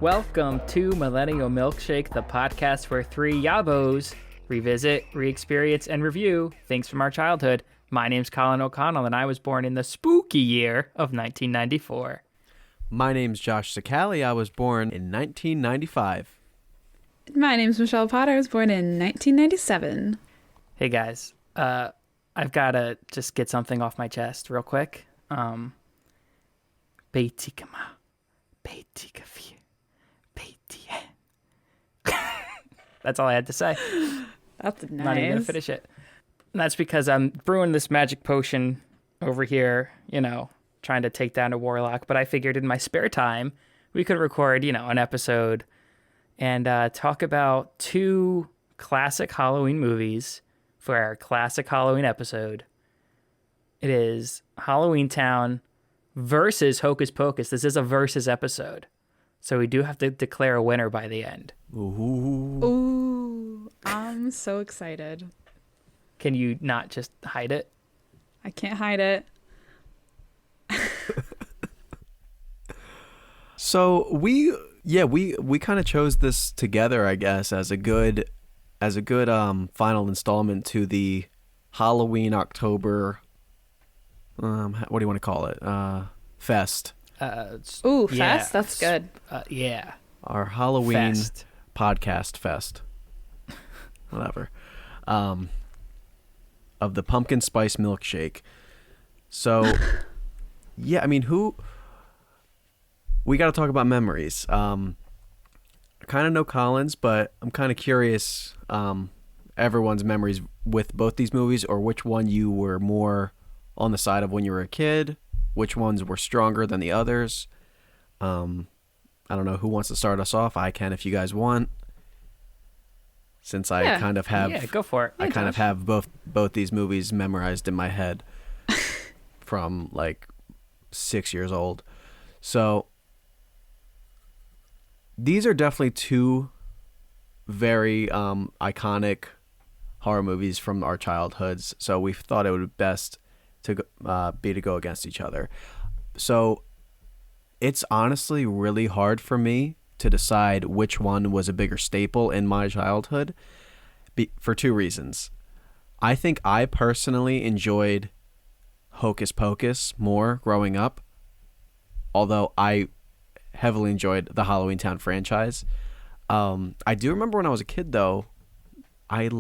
Welcome to Millennial Milkshake, the podcast where three yabos revisit, re-experience, and review things from our childhood. My name's Colin O'Connell, and I was born in the spooky year of 1994. My name's Josh Sicali. I was born in 1995. My name's Michelle Potter. I was born in 1997. Hey guys, I've got to just get something off my chest real quick. Beitikama, Beitikafir, Beitien. That's all I had to say. That's nice. Not even gonna finish it. And that's because I'm brewing this magic potion over here, trying to take down a warlock. But I figured in my spare time, we could record, an episode and talk about two classic Halloween movies for our classic Halloween episode. It is Halloweentown versus Hocus Pocus. This is a versus episode. So we do have to declare a winner by the end. Ooh, I'm so excited. Can you not just hide it? I can't hide it. So we kind of chose this together, I guess, as a good final installment to the Halloween October. What do you want to call it? Fest. Fest. That's good. Yeah. Our Halloween Fest. Podcast fest. Whatever. Of the pumpkin spice milkshake. So, yeah, I mean, we got to talk about memories. I kind of know Colin's, but I'm kind of curious everyone's memories with both these movies, or which one you were more on the side of when you were a kid, which ones were stronger than the others. I don't know who wants to start us off. I can if you guys want. Since I kind of have, go for it. I kind of have both these movies memorized in my head from like 6 years old. So these are definitely two very iconic horror movies from our childhoods. So we thought it would be best to go against each other. So it's honestly really hard for me to decide which one was a bigger staple in my childhood for two reasons. I think I personally enjoyed Hocus Pocus more growing up, although I heavily enjoyed the Halloweentown franchise. I do remember when I was a kid, though, I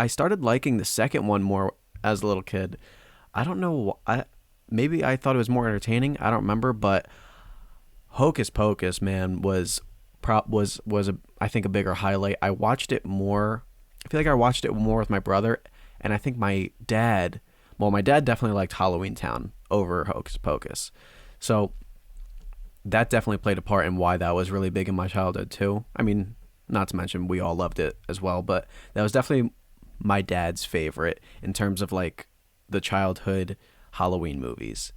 started liking the second one more as a little kid. I don't know. Maybe I thought it was more entertaining. I don't remember, but Hocus Pocus, man, was I think a bigger highlight. I watched it more. I feel like I watched it more with my brother, and I think my dad definitely liked Halloweentown over Hocus Pocus. So that definitely played a part in why that was really big in my childhood too. I mean, not to mention we all loved it as well, but that was definitely my dad's favorite in terms of like the childhood Halloween movies.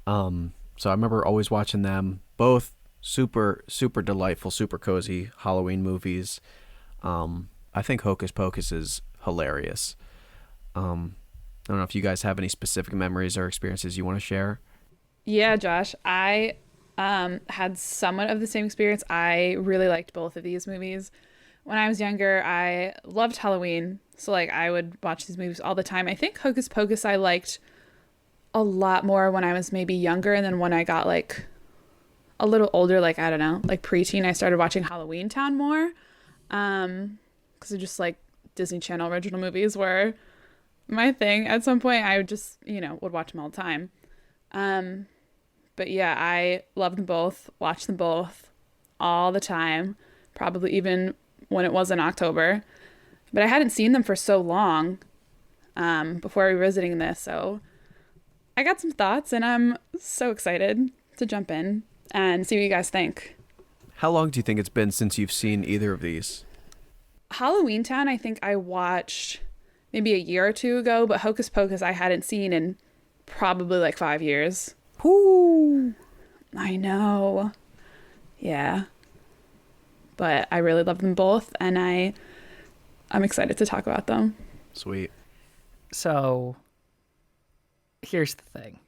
So I remember always watching them. Both super, super delightful, super cozy Halloween movies. I think Hocus Pocus is hilarious. I don't know if you guys have any specific memories or experiences you want to share. Yeah, Josh, I had somewhat of the same experience. I really liked both of these movies. When I was younger, I loved Halloween. So like I would watch these movies all the time. I think Hocus Pocus I liked a lot more when I was maybe younger, and then when I got like a little older, like I don't know, like preteen, I started watching Halloweentown more, because just like Disney Channel original movies were my thing. At some point, I would just would watch them all the time. But yeah, I loved them both, watched them both all the time, probably even when it was in October. But I hadn't seen them for so long before revisiting this, so I got some thoughts, and I'm so excited to jump in and see what you guys think. How long do you think it's been since you've seen either of these? Halloweentown, I think I watched maybe a year or two ago, but Hocus Pocus I hadn't seen in probably like 5 years. Whoo! I know. Yeah. But I really love them both, and I'm excited to talk about them. Sweet. So here's the thing.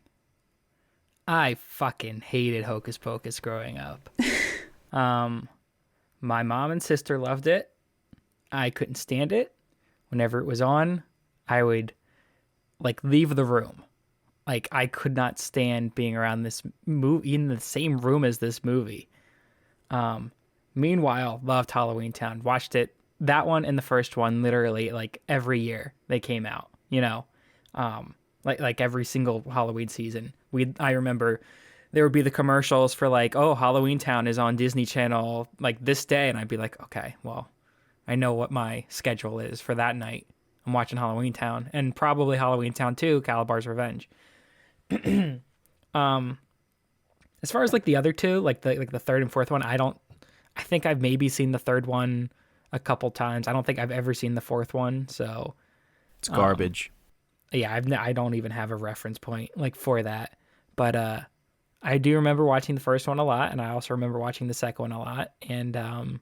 I fucking hated Hocus Pocus growing up. My mom and sister loved it. I couldn't stand it. Whenever it was on, I would like leave the room. Like I could not stand being around this movie in the same room as this movie. Meanwhile, loved Halloweentown. Watched it, that one and the first one, literally like every year they came out. You know, like every single Halloween season. I remember there would be the commercials for like, oh, Halloweentown is on Disney Channel like this day, and I'd be like, okay, well, I know what my schedule is for that night. I'm watching Halloweentown and probably Halloweentown 2, Calabar's Revenge. As far as like the other two, like the third and fourth one, I think I've maybe seen the third one a couple times. I don't think I've ever seen the fourth one, so It's garbage. yeah, I don't even have a reference point like for that. But I do remember watching the first one a lot, and I also remember watching the second one a lot, and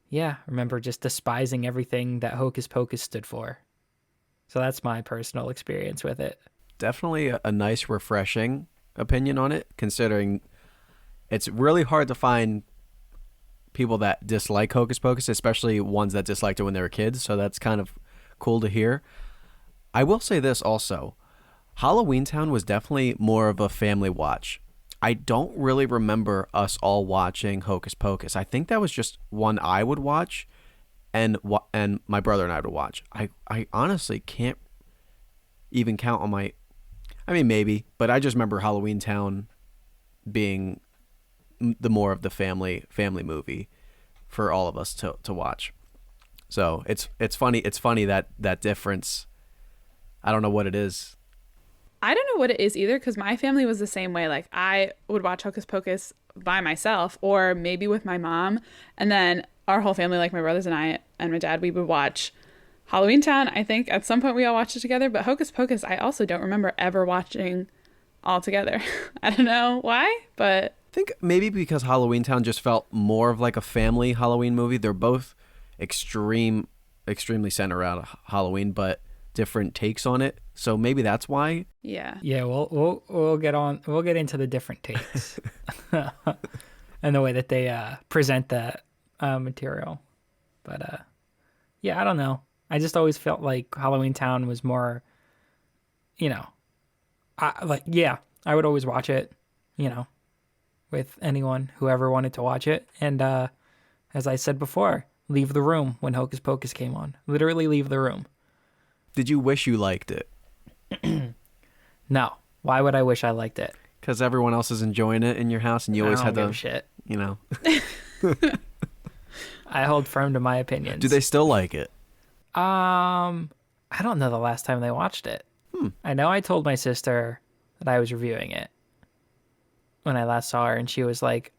yeah, I remember just despising everything that Hocus Pocus stood for. So that's my personal experience with it. Definitely a nice, refreshing opinion on it, considering it's really hard to find people that dislike Hocus Pocus, especially ones that disliked it when they were kids. So that's kind of cool to hear. I will say this also. Halloweentown was definitely more of a family watch. I don't really remember us all watching Hocus Pocus. I think that was just one I would watch and my brother and I would watch. I honestly can't even count on my... I mean, maybe, but I just remember Halloweentown being the more of the family movie for all of us to watch. So it's funny that difference. I don't know what it is. I don't know what it is either, because my family was the same way. Like, I would watch Hocus Pocus by myself or maybe with my mom. And then our whole family, like my brothers and I and my dad, we would watch Halloweentown. I think at some point we all watched it together. But Hocus Pocus, I also don't remember ever watching all together. I don't know why, but... I think maybe because Halloweentown just felt more of like a family Halloween movie. They're both extremely centered around Halloween, but different takes on it. So maybe that's why. Yeah. Yeah, we'll get into the different takes and the way that they present that material. But yeah, I don't know. I just always felt like Halloweentown was more, you know, I would always watch it, you know, with anyone who ever wanted to watch it. And as I said before, leave the room when Hocus Pocus came on. Literally leave the room. Did you wish you liked it? No. Why would I wish I liked it? Because everyone else is enjoying it in your house, and you always I had don't to, give a shit. you know. I hold firm to my opinions. Do they still like it? I don't know the last time they watched it. I know I told my sister that I was reviewing it when I last saw her, and she was like,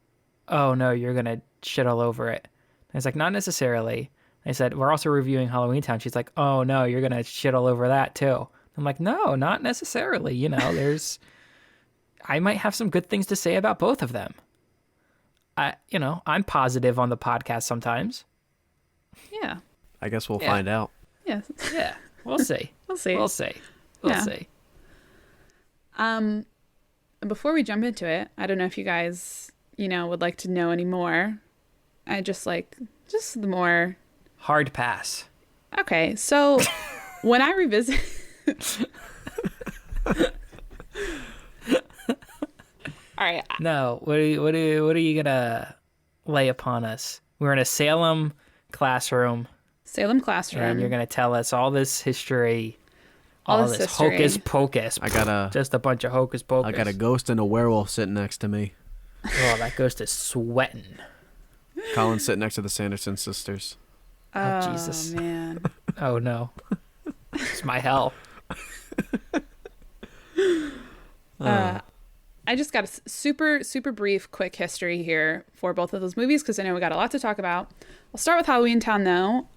"Oh no, you're gonna shit all over it." I was like, "Not necessarily." I said, "We're also reviewing Halloweentown." She's like, "Oh no, you're gonna shit all over that too." I'm like, "No, not necessarily. You know, I might have some good things to say about both of them. I'm positive on the podcast sometimes." Yeah. I guess we'll Yeah. find out. Yeah. Yeah, we'll see. We'll see. We'll see. We'll Yeah. see. Before we jump into it, I don't know if you guys, would like to know any more. I just the more. Hard pass. Okay, so when I revisit. All right. No, what are you gonna lay upon us? We're in a Salem classroom, Salem classroom. and you're gonna tell us all this history, All all this this history. hocus pocus. just a bunch of hocus pocus. I got a ghost and a werewolf sitting next to me. Oh, that ghost is sweating. Colin's sitting next to the Sanderson sisters. Oh, Jesus. Man. Oh no, it's my hell. I just got a super, super brief, quick history here for both of those movies because I know we got a lot to talk about. I'll start with Halloweentown, though.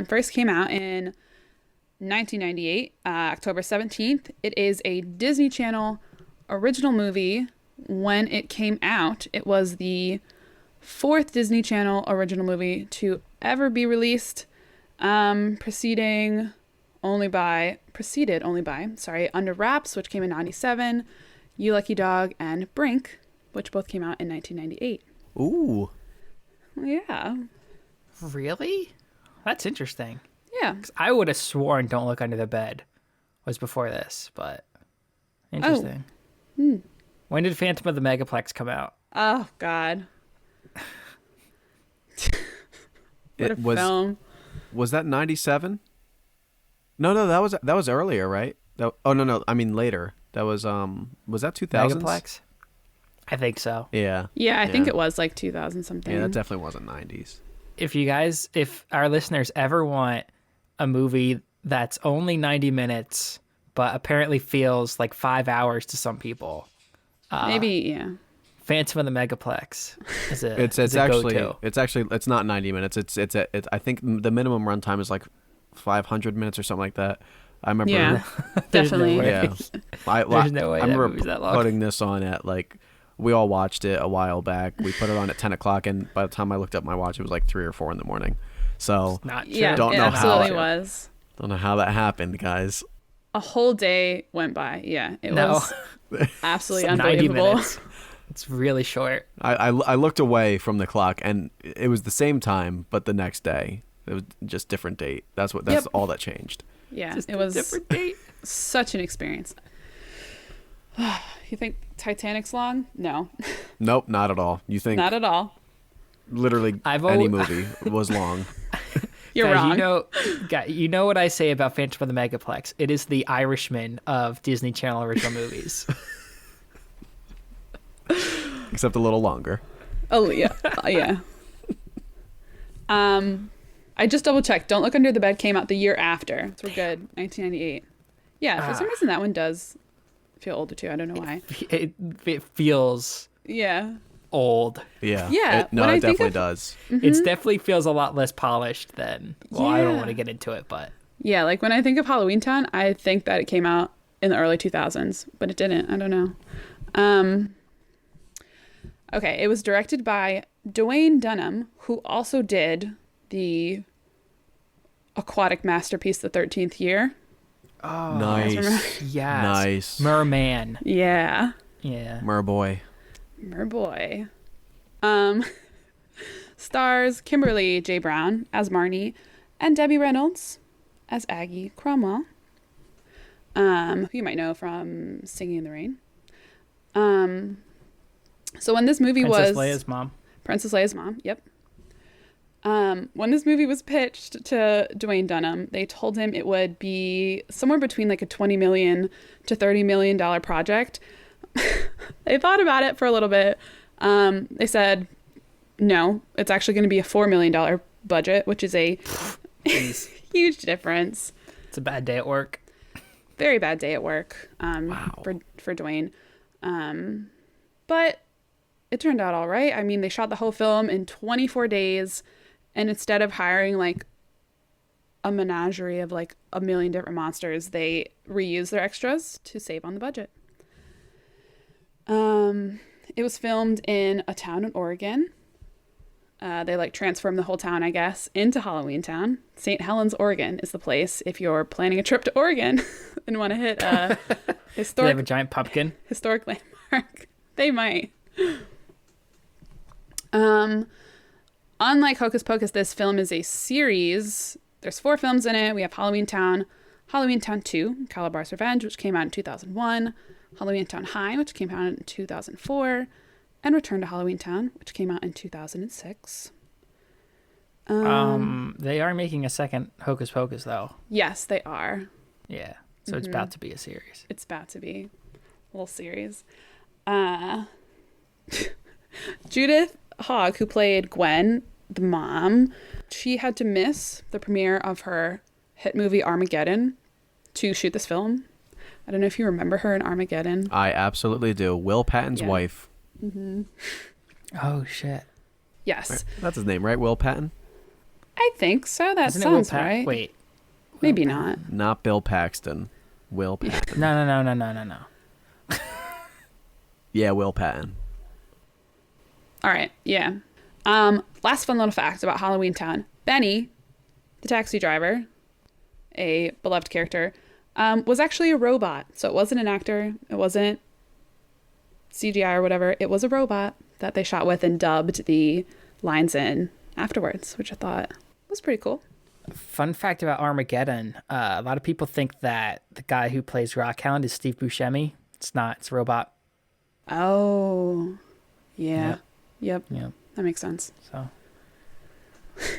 First came out in 1998, October 17th. It is a Disney Channel original movie. When it came out, it was the fourth Disney Channel original movie to ever be released, preceded only by Under Wraps, which came in 97, You Lucky Dog, and Brink, which both came out in 1998. Ooh. Yeah. Really? That's interesting. Yeah. 'Cause I would have sworn Don't Look Under the Bed was before this, but interesting. When did Phantom of the Megaplex come out? Oh God. What a film. Was that 97? No, that was earlier, right? No, I mean later. That was that 2000s? Megaplex? I think so. Yeah. Yeah, I think it was like 2000 something. Yeah, that definitely wasn't 90s. If our listeners ever want a movie that's only 90 minutes, but apparently feels like 5 hours to some people, Maybe, yeah. Phantom of the Megaplex is a It's is a actually go-to. it's not 90 minutes. It's I think the minimum runtime is like 500 minutes or something like that. I remember. Yeah, There's definitely. no way. Yeah. There's no way I that remember movie's that long. putting this on at like, we all watched it a while back. We put it on at 10 o'clock, and by the time I looked up my watch, it was like 3 or 4 in the morning. So Not true. Yeah, Don't it know how- absolutely was. don't know how that happened, guys. A whole day went by. Yeah, it No. was absolutely 90 unbelievable. minutes. It's really short. I looked away from the clock, and it was the same time, but the next day it was just different date. That's Yep. all that changed. Yeah, Just it a was different date. such an experience. You think Titanic's long? No, Nope, not at all. You think not at all. literally I've any al- movie was long? You're Guys, wrong. You know what I say about Phantom of the Megaplex? It is the Irishman of Disney Channel original movies. Except a little longer. Oh yeah, yeah. I just double checked. Don't Look Under the Bed came out the year after, so we're good. 1998. Yeah, for some reason that one does feel older too. I don't know why. It feels Yeah, old. Yeah. Yeah, No, when I it think definitely of- does. It definitely feels a lot less polished than. Well, I don't Yeah. want to get into it, but yeah. Like when I think of Halloweentown, I think that it came out in the early 2000s, but it didn't. I don't know. Okay, it was directed by Dwayne Dunham, who also did the aquatic masterpiece, The 13th Year. oh, Nice. yes, Nice. Merman. Yeah. Yeah, Merboy. Merboy. Stars Kimberly J. Brown as Marnie and Debbie Reynolds as Aggie Cromwell, who you might know from Singing in the Rain. So when this movie Princess was Leia's mom. Princess Leia's mom, yep. When this movie was pitched to Dwayne Dunham, they told him it would be somewhere between like a $20 million to $30 million project. They thought about it for a little bit. They said, no, it's actually going to be a $4 million budget, which is a Jeez. huge difference. It's a bad day at work. Very bad day at work Wow. for Dwayne. But it turned out all right. I mean, they shot the whole film in 24 days, and instead of hiring like a menagerie of like a million different monsters, they reused their extras to save on the budget. It was filmed in a town in Oregon. They like transformed the whole town, I guess, into Halloweentown. St. Helens, Oregon is the place if you're planning a trip to Oregon and want to hit a Do they historic have a giant pumpkin? historic landmark. They might. Unlike Hocus Pocus, this film is a series. There's 4 films in it. We have Halloweentown, Halloweentown 2, Calabar's Revenge, which came out in 2001, Halloweentown High, which came out in 2004, and Return to Halloweentown, which came out in 2006. They are making a second Hocus Pocus though. Yes, they are. Yeah, so it's about to be a series. It's about to be a little series. Judith Hogg, who played Gwen, the mom, she had to miss the premiere of her hit movie Armageddon to shoot this film. I don't know if you remember her in Armageddon. I absolutely do. Will Patton's Yeah. wife. Oh shit! Yes, That's his name, right? Will Patton? I think so. That Isn't it Will sounds Pat- right. Wait, Maybe not. Not Bill Paxton. Will Patton. no. Yeah, Will Patton. All right. Yeah. Last fun little fact about Halloweentown. Benny, the taxi driver, a beloved character, was actually a robot. So it wasn't an actor. It wasn't CGI or whatever. It was a robot that they shot with and dubbed the lines in afterwards, which I thought was pretty cool. Fun fact about Armageddon: a lot of people think that the guy who plays Rockhound is Steve Buscemi. It's not. It's a robot. Oh, yeah. Yep. Yeah. That makes sense. So,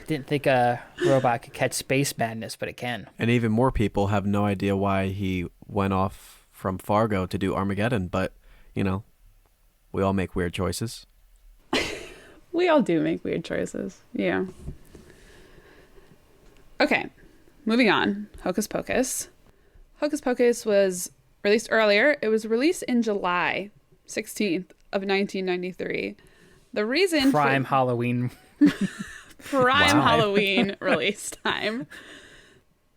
didn't think a robot could catch space madness, but it can. And even more people have no idea why he went off from Fargo to do Armageddon, but, you know, we all make weird choices. We all do make weird choices. Yeah. Okay. Moving on. Hocus Pocus. Hocus Pocus was released earlier. It was released in July 16th of 1993. The reason Prime Halloween. Prime Wow. Halloween release time.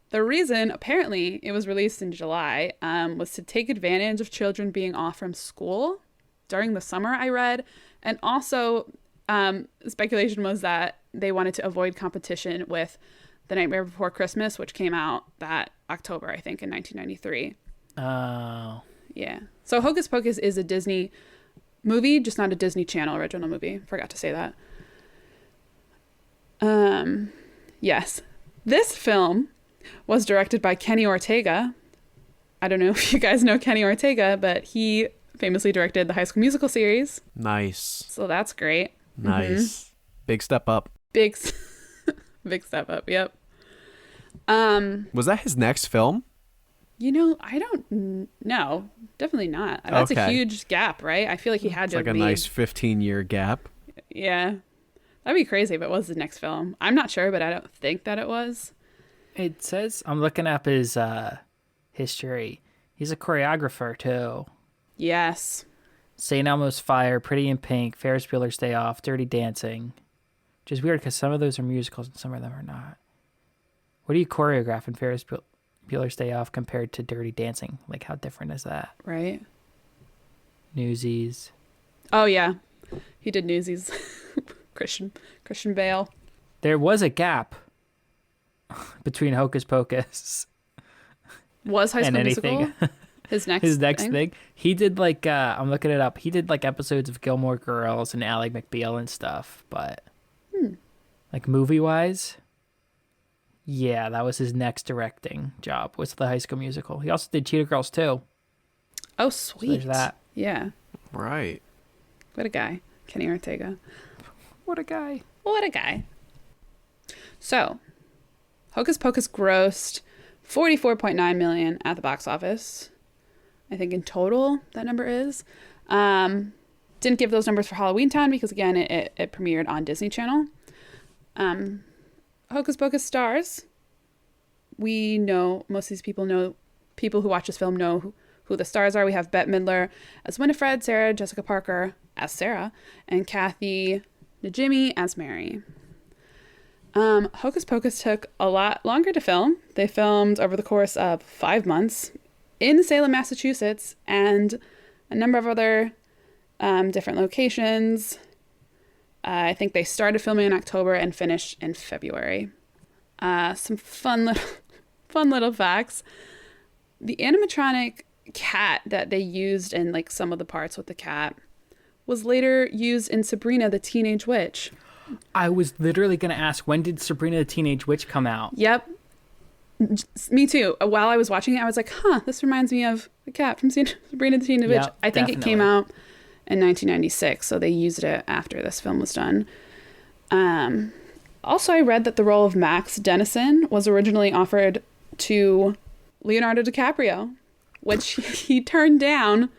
The reason, apparently, it was released in July was to take advantage of children being off from school during the summer, I read. And also, speculation was that they wanted to avoid competition with The Nightmare Before Christmas, which came out that October, I think, in 1993. Oh. Yeah. So Hocus Pocus is a Disney movie, just not a Disney Channel original movie. Forgot to say that. Yes. This film was directed by Kenny Ortega. I don't know if you guys know Kenny Ortega, but he famously directed the High School Musical series. Nice. So that's great. Nice. Big step up. Big step up. Yep. Was that his next film? You know, I don't know. Definitely not. That's a Okay. huge gap, right? I feel like he had It's to like a have made... nice 15-year gap. Yeah. That'd be crazy if it was the next film. I'm not sure, but I don't think that it was. It says, I'm looking up his history. He's a choreographer, too. Yes. St. Elmo's Fire, Pretty in Pink, Ferris Bueller's Day Off, Dirty Dancing. Which is weird because some of those are musicals and some of them are not. What do you choreograph in Ferris Bueller's Day Off compared to Dirty Dancing? Like, how different is that? Right? Newsies. Oh, yeah. He did Newsies. Christian Bale. There was a gap between Hocus Pocus Was High and School Musical anything. his next His next thing. He did like, I'm looking it up. He did like episodes of Gilmore Girls and Ally McBeal and stuff, but like movie wise, yeah, that was his next directing job, was the High School Musical. He also did Cheetah Girls too. Oh, So sweet. there's that. Yeah. Right. What a guy. Kenny Ortega. What a guy. What a guy. So, Hocus Pocus grossed $44.9 million at the box office. I think in total that number is. Didn't give those numbers for Halloweentown because again it premiered on Disney Channel. Hocus Pocus stars. We know most of these people who watch this film know who the stars are. We have Bette Midler as Winifred, Sarah Jessica Parker as Sarah, and Kathy Najimy as Mary. Hocus Pocus took a lot longer to film. They filmed over the course of 5 months in Salem, Massachusetts, and a number of other different locations. I think they started filming in October and finished in February. Some fun little facts. The animatronic cat that they used in like some of the parts with the cat was later used in Sabrina the Teenage Witch. I was literally going to ask, when did Sabrina the Teenage Witch come out? Yep. Me too. While I was watching it, I was like, this reminds me of the cat from Sabrina the Teenage Witch. Yep, I think it came definitely. out in 1996, so they used it after this film was done. Also, I read that the role of Max Dennison was originally offered to Leonardo DiCaprio, which he turned down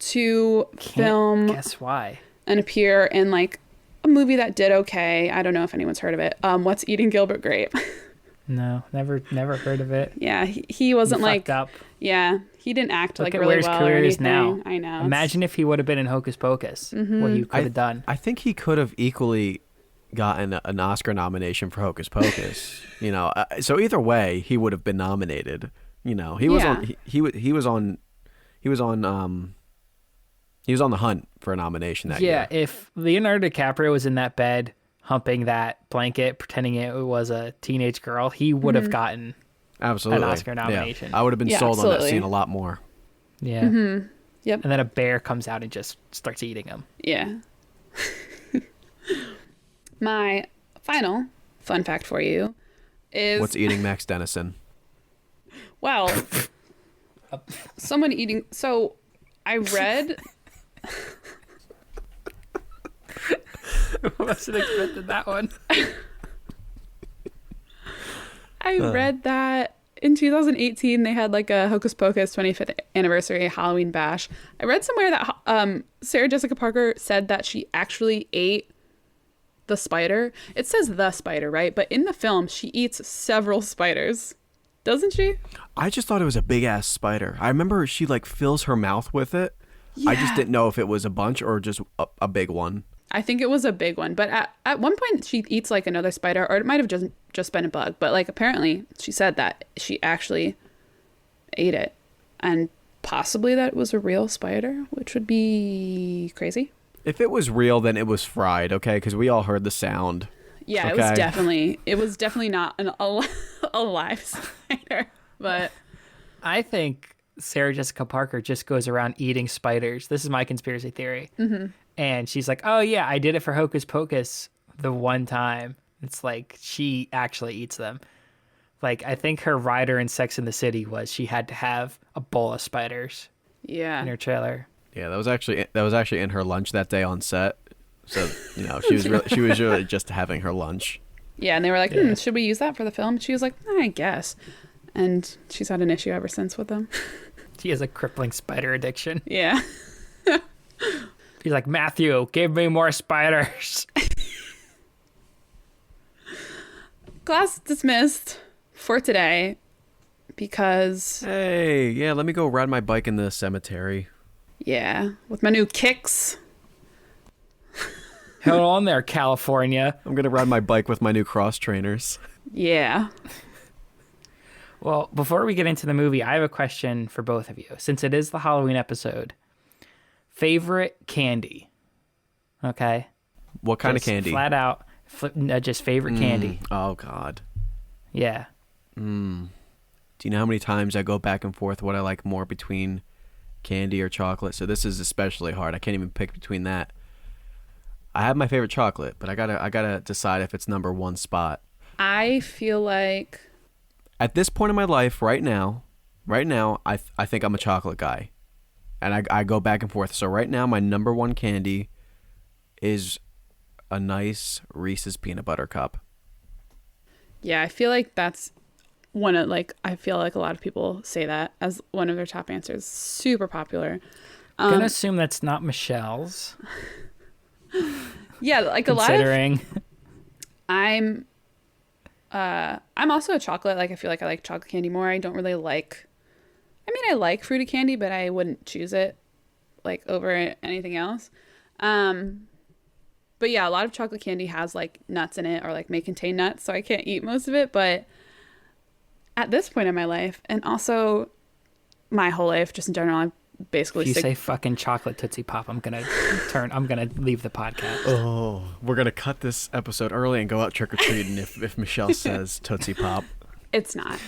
to film Guess why? and appear in like a movie that did okay. I don't know if anyone's heard of it. What's Eating Gilbert Grape? No, never heard of it. Yeah, he wasn't You like fucked up. Yeah, he didn't act Look like at really where his well or career is anything. now. I know. Imagine if he would have been in Hocus Pocus, what he could have done. I think he could have equally gotten an Oscar nomination for Hocus Pocus. You know, so either way, he would have been nominated. You know, he was Yeah. on. He was on. He was on the hunt for a nomination that Yeah, year. if Leonardo DiCaprio was in that bed humping that blanket, pretending it was a teenage girl, he would have gotten. Absolutely, an Oscar Yeah. nomination. I would have been Yeah, sold on that absolutely. scene a lot more. Yeah. Yep. And then a bear comes out and just starts eating him. Yeah. My final fun fact for you is... What's eating Max Dennison? Well, someone eating... So, I read... Wasn't expecting that one. I read that in 2018 they had like a Hocus Pocus 25th anniversary Halloween bash. I read somewhere that Sarah Jessica Parker said that she actually ate the spider. It says the spider, right? But in the film, she eats several spiders. Doesn't she? I just thought it was a big ass spider. I remember she like fills her mouth with it. Yeah. I just didn't know if it was a bunch or just a big one. I think it was a big one, but at one point she eats like another spider, or it might have just been a bug. But like apparently she said that she actually ate it, and possibly that was a real spider, which would be crazy. If it was real, then it was fried, okay? Because we all heard the sound. Yeah, okay? It was definitely not a live spider. But I think Sarah Jessica Parker just goes around eating spiders. This is my conspiracy theory. Mm-hmm. And she's like, oh, yeah, I did it for Hocus Pocus the one time. It's like she actually eats them. Like, I think her rider in Sex and the City was she had to have a bowl of spiders in her trailer. Yeah, that was actually in her lunch that day on set. So, she was really just having her lunch. Yeah, and they were like, should we use that for the film? She was like, I guess. And she's had an issue ever since with them. She has a crippling spider addiction. Yeah. He's like, Matthew, give me more spiders. Class dismissed for today because... Hey, yeah, let me go ride my bike in the cemetery. Yeah, with my new kicks. Hold on there, California. I'm going to ride my bike with my new cross trainers. Yeah. Well, before we get into the movie, I have a question for both of you. Since it is the Halloween episode... Favorite candy. Okay. What kind of candy? Flat out. Just favorite candy. Oh, God. Yeah. Do you know how many times I go back and forth what I like more between candy or chocolate? So this is especially hard. I can't even pick between that. I have my favorite chocolate, but I gotta decide if it's number one spot. I feel like... At this point in my life, right now, I think I'm a chocolate guy. And I go back and forth. So right now, my number one candy is a nice Reese's peanut butter cup. Yeah, I feel like that's one of, like, I feel like a lot of people say that as one of their top answers. Super popular. I'm going to assume that's not Michelle's. Yeah, like a lot of... I'm also a chocolate. Like, I feel like I like chocolate candy more. I don't really like... I like fruity candy, but I wouldn't choose it like over anything else. But yeah, a lot of chocolate candy has like nuts in it or like may contain nuts, so I can't eat most of it. But at this point in my life, and also my whole life, just in general, I'm basically... If you say fucking chocolate Tootsie Pop, I'm gonna leave the podcast. Oh, we're gonna cut this episode early and go out trick-or-treating if Michelle says Tootsie Pop. It's not.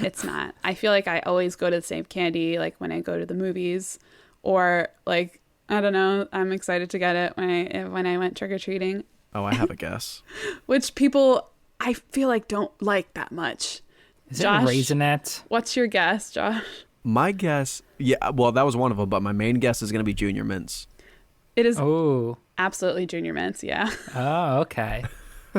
I feel like I always go to the same candy, like when I go to the movies, or like, I don't know, I'm excited to get it when I went trick-or-treating. Oh, I have a guess. Which people, I feel like, don't like that much. Is it Raisinets? What's your guess, Josh? My guess, yeah, well, that was one of them, but my main guess is going to be Junior Mints. It is absolutely Junior Mints, yeah. Oh, okay.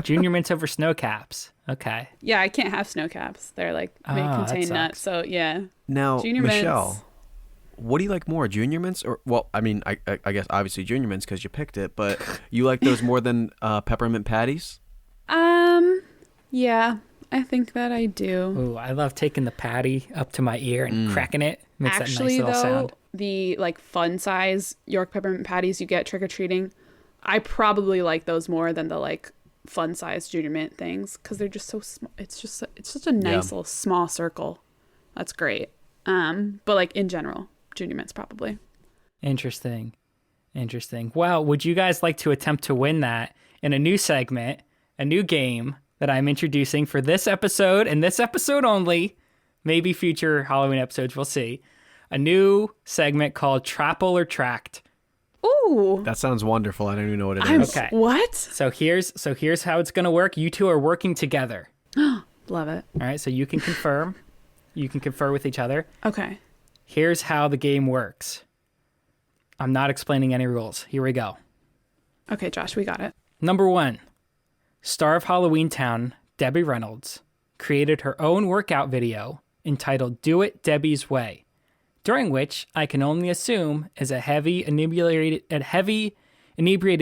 Junior Mints over Snow Caps. Okay. Yeah, I can't have Snow Caps. They're like, may contain nuts, so yeah. Now, Junior Michelle, Mints. What do you like more, Junior Mints or, well, I mean, I guess obviously Junior Mints because you picked it, but you like those more than peppermint patties? Yeah, I think that I do. Ooh, I love taking the patty up to my ear and cracking it. Makes Actually, that nice little sound. The like fun size York peppermint patties you get trick-or-treating, I probably like those more than the like fun size Junior Mint things because they're just so small. It's such a nice little small circle. That's great. But like in general, Junior Mints probably. Interesting. Well, would you guys like to attempt to win that in a new segment, a new game that I'm introducing for this episode and this episode only, maybe future Halloween episodes, we'll see. A new segment called Trapple or Tract. Ooh. That sounds wonderful. I don't even know what it I'm is. Okay. What? So here's how it's gonna work. You two are working together. Love it. All right. So you can confirm. You can confer with each other. Okay. Here's how the game works. I'm not explaining any rules. Here we go. Okay, Josh, we got it. Number 1. Star of Halloweentown, Debbie Reynolds, created her own workout video entitled Do It Debbie's Way, during which I can only assume is a heavy inebriated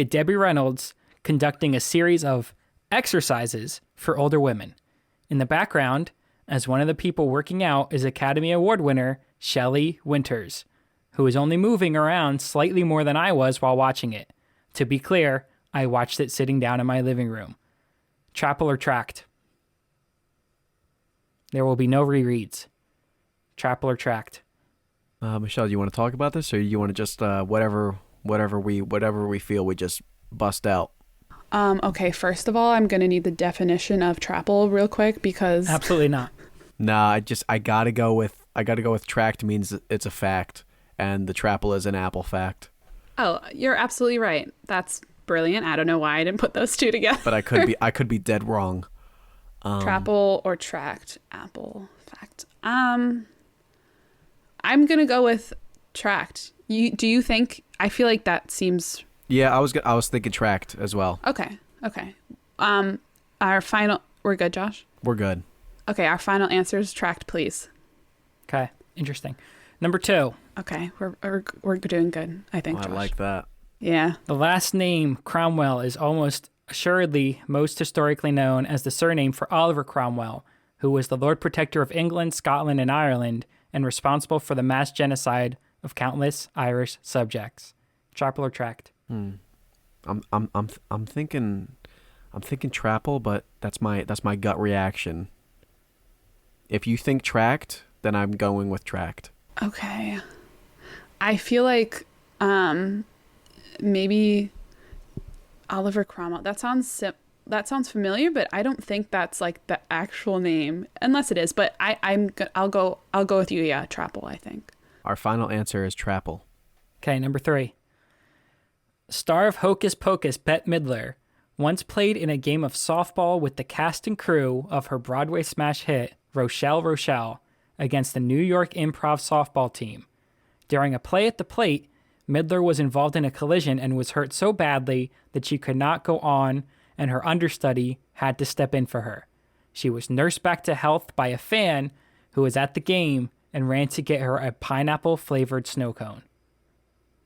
Debbie Reynolds conducting a series of exercises for older women. In the background, as one of the people working out is Academy Award winner Shelley Winters, who is only moving around slightly more than I was while watching it. To be clear, I watched it sitting down in my living room. Chapel or tract? There will be no rereads. Chapel or tract? Michelle, do you want to talk about this, or you want to just whatever we feel we just bust out? Okay, first of all, I'm going to need the definition of trapple real quick because Absolutely not. Nah, I gotta go with tract means it's a fact, and the trapple is an apple fact. Oh, you're absolutely right. That's brilliant. I don't know why I didn't put those two together. But I could be dead wrong. Trapple or tract, apple, fact. I'm gonna go with tract. Do you think? I feel like that seems. Yeah, I was thinking tract as well. Okay. Our final. We're good, Josh. We're good. Okay, our final answer is tract, please. Okay, interesting. Number 2. Okay, we're doing good. I think. I Josh. like that. Yeah. The last name, Cromwell, is almost assuredly most historically known as the surname for Oliver Cromwell, who was the Lord Protector of England, Scotland, and Ireland, and responsible for the mass genocide of countless Irish subjects. Chapel or tract? I'm thinking trapple, but that's my gut reaction. If you think tract, then I'm going with tract. Okay. I feel like maybe Oliver Cromwell. That sounds familiar, but I don't think that's like the actual name, unless it is. But I'll go with you. Yeah, trapple. I think. Our final answer is trapple. Okay, number 3. Star of Hocus Pocus, Bette Midler, once played in a game of softball with the cast and crew of her Broadway smash hit, Rochelle, Rochelle, against the New York Improv softball team. During a play at the plate, Midler was involved in a collision and was hurt so badly that she could not go on, and her understudy had to step in for her. She was nursed back to health by a fan who was at the game and ran to get her a pineapple-flavored snow cone.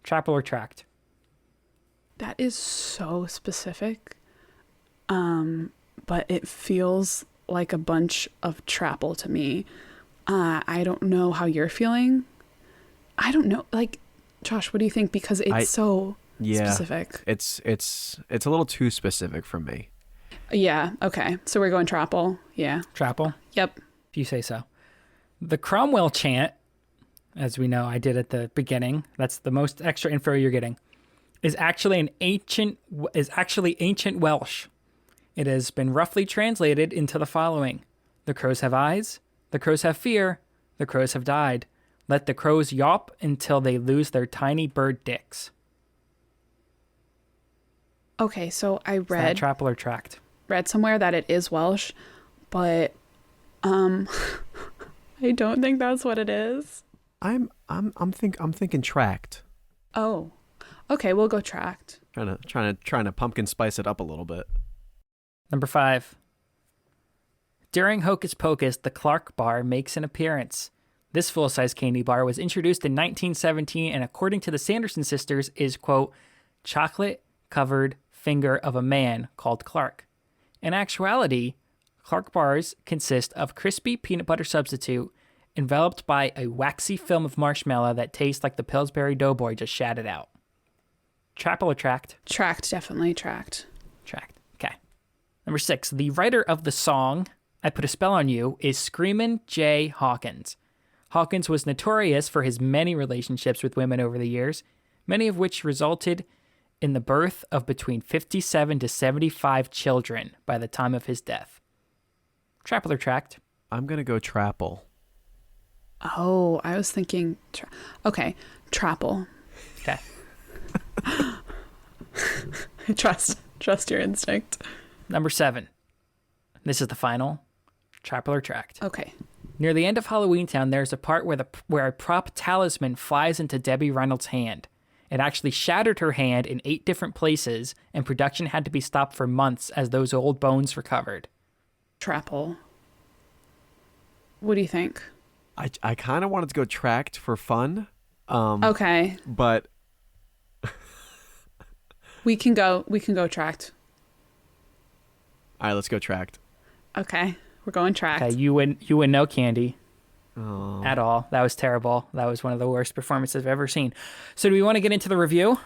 Chapel or tract? That is so specific. But it feels like a bunch of trapple to me. I don't know how you're feeling. I don't know. Like, Josh, what do you think? Because it's so specific. It's a little too specific for me. Yeah. Okay. So we're going trapple. Yeah. Chapel? Yep. If you say so. The Cromwell Chant, as we know I did at the beginning, that's the most extra info you're getting, is actually ancient Welsh. It has been roughly translated into the following: the crows have eyes, the crows have fear, the crows have died. Let the crows yawp until they lose their tiny bird dicks. Okay, so I Is that trapple or tract? read somewhere that it is Welsh, but I don't think that's what it is. I'm thinking tract. Oh. Okay, we'll go tract. Trying to pumpkin spice it up a little bit. Number 5. During Hocus Pocus, the Clark bar makes an appearance. This full-size candy bar was introduced in 1917 and, according to the Sanderson sisters, is, quote, chocolate-covered finger of a man called Clark. In actuality, Clark bars consist of crispy peanut butter substitute enveloped by a waxy film of marshmallow that tastes like the Pillsbury Doughboy just shatted out. Chapel or tract? Tract, definitely tract. Tract. Okay. Number 6. The writer of the song I Put a Spell on You is Screamin' Jay Hawkins. Hawkins was notorious for his many relationships with women over the years, many of which resulted in the birth of between 57 to 75 children by the time of his death. Trapple or tract? I'm going to go trapple. Oh, I was thinking... Okay, trapple. Okay. Trust your instinct. Number 7. This is the final. Traveler Tract. Okay. Near the end of Halloweentown, there's a part where a prop talisman flies into Debbie Reynolds' hand. It actually shattered her hand in 8 different places, and production had to be stopped for months as those old bones recovered. Trapple. What do you think? I kind of wanted to go tracked for fun. Okay. But We can go tracked. all right, let's go tracked. Okay. We're going tracked. Okay, you win no candy Oh. at all. That was terrible. That was one of the worst performances I've ever seen. So do we want to get into the review?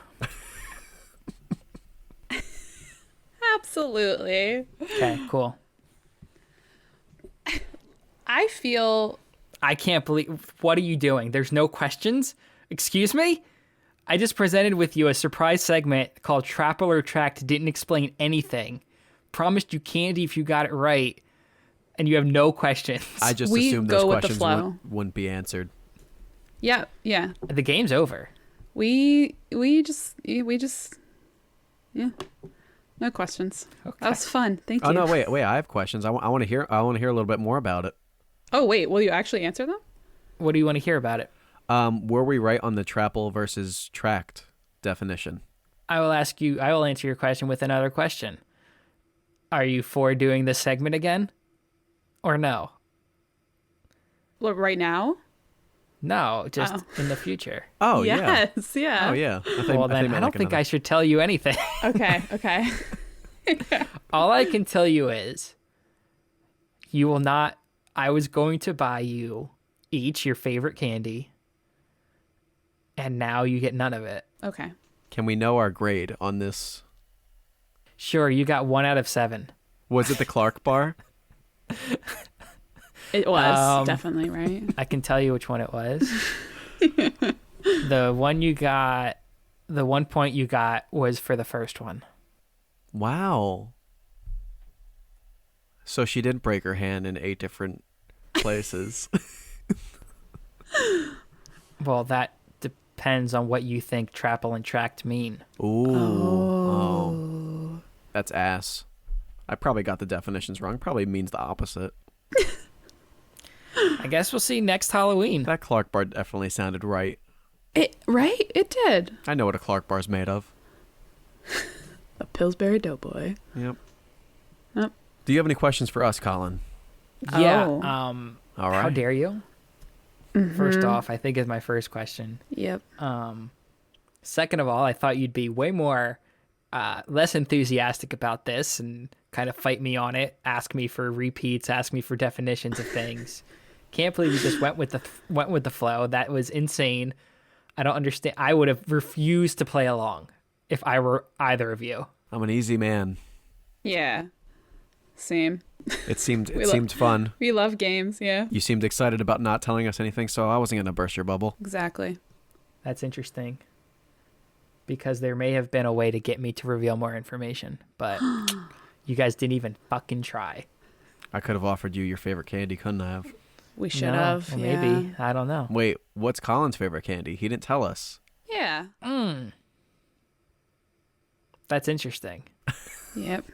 Absolutely. Okay, cool. I feel I can't believe... What are you doing? There's no questions? Excuse me? I just presented with you a surprise segment called Traveler Tract Didn't Explain Anything. Promised you candy if you got it right. And you have no questions. I just We assumed those go with the questions flow. wouldn't be answered. yeah. The game's over. We just yeah. No questions. Okay. That was fun. Thank you. Oh no, wait! I have questions. I want to hear. I want to hear a little bit more about it. Oh wait, will you actually answer them? What do you want to hear about it? Were we right on the trapple versus tract definition? I will answer your question with another question. Are you for doing this segment again? Or no? Well, right now? No, just in the future. Oh yeah. Yes, yeah. Oh yeah. Well, then I don't think I should tell you anything. Okay. All I can tell you is you will not... I was going to buy you each your favorite candy, and now you get none of it. Okay. Can we know our grade on this? Sure, you got 1 out of 7. Was it the Clark bar? It was definitely right. I can tell you which one it was. The 1 point you got was for the first one. Wow. So she didn't break her hand in 8 different places. Well, that depends on what you think trapple and tract mean. Ooh. Oh. That's ass. I probably got the definitions wrong. Probably means the opposite. I guess we'll see next Halloween. That Clark bar definitely sounded right. It did. I know what a Clark bar's made of. A Pillsbury Doughboy. Yep. Yep. Do you have any questions for us, Colin? Yeah. Oh. All right. How dare you? First off, I think is my first question. Yep. Second of all, I thought you'd be way more less enthusiastic about this and kind of fight me on it, ask me for repeats, ask me for definitions of things. Can't believe you just went with the flow. That was insane. I don't understand. I would have refused to play along if I were either of you. I'm an easy man. Yeah. Same. It seemed fun. We love games, yeah. You seemed excited about not telling us anything, so I wasn't going to burst your bubble. Exactly. That's interesting. Because there may have been a way to get me to reveal more information, but you guys didn't even fucking try. I could have offered you your favorite candy, couldn't I have? We should have. Or Yeah. maybe. I don't know. Wait, what's Colin's favorite candy? He didn't tell us. Yeah. That's interesting. Yep.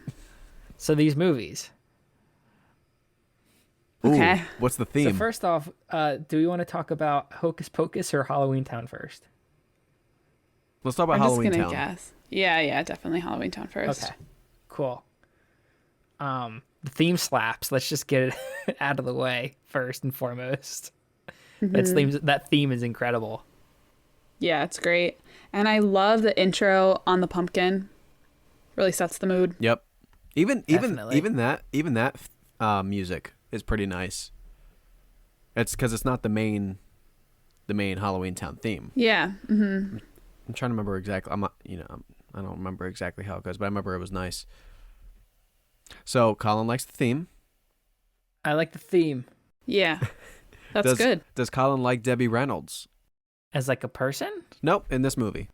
So these movies. Ooh, Okay. what's the theme? So first off, do we want to talk about Hocus Pocus or Halloweentown first? Let's talk about I'm just Halloweentown. gonna guess. Yeah, definitely Halloweentown first. Okay. Cool. The theme slaps. Let's just get it out of the way first and foremost. That theme is incredible. Yeah, it's great. And I love the intro on the pumpkin. Really sets the mood. Yep. Even Definitely. that music is pretty nice. It's because it's not the main Halloweentown theme. Yeah. Mm-hmm. I'm trying to remember exactly. I don't remember exactly how it goes, but I remember it was nice. So Colin likes the theme. I like the theme. Yeah. That's good. Does Colin like Debbie Reynolds? As like a person? Nope, in this movie.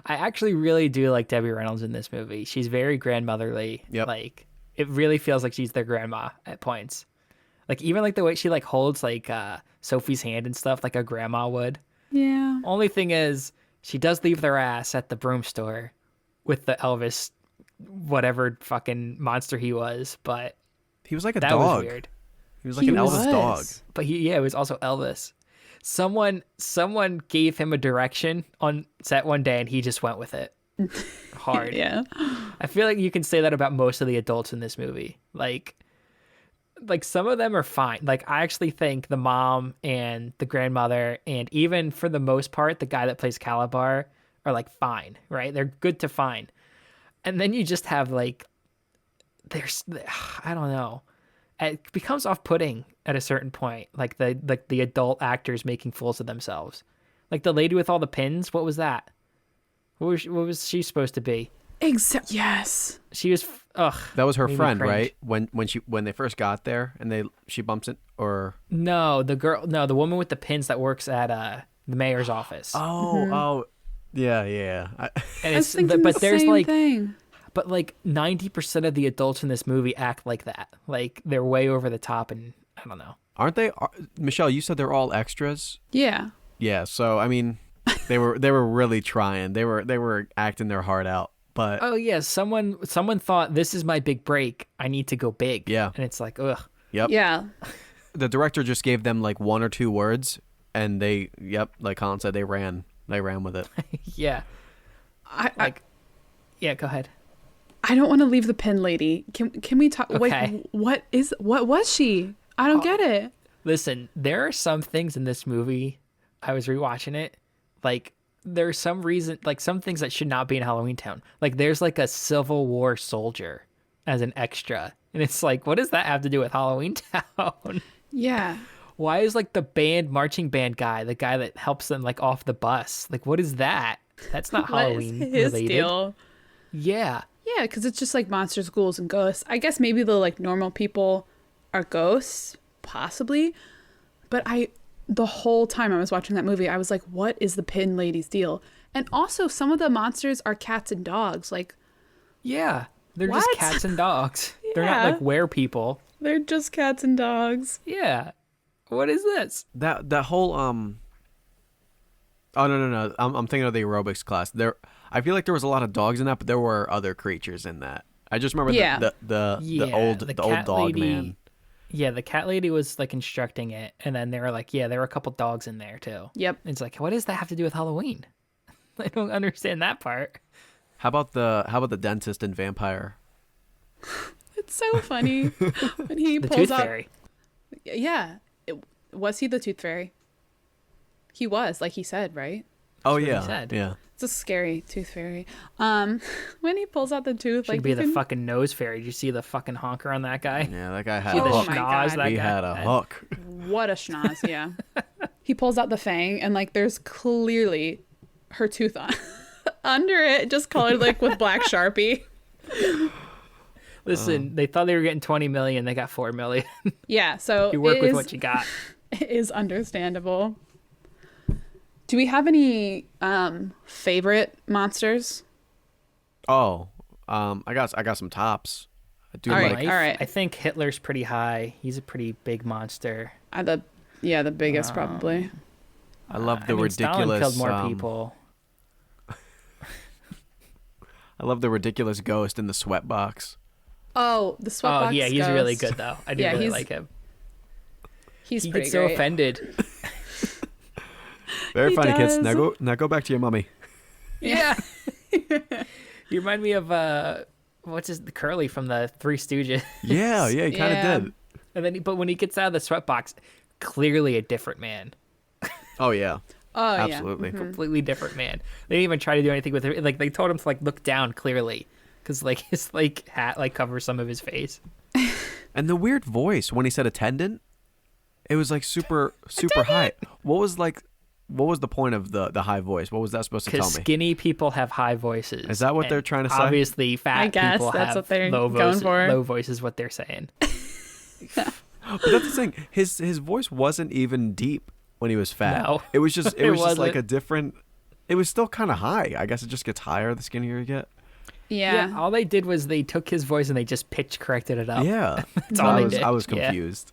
I actually really do like Debbie Reynolds in this movie. She's very grandmotherly. Yep. Like it really feels like she's their grandma at points. Like even like the way she like holds like Sophie's hand and stuff like a grandma would. Yeah. Only thing is She does leave their ass at the broom store with the Elvis, whatever fucking monster he was, but He was like a that dog. was weird. He was like an Elvis dog. But it was also Elvis. Someone gave him a direction on set one day, and he just went with it hard. Yeah. I feel like you can say that about most of the adults in this movie. Like some of them are fine. Like, I actually think the mom and the grandmother, and even for the most part, the guy that plays Calabar, are like fine, right? They're good to fine. And then you just have like, I don't know. It becomes off-putting at a certain point. Like the adult actors making fools of themselves. Like the lady with all the pins. What was that? What was she supposed to be? Yes. She was. Ugh. That was her made me friend, cringe. right? When they first got there and she bumps it, or No, the woman with the pins that works at the mayor's office. oh, yeah. And I was thinking but the there's same like thing. but like 90% of the adults in this movie act like that. Like they're way over the top, and I don't know. Aren't they? Michelle, you said they're all extras. Yeah. Yeah. So I mean, they were really trying. They were acting their heart out. But Oh yeah, someone thought, this is my big break. I need to go big. Yeah. And it's like, ugh. yep. Yeah. The director just gave them like one or two words, and like Colin said, they ran with it. Yeah. Yeah, go ahead. I don't want to leave the pin lady. Can we talk? Okay. What was she? I don't get it. Listen, there are some things in this movie, I was rewatching it, like there's some reason, like some things that should not be in Halloweentown. Like there's like a Civil War soldier as an extra. And it's like, what does that have to do with Halloweentown? Yeah. Why is like the marching band guy, the guy that helps them like off the bus? Like, what is that? That's not What is Halloween his related. deal? Yeah. Yeah, because it's just like monsters, ghouls, and ghosts. I guess maybe the like normal people are ghosts, possibly. But the whole time I was watching that movie, I was like, what is the pin lady's deal? And also, some of the monsters are cats and dogs. Like, Yeah. They're What? just cats and dogs. They're not Yeah. like were people. they're just cats and dogs. Yeah. What is this? That whole Oh no. I'm thinking of the aerobics class. I feel like there was a lot of dogs in that, but there were other creatures in that. I just remember Yeah. the old cat dog lady, man. Yeah, the cat lady was like instructing it, and then they were like, yeah, there were a couple dogs in there too. Yep. It's like, what does that have to do with Halloween? I don't understand that part. How about the dentist and vampire? It's so funny when he The pulls tooth out. fairy. Yeah. Was he the tooth fairy? He was, like he said, right? Oh what he yeah, said. yeah. It's a scary tooth fairy. When he pulls out the tooth, Should like be you the can- fucking nose fairy. Did you see the fucking honker on that guy? Yeah, that guy had See a the Oh hook. my schnoz God. that He guy had a hook. What a schnoz, yeah. He pulls out the fang and like there's clearly her tooth on under it, just colored like with black Sharpie. Listen, they thought they were getting 20 million. They got 4 million. Yeah, so You work it with is- what you got. it is understandable. Do we have any favorite monsters? Oh, I got some tops. I do All like. right. all right. I think Hitler's pretty high. He's a pretty big monster. The biggest probably. I love the I mean, ridiculous. Stalin killed more people. I love the ridiculous ghost in the sweatbox. Oh, the sweatbox. Oh yeah, he's really ghost. good though. I do Yeah, really he's like him. He's He pretty gets so great. offended. Very He funny, kids. does. Now go back to your mummy. Yeah. You remind me of the Curly from the Three Stooges. Yeah, he kind of Yeah. did. And then but when he gets out of the sweatbox, clearly a different man. Oh yeah, Oh absolutely. Completely different man. They didn't even try to do anything with it. Like they told him to like look down clearly, because like his like hat like covers some of his face. And the weird voice when he said attendant, it was like super high. What was the point of the high voice? What was that supposed to tell Because me? skinny people have high voices. Is that what and they're trying to say? Obviously, fat I guess people that's have what they're low going voices. for. Low voice is what they're saying. But that's the thing. His voice wasn't even deep when he was fat. No. It was just It just like wasn't. a different. It was still kind of high. I guess it just gets higher the skinnier you get. Yeah. All they did was they took his voice and they just pitch corrected it up. Yeah, That's all they did. I was Yeah. confused.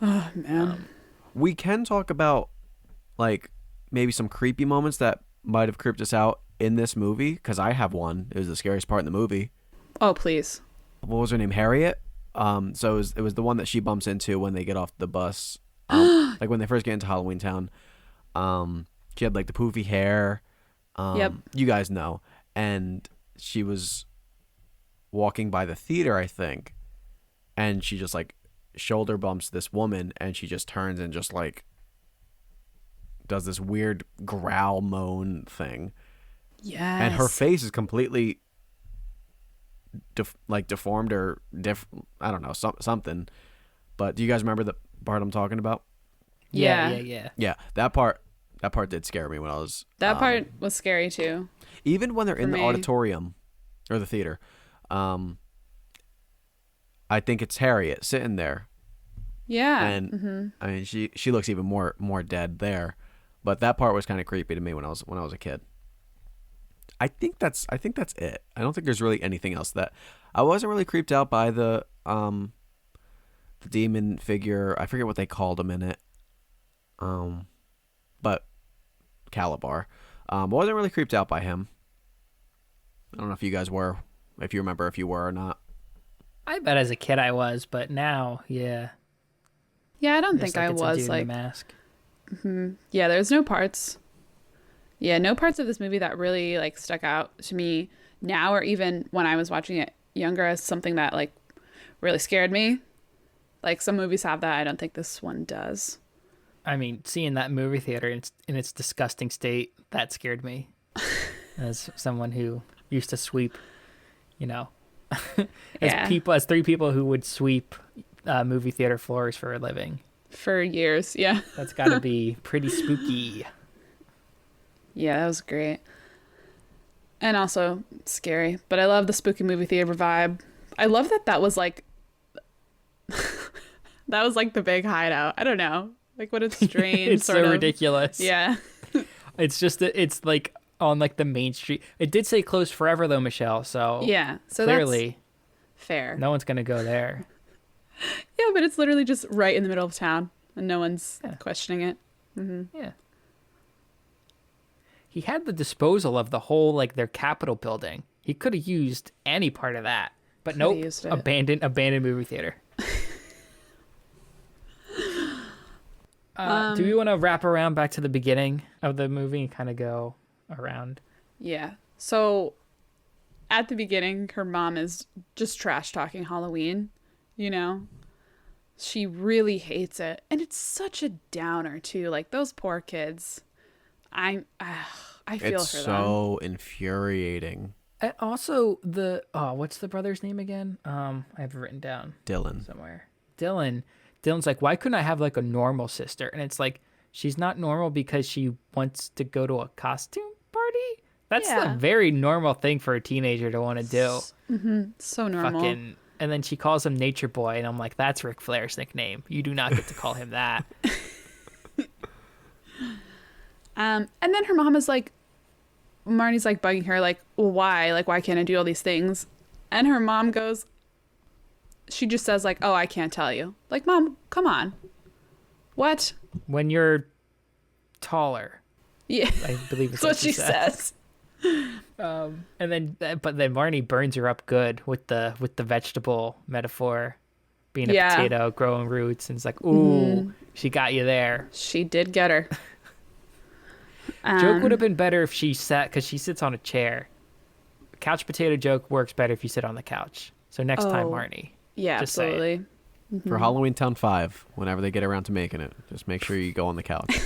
Oh man. We can talk about like maybe some creepy moments that might have creeped us out in this movie, because I have one. It was the scariest part in the movie. Oh, please. What was her name? Harriet. So it was the one that she bumps into when they get off the bus. Like when they first get into Halloweentown. She had like the poofy hair. Yep. You guys know. And she was walking by the theater, I think, and she just like shoulder bumps this woman, and she just turns and just like does this weird growl moan thing. Yes. And her face is completely deformed or I don't know, something. But do you guys remember the part I'm talking about? Yeah. Yeah, that part did scare me when I was That part was scary too. even when they're in the me. auditorium or the theater. I think it's Harriet sitting there. Yeah. And I mean she looks even more dead there. But that part was kind of creepy to me when I was a kid. I think that's it. I don't think there's really anything else that I wasn't really creeped out by the demon figure. I forget what they called him in it. But Calabar. Wasn't really creeped out by him. I don't know if you guys were, if you remember if you were or not. I bet as a kid I was, but now, yeah. Yeah, I don't Just think I it's a was dude in a like. mask. Yeah, there's no parts. Yeah, no parts of this movie that really like stuck out to me now, or even when I was watching it younger, as something that like really scared me. Like some movies have that. I don't think this one does. I mean, seeing that movie theater in its disgusting state, that scared me. As someone who used to sweep, as three people who would sweep movie theater floors for a living. For years, yeah. That's got to be pretty spooky. Yeah, that was great. And also scary. But I love the spooky movie theater vibe. I love that was like that was like the big hideout. I don't know. Like what a strange it's sort so of ridiculous. Yeah. It's like on like the main street. It did say closed forever though, Michelle, so Yeah. So clearly that's fair. no one's going to go there. Yeah, but it's literally just right in the middle of town and no one's questioning it. Yeah. He had the disposal of the whole like their Capitol building. He could have used any part of that. But nope, used it. abandoned movie theater. Do we want to wrap around back to the beginning of the movie and kind of go around? Yeah. So at the beginning, her mom is just trash talking Halloween, She really hates it. And it's such a downer too. Like those poor kids. I feel It's for them. so infuriating. And also what's the brother's name again? I have it written down Dylan. somewhere. Dylan's like, why couldn't I have like a normal sister? And it's like, she's not normal because she wants to go to a costume party. That's a very normal thing for a teenager to want to do. So normal. And then she calls him Nature Boy, and I'm like, that's Ric Flair's nickname. You do not get to call him that. And then her mom is like, Marnie's like bugging her, like, well, why? Like, why can't I do all these things? And her mom goes, she just says like, oh, I can't tell you. Like, Mom, come on. What? When you're taller, Yeah. I believe it's That's what she says. But then Marnie burns her up good with the vegetable metaphor, being a potato, growing roots, and it's like, ooh, she got you there. She did get her. Joke would have been better if she sat, because she sits on a chair. Couch potato joke works better if you sit on the couch. So next time, Marnie. Yeah, Just saying. absolutely. For Halloweentown 5, whenever they get around to making it, just make sure you go on the couch.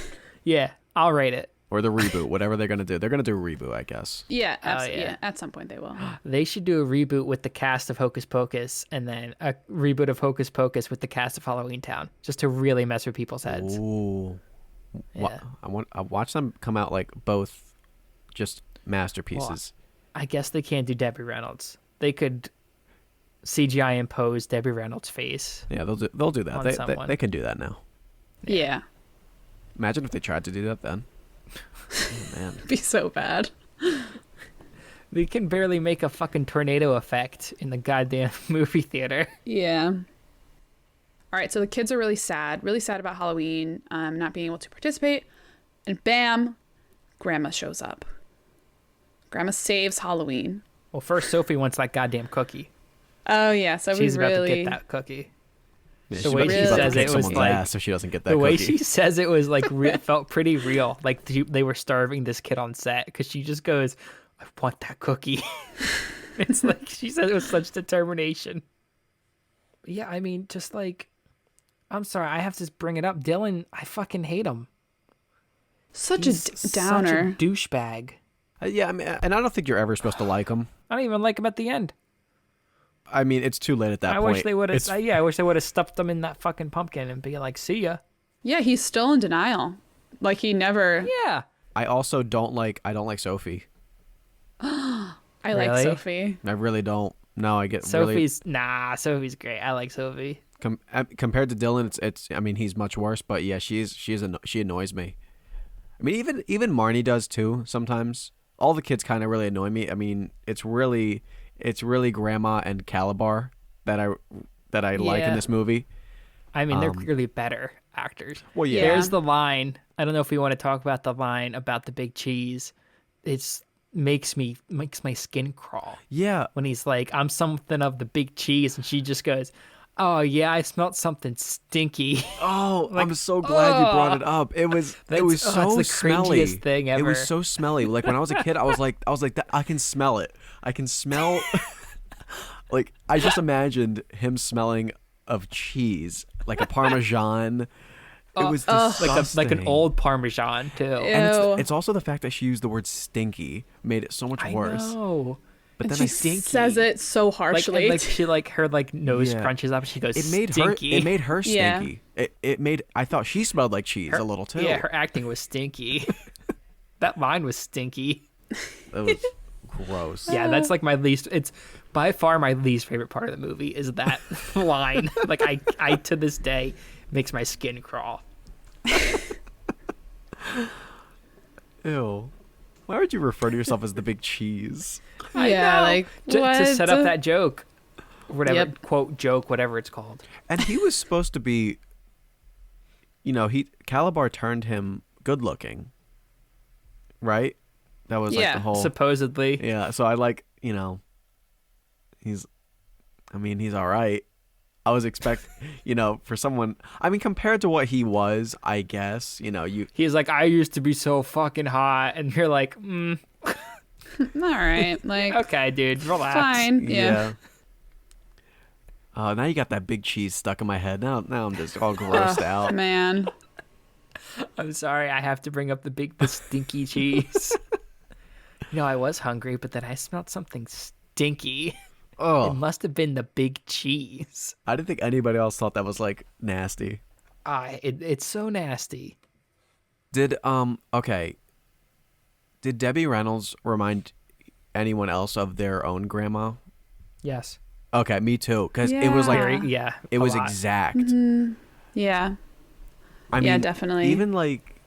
Yeah, I'll rate it. Or the reboot, whatever they're going to do. They're going to do a reboot, I guess. Yeah, Oh, absolutely. yeah. Yeah, at some point they will. They should do a reboot with the cast of Hocus Pocus, and then a reboot of Hocus Pocus with the cast of Halloweentown, just to really mess with people's heads. Ooh. Yeah. I watch them come out like both just masterpieces. I guess they can't do Debbie Reynolds. They could CGI impose Debbie Reynolds' face. Yeah, they'll do that. On someone. They can do that now. Yeah. Imagine if they tried to do that then. Oh, man. It'd be so bad. They can barely make a fucking tornado effect in the goddamn movie theater. Yeah. All right, so the kids are really sad about Halloween, not being able to participate. And bam, Grandma shows up. Grandma saves Halloween. Well, first Sophie wants that goddamn cookie. Oh yeah, so She's we about really to get that cookie. Yeah, The way she she's about to says kick it was someone's like ass if she doesn't get that the way cookie. she says it was like felt pretty real. Like they were starving this kid on set because she just goes, "I want that cookie." It's like she said it with such determination. Yeah, I mean, just like, I'm sorry, I have to bring it up. Dylan, I fucking hate him. such He's a downer. Such a douchebag. Yeah, I mean, and I don't think you're ever supposed to like him. I don't even like him at the end. I mean, it's too late at that I point. wish they would It's- have. I wish they would have stuffed them in that fucking pumpkin and be like, "See ya." Yeah, he's still in denial. Like he never. Yeah. I also don't like Sophie. I like Really? Sophie. I really don't. No, I get Sophie's Sophie's great. I like Sophie. compared to Dylan. It's. I mean, he's much worse. But yeah, she annoys me. I mean, even Marnie does too sometimes. All the kids kind of really annoy me. I mean, it's really Grandma and Calabar that I like in Yeah. this movie. I mean, they're clearly better actors. Well, yeah. Yeah. There's the line. I don't know if we want to talk about the line about the big cheese. It's makes my skin crawl Yeah. when he's like, "I'm something of the big cheese," and she just goes, "Oh yeah, I smelled something stinky." Oh, I'm so glad you brought it up. It was so it's the smelly. cringiest thing It was ever. so smelly. Like when I was a kid, I was like that. I can smell it. I can smell. Like I just imagined him smelling of cheese, like a Parmesan. It was disgusting. like an old Parmesan too. And Ew. it's also the fact that she used the word stinky made it so much worse. I know. But And then she I think says it so Like, harshly. and, like she like her like nose Yeah. crunches up and she goes, it made stinky. her. It made her Yeah. stinky. It made. I thought she smelled like cheese a little too. Yeah, her acting was stinky. That line was stinky. That was gross. Yeah, that's like my least. It's by far my least favorite part of the movie is that line. Like I to this day makes my skin crawl. Ew. Why would you refer to yourself as the big cheese? yeah, know. like To what? set up that joke, whatever Yep. quote joke, whatever it's called. And he was supposed to be, Calabar turned him good looking, right? That was like Yeah. the whole. Supposedly, Yeah. So I like, he's all right. I was for someone. I mean, compared to what he was, I guess, he's like, "I used to be so fucking hot," and you're like, All right, like "Okay, dude, relax." fine. Yeah. Now you got that big cheese stuck in my head. Now I'm just all grossed out. Man. I'm sorry, I have to bring up the stinky cheese. I was hungry, but then I smelled something stinky. It Oh, must have been the big cheese. I didn't think anybody else thought that was like nasty. It's so nasty. Did Debbie Reynolds remind anyone else of their own grandma? Yes. Okay, me too. Because it was like Yeah. Yeah. it a was lot. exact. Yeah. I mean, Yeah, definitely. Even like,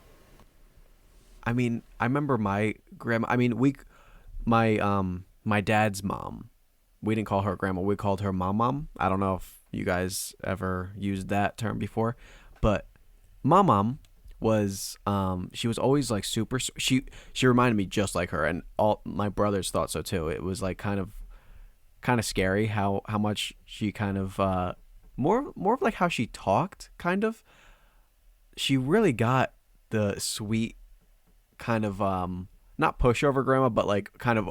I mean, I remember my grandma. I mean, my dad's mom. We didn't call her grandma. We called her mom. I don't know if you guys ever used that term before, but mom was she was always like super. She reminded me just like her, and all my brothers thought so too. It was like kind of scary how much she kind of more of like how she talked kind of. She really got the sweet kind of not pushover grandma, but like kind of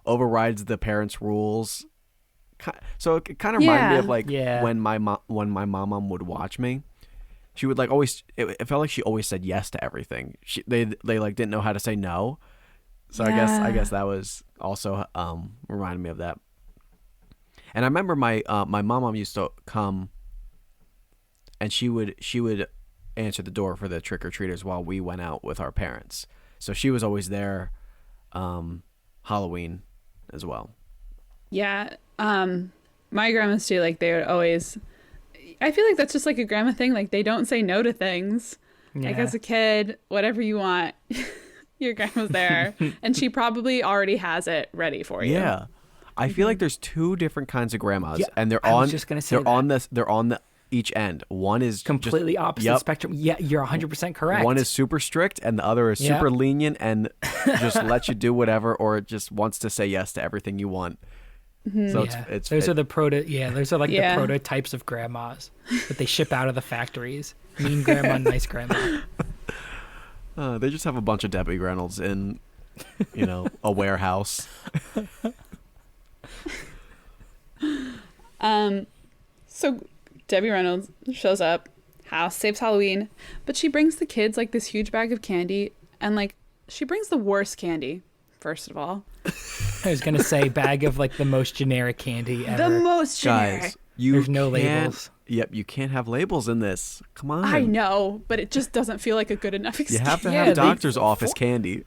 overrides the parents' rules. So it kind of reminded me of like when my mom would watch me. She would like always. It felt like she always said yes to everything. They like didn't know how to say no. So I guess that was also reminded me of that. And I remember my mom used to come, and she would answer the door for the trick-or-treaters while we went out with our parents. So she was always there Halloween as well. Yeah. My grandmas too, like they would always I feel like that's just like a grandma thing. Like they don't say no to things. Like as a kid, whatever you want, your grandma's there. And she probably already has it ready for you. Yeah. I feel like there's two different kinds of grandmas, Yeah, and they're I on was just gonna say they're on the each end. One is completely opposite spectrum. Yeah, you're 100% correct. One is super strict, and the other is super lenient and just lets you do whatever, or just wants to say yes to everything you want. So those are the those are like the prototypes of grandmas that they ship out of the factories. Mean grandma, nice grandma. They just have a bunch of Debbie Reynolds in, a warehouse. So Debbie Reynolds shows up, house saves Halloween, but she brings the kids like this huge bag of candy, and like she brings the worst candy. First of all, I was gonna say bag of like the most generic candy ever. The most generic. Guys, there's no labels. Yep, you can't have labels in this. Come on. I know, but it just doesn't feel like a good enough excuse. You have to have doctor's office candy.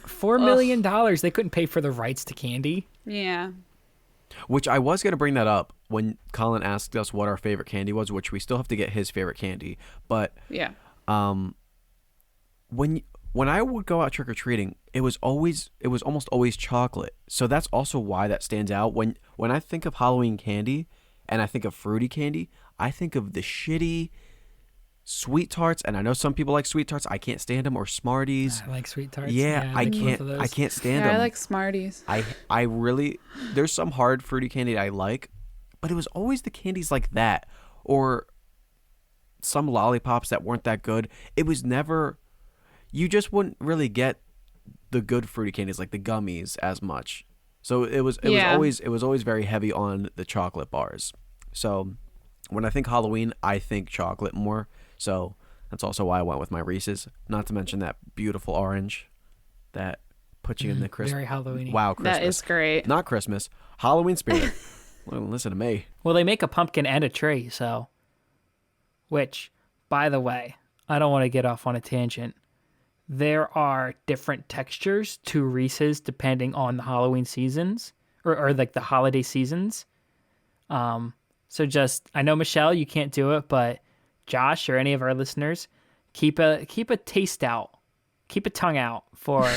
$4 million. They couldn't pay for the rights to candy. Yeah. Which I was going to bring that up when Colin asked us what our favorite candy was, which we still have to get his favorite candy. But when I would go out trick or treating, it was almost always chocolate. So that's also why that stands out. When I think of Halloween candy and I think of fruity candy, I think of the shitty sweet tarts, and I know some people like sweet tarts. I can't stand them, or Smarties. I like sweet tarts. Yeah, I can't stand them. I like Smarties. I really, there's some hard fruity candy I like, but it was always the candies like that, or some lollipops that weren't that good. It was never, you just wouldn't really get the good fruity candies like the gummies as much. So it was always very heavy on the chocolate bars. So when I think Halloween, I think chocolate more. So that's also why I went with my Reese's. Not to mention that beautiful orange that puts you in the Christmas. Very Halloween-y. Wow, Christmas. That is great. Not Christmas. Halloween spirit. Well, listen to me. Well, they make a pumpkin and a tree, so. Which, by the way, I don't want to get off on a tangent. There are different textures to Reese's depending on the Halloween seasons, or like the holiday seasons. So just, I know, Michelle, you can't do it, but Josh or any of our listeners, keep a taste out, keep a tongue out for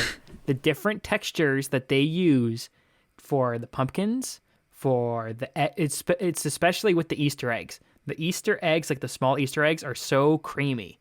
the different textures that they use for the pumpkins, for it's especially with the Easter eggs. The Easter eggs, like the small Easter eggs, are so creamy,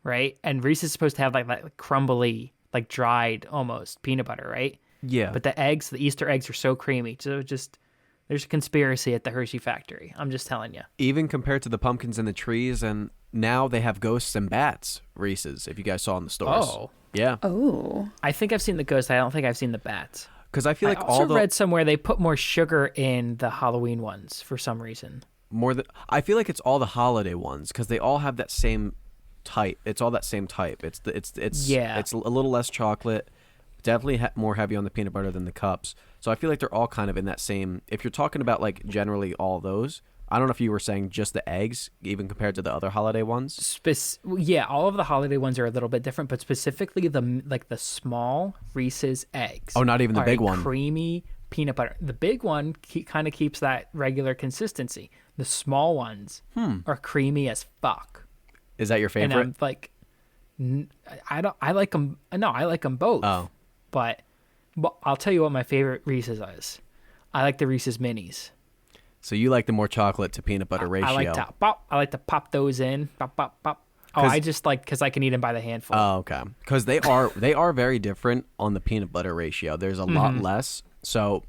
right? And Reese's is supposed to have like crumbly, like dried almost peanut butter, right? Yeah. But the Easter eggs are so creamy. So just, there's a conspiracy at the Hershey factory. I'm just telling you. Even compared to the pumpkins and the trees, and now they have ghosts and bats, Reese's, if you guys saw in the stores. Oh. Yeah. Oh. I think I've seen the ghost. I don't think I've seen the bats. Because I feel like I also read somewhere they put more sugar in the Halloween ones for some reason. I feel like it's all the holiday ones because they all have that same type. It's all that same type. It's a little less chocolate, definitely more heavy on the peanut butter than the cups. So I feel like they're all kind of in that same. If you're talking about like generally all those, I don't know if you were saying just the eggs, even compared to the other holiday ones. All of the holiday ones are a little bit different, but specifically the small Reese's eggs. Oh, not even the big one. Creamy peanut butter. The big one kind of keeps that regular consistency. The small ones are creamy as fuck. Is that your favorite? And I'm like, I like them. No, I like them both. Oh, but I'll tell you what my favorite Reese's is. I like the Reese's Minis. So you like the more chocolate to peanut butter ratio? I like to pop those in. Pop, pop, pop. Oh, I just like because I can eat them by the handful. Oh, okay. Because they are very different on the peanut butter ratio. There's a lot less. So,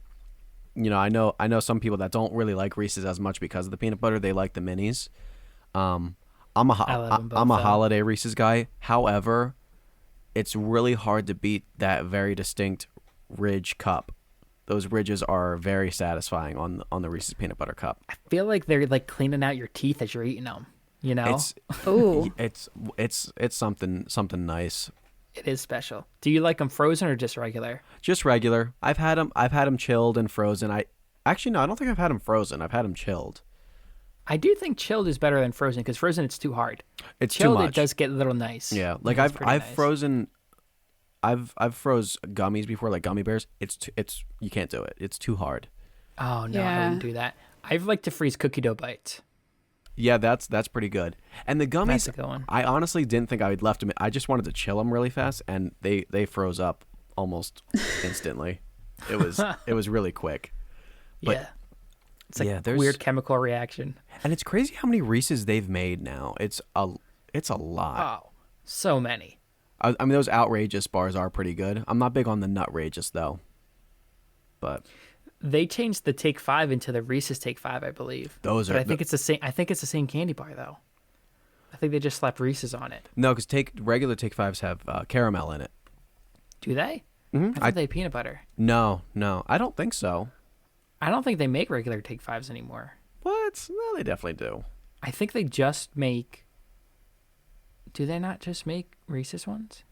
I know some people that don't really like Reese's as much because of the peanut butter. They like the minis. I'm a holiday Reese's guy. However, it's really hard to beat that very distinct Ridge cup. Those ridges are very satisfying on the Reese's peanut butter cup. I feel like they're like cleaning out your teeth as you're eating them. It's something nice. It is special. Do you like them frozen or just regular? Just regular. I've had them chilled and frozen. I don't think I've had them frozen. I've had them chilled. I do think chilled is better than frozen because frozen it's too hard. It's chilled, too much. It does get a little nice. Yeah, like I've nice. frozen. I've froze gummies before, like gummy bears. It's you can't do it. It's too hard. Oh no, I wouldn't do that. I've liked to freeze cookie dough bites. Yeah, that's pretty good. And the gummies, that's a good one. I honestly didn't think I'd left them. I just wanted to chill them really fast, and they froze up almost instantly. It was really quick. But yeah. It's like Yeah, a there's- weird chemical reaction. And it's crazy how many Reese's they've made now. It's a lot. Oh, so many. I mean, those outrageous bars are pretty good. I'm not big on the nutrageous though. But They changed the Take 5 into the Reese's Take 5, I believe. Those But are I think the- it's the same. I think it's the same candy bar though. I think they just slapped Reese's on it. no, because regular Take Fives have caramel in it. Do they? Mm-hmm. I thought they had peanut butter. No, I don't think so. I don't think they make regular Take 5s anymore. What? No, they definitely do. I think they just make. Do they not just make Reese's ones?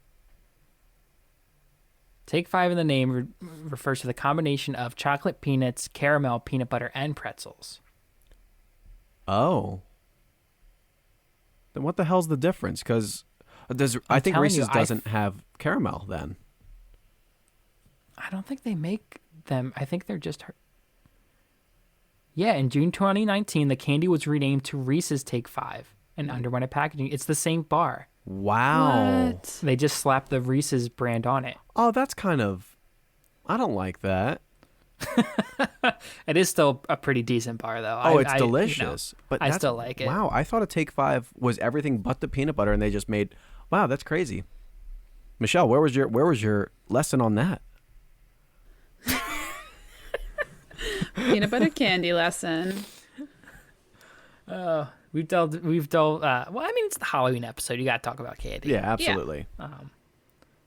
Take 5 in the name refers to the combination of chocolate, peanuts, caramel, peanut butter, and pretzels. Oh. Then what the hell's the difference? Because I think telling you, Reese's doesn't have caramel then. I don't think they make them. I think they're just. Yeah, in June 2019, the candy was renamed to Reese's Take 5 and underwent a packaging. It's the same bar. Wow. What? They just slapped the Reese's brand on it. Oh, that's kind of. I don't like that. It is still a pretty decent bar, though. Oh, it's delicious. But I that's- still like it. Wow, I thought a Take 5 was everything but the peanut butter, and they just made. Wow, that's crazy. Michelle, where was your lesson on that? Peanut butter candy lesson. We've delved. Well, I mean, it's the Halloween episode. You got to talk about candy. Yeah, absolutely.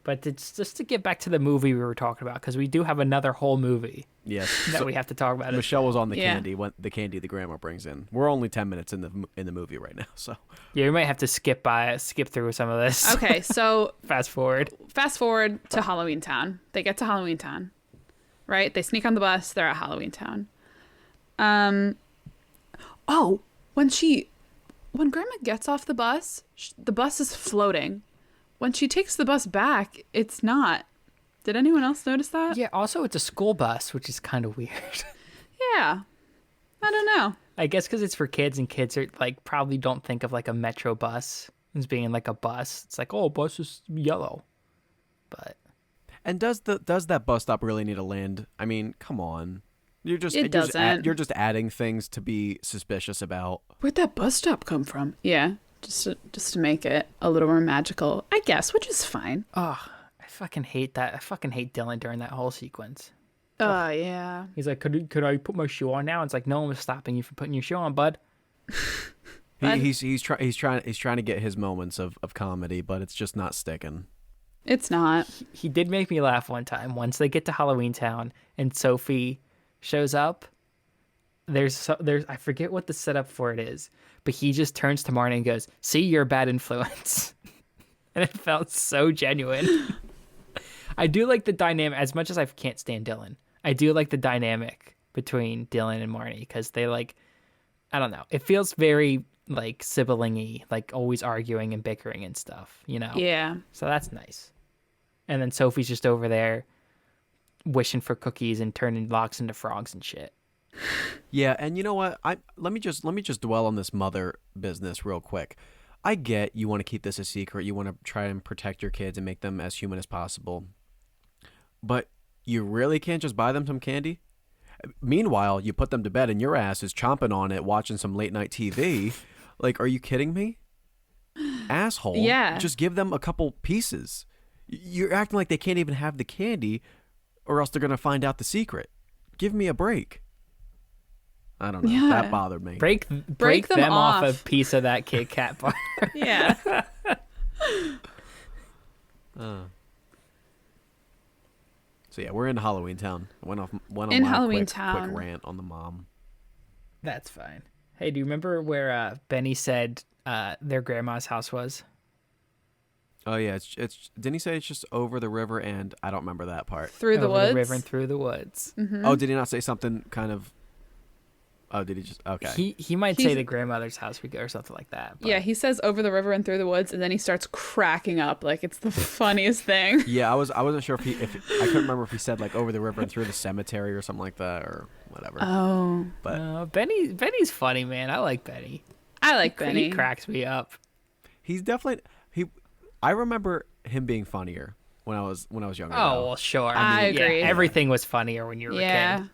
But it's just to get back to the movie we were talking about, because we do have another whole movie Yes. that we have to talk about. Michelle was on the Yeah. candy. The candy the grandma brings in. We're only 10 minutes in the movie right now, so. Yeah, we might have to skip through some of this. Okay, so Fast forward. fast forward to Halloweentown. They get to Halloweentown, right? They sneak on the bus. They're at Halloweentown. Oh, when Grandma gets off the bus is floating. When she takes the bus back, it's not. Did anyone else notice that? Yeah. Also, it's a school bus, which is kind of weird. Yeah. I don't know. I guess because it's for kids, and kids are like probably don't think of like a metro bus as being like a bus. It's like, oh, bus is yellow. But And does that bus stop really need to land? I mean, come on. It doesn't. You're just adding things to be suspicious about. Where'd that bus stop come from? Yeah, just to make it a little more magical, I guess, which is fine. I fucking hate that. I fucking hate Dylan during that whole sequence. Oh, yeah. He's like, could I put my shoe on now? And it's like, no one was stopping you from putting your shoe on, bud. He's trying to get his moments of comedy, but it's just not sticking. It's not. He did make me laugh one time. Once they get to Halloweentown and Sophie shows up, there's I forget what the setup for it is, but he just turns to Marnie and goes, "See, you're a bad influence." And it felt so genuine. I do like the dynamic, as much as I can't stand Dylan. I do like the dynamic between Dylan and Marnie, because they like, I don't know. It feels very like sibling-y, like always arguing and bickering and stuff, you know? Yeah. So that's nice. And then Sophie's just over there wishing for cookies and turning locks into frogs and shit. Yeah, and you know what? Let me just dwell on this mother business real quick. I get you want to keep this a secret. You want to try and protect your kids and make them as human as possible. But you really can't just buy them some candy? Meanwhile, you put them to bed and your ass is chomping on it, watching some late night TV. Like, are you kidding me? Asshole. Yeah. Just give them a couple pieces. You're acting like they can't even have the candy or else they're going to find out the secret. Give me a break. I don't know. Yeah. That bothered me. Break them them off off. a piece of that Kit Kat bar. Yeah. So yeah, we're in Halloweentown. Went on In my Halloweentown. quick rant on the mom. That's fine. Hey, do you remember where Benny said their grandma's house was? Oh yeah, it's didn't he say it's just over the river? And I don't remember that part. Through the Over woods. the river and through the woods. Oh, did he not say something kind of? Oh, did he just? Okay. He might He's- say the grandmother's house or something like that. But Yeah, he says over the river and through the woods, and then he starts cracking up like it's the funniest thing. Yeah, I wasn't sure if I couldn't remember if he said like over the river and through the cemetery or something like that or whatever. Oh, But Benny's funny, man. I like Benny. I like Benny. He cracks me up. he's definitely I remember him being funnier when I was younger. Oh, though. well, sure. I mean, agree. Yeah, everything was funnier when you were a Yeah. kid.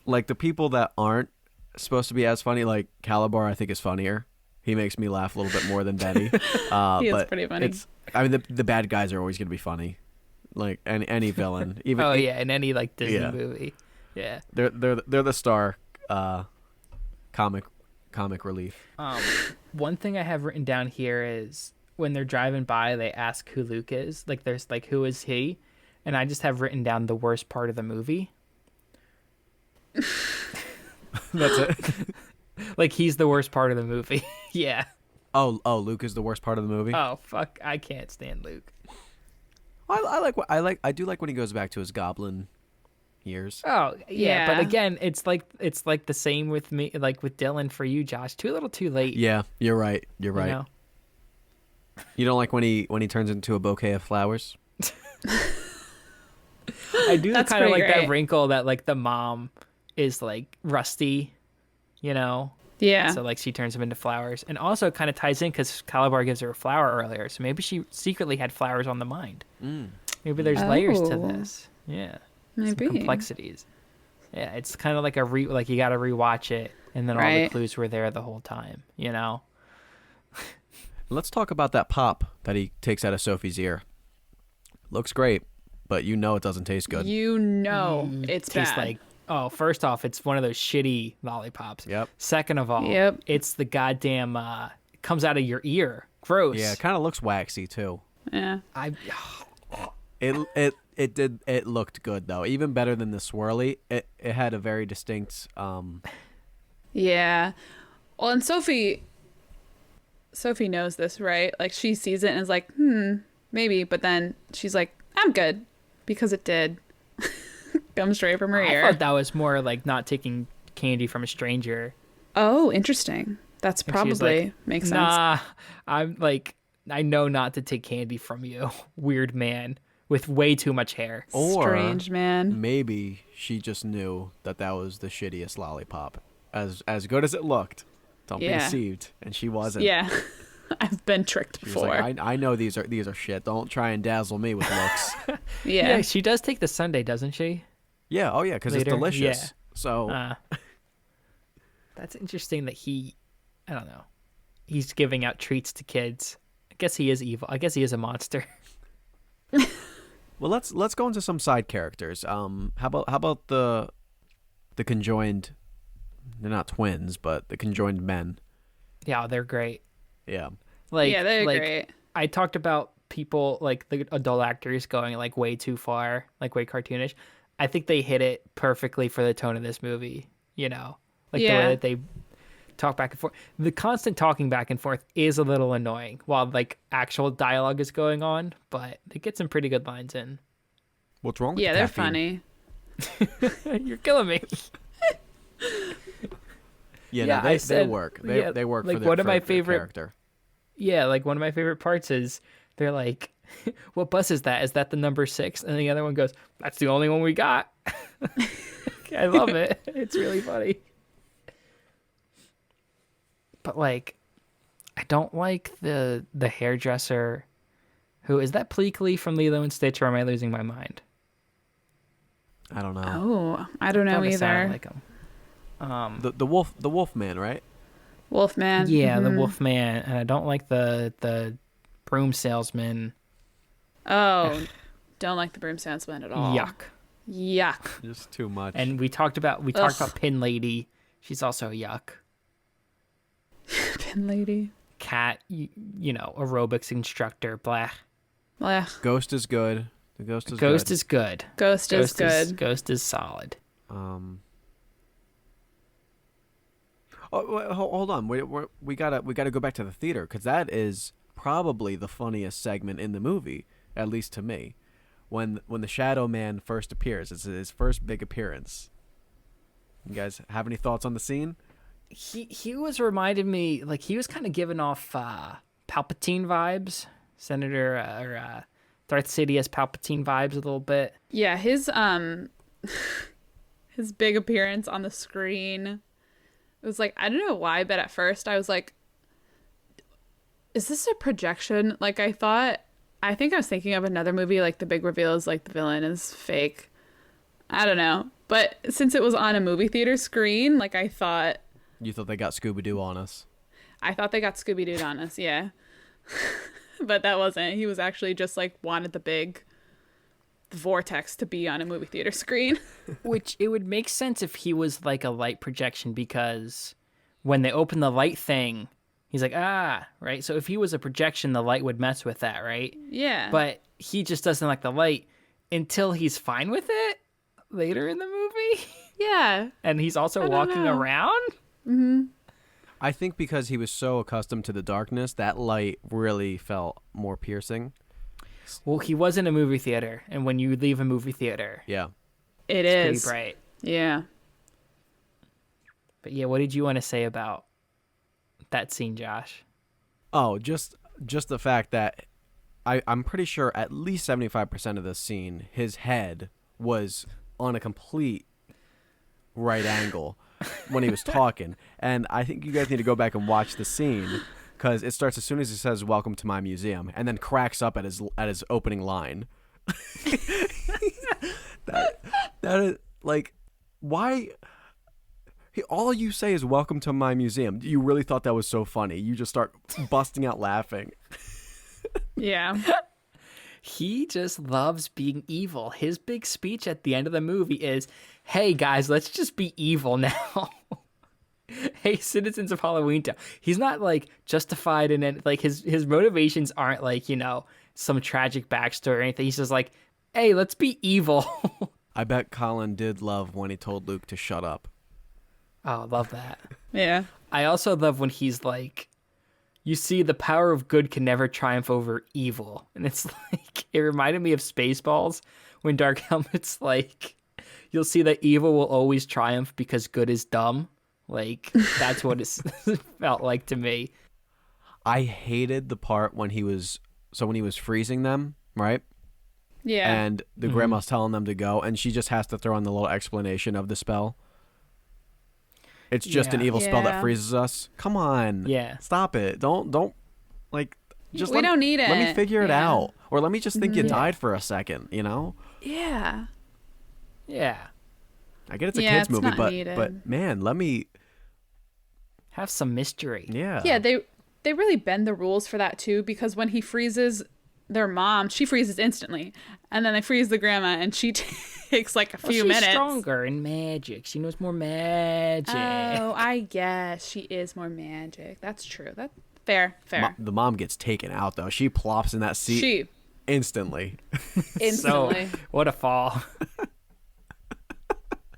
Like the people that aren't supposed to be as funny. Like Calabar, I think is funnier. He makes me laugh a little bit more than Betty. He is but pretty funny. I mean, the bad guys are always going to be funny. Like any villain, even in any like Disney movie. Yeah, they're the star comic relief. One thing I have written down here is when they're driving by, they ask who Luke is. Like, there's like, who is he? And I just have written down the worst part of the movie. That's it. Like, he's the worst part of the movie. Yeah. Oh, Luke is the worst part of the movie. Oh fuck, I can't stand Luke. I do like when he goes back to his goblin years. Oh yeah, but Yeah. again, it's like the same with me, like with Dylan for you, Josh. Too little, too late. Yeah, you're right. You're right. You know? You don't like when he turns into a bouquet of flowers? I do That's kind of pretty like that great. wrinkle that like the mom is like rusty, you know. Yeah. So like she turns him into flowers, and also it kind of ties in because Calabar gives her a flower earlier, so maybe she secretly had flowers on the mind. Maybe there's layers to Oh. this. Yeah. Some Maybe. complexities. Yeah, it's kind of like like you got to rewatch it, and then all the Right. clues were there the whole time. You know. Let's talk about that pop that he takes out of Sophie's ear. Looks great, but you know it doesn't taste good. You know it's Tastes bad. like, oh, first off, it's one of those shitty lollipops. Yep. Second of all, Yep. it's the goddamn it comes out of your ear. Gross. Yeah, it kind of looks waxy too. Yeah. It looked good though, even better than the swirly. It had a very distinct. Yeah. Well, and Sophie knows this, right? Like she sees it and is like, maybe, but then she's like, I'm good because it did come straight from her I ear. thought that was more like not taking candy from a stranger. Oh, interesting. That's And she was probably like, makes sense. Nah, I'm like, I know not to take candy from you, weird man with way too much hair. Or Strange man. maybe she just knew that was the shittiest lollipop, as good as it looked. Don't be Yeah. deceived, and she wasn't. Yeah. I've been tricked She was before. like, I know these are shit. Don't try and dazzle me with looks. yeah. She does take the sundae, doesn't she? Yeah, oh yeah, because it's Later? delicious. Yeah. So That's interesting that I don't know, he's giving out treats to kids. I guess he is evil. I guess he is a monster. well, let's go into some side characters. How about the conjoined? They're not twins, but the conjoined men. Yeah, they're great. Yeah. Like, Yeah, they're like, great. I talked about people like the adult actors going like way too far, like way cartoonish. I think they hit it perfectly for the tone of this movie. You know, like the Yeah. way that they talk back and forth. The constant talking back and forth is a little annoying while like actual dialogue is going on, but they get some pretty good lines in. What's wrong with Yeah, the they're caffeine? funny. You're killing me. Yeah, Yeah, no, I they said- work. yeah, They work like, for one of my their favorite- character. Yeah, like one of my favorite parts is they're like, "What bus is that? Is that the number 6?" And the other one goes, "That's the only one we got." I love it. It's really funny. But like, I don't like the hairdresser. Who is that? Pleakley from Lilo and Stitch, or am I losing my mind? I don't know. Oh, I don't know Thought it sounded either. like him. The wolf man, right? Wolfman. Yeah, the Mhm. wolf man, and I don't like the broom salesman. Oh, don't like the broom salesman at all. Yuck. Yuck. Just too much. And we talked about Pin Lady. She's also yuck. Pin lady. Cat, you know, aerobics instructor. Blah. Well, Ghost is good. The ghost is Ghost good. is good. Ghost is good. Ghost is solid. Oh, wait, hold on. We gotta go back to the theater because that is probably the funniest segment in the movie, at least to me. When the Shadow Man first appears, it's his first big appearance. You guys have any thoughts on the scene? He was reminding me, like, he was kind of giving off Palpatine vibes. Senator or Darth Sidious Palpatine vibes a little bit. Yeah, his his big appearance on the screen. It was like, I don't know why, but at first I was like, is this a projection? Like I think I was thinking of another movie, like the big reveal is like the villain is fake. I don't know. But since it was on a movie theater screen, like I thought You thought they got Scooby-Doo on us. I thought they got Scooby-Dooed on us, yeah. But that wasn't. He was actually just like wanted the big vortex to be on a movie theater screen. Which it would make sense if he was like a light projection, because when they open the light thing, he's like, right? So if he was a projection, the light would mess with that, right? Yeah. But he just doesn't like the light until he's fine with it later in the movie. Yeah. And he's also walking around. Mm-hmm. I think because he was so accustomed to the darkness, that light really felt more piercing. Well, he was in a movie theater, and when you leave a movie theater, Yeah. It it's is. pretty bright. Yeah. But yeah, what did you want to say about that scene, Josh? Oh, just the fact that I'm pretty sure at least 75% of the scene, his head was on a complete right angle when he was talking. And I think you guys need to go back and watch the scene, because it starts as soon as he says "Welcome to my museum," and then cracks up at his opening line. that is like, why? All you say is "Welcome to my museum." You really thought that was so funny? You just start busting out laughing. Yeah. He just loves being evil. His big speech at the end of the movie is, "Hey guys, let's just be evil now." Hey, citizens of Halloweentown. He's not like justified in it. Like his motivations aren't like, some tragic backstory or anything. He's just like, "Hey, let's be evil." I bet Colin did love when he told Luke to shut up. Oh, love that. Yeah. I also love when he's like, "You see, the power of good can never triumph over evil." And it's like, it reminded me of Spaceballs when Dark Helmet's like, "You'll see that evil will always triumph because good is dumb." Like, that's what it felt like to me. I hated the part when he was freezing them, right? Yeah. And the grandma's telling them to go, and she just has to throw in the little explanation of the spell. It's just an evil spell that freezes us. Come on. Yeah. Stop it. Don't like just we don't need it. Let me figure it out. Or let me just think you Yeah. died for a second, Yeah. Yeah. I get it's a Yeah, kids it's movie, not needed. but man, let me Have some mystery. Yeah, they really bend the rules for that too, because when he freezes their mom, she freezes instantly, and then they freeze the grandma, and she takes like a few she's minutes. stronger in magic. She knows more magic. Oh, I guess she is more magic. That's true. That's fair. The mom gets taken out though. She plops in that seat instantly. Instantly. So, what a fall.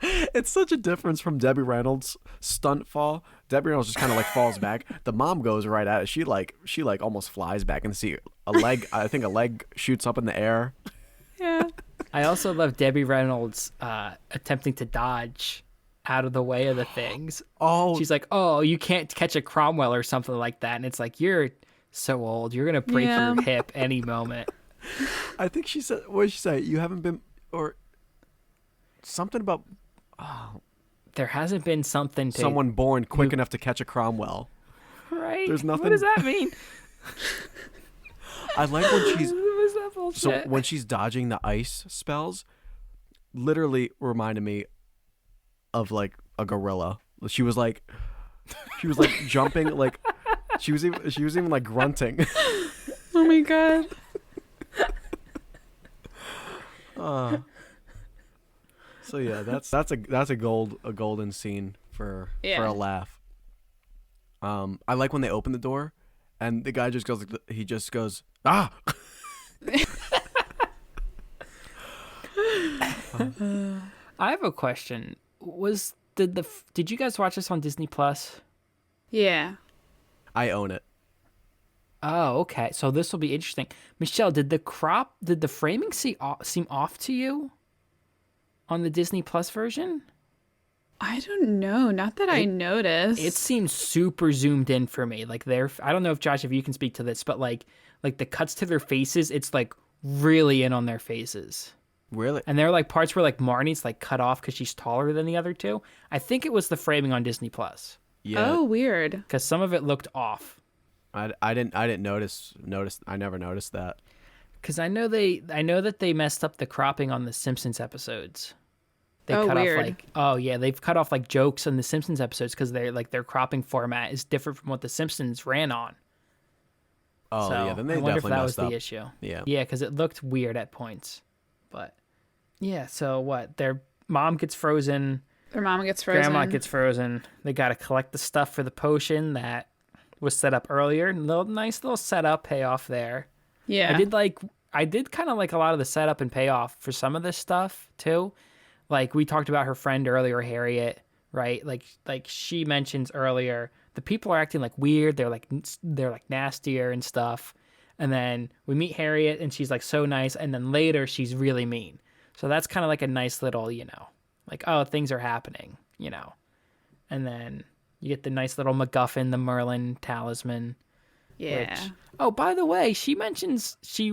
It's such a difference from Debbie Reynolds' stunt fall. Debbie Reynolds just kind of like falls back. The mom goes right at it. She almost flies back in the seat. I think a leg shoots up in the air. Yeah. I also love Debbie Reynolds attempting to dodge out of the way of the things. Oh, She's like, "Oh, you can't catch a Cromwell or something like that." And it's like, you're so old. You're going to break your hip any moment. I think she said, what did she say? You haven't been, or something about There hasn't been something to... someone born quick enough to catch a Cromwell. Right? There's nothing. What does that mean? I like when she's... What's that bullshit? So when she's dodging the ice spells, literally reminded me of like a gorilla. She was like jumping, like she was even like grunting. Oh my god. So yeah, that's a golden scene for a laugh. I like when they open the door, and the guy just goes ah. I have a question. Did you guys watch this on Disney Plus? Yeah. I own it. Oh, okay. So this will be interesting. Michelle, did the framing seem off to you on the Disney Plus version? I don't know. Not that I noticed. It seems super zoomed in for me. Like I don't know if Josh, if you can speak to this, but like the cuts to their faces, it's like really in on their faces. Really? And there are like parts where like Marnie's like cut off because she's taller than the other two. I think it was the framing on Disney Plus. Yeah. Oh, weird. Because some of it looked off. I didn't notice. I never noticed that. Because I know that they messed up the cropping on the Simpsons episodes. They Oh, cut weird. off they've cut off like jokes in the Simpsons episodes because they're like their cropping format is different from what the Simpsons ran on. Oh, So yeah, then they I wonder if definitely that was messed up. the issue. Yeah. Yeah, because it looked weird at points. But yeah, so what? Their mom gets frozen. Their mama gets frozen. Grandma gets frozen. They got to collect the stuff for the potion that was set up earlier. Nice little setup payoff there. Yeah. I did kind of like a lot of the setup and payoff for some of this stuff too. Like we talked about her friend earlier, Harriet, right? Like she mentions earlier, the people are acting like weird. They're like nastier and stuff. And then we meet Harriet and she's like so nice. And then later she's really mean. So that's kind of like a nice little, like, oh, things are happening, And then you get the nice little MacGuffin, the Merlin talisman. Yeah. Which, oh, by the way, she mentions she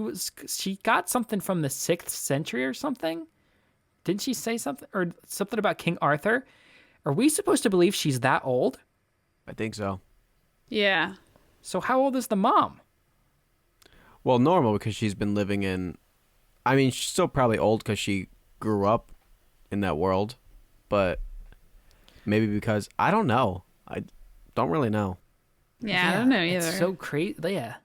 got something from the 6th century or something. Didn't she say something about King Arthur? Are we supposed to believe she's that old? I think so. Yeah. So how old is the mom? Well, normal because she's been living in. I mean, she's still probably old because she grew up in that world, but maybe because I don't know. I don't really know. Yeah, I don't know either. It's so crazy. Yeah.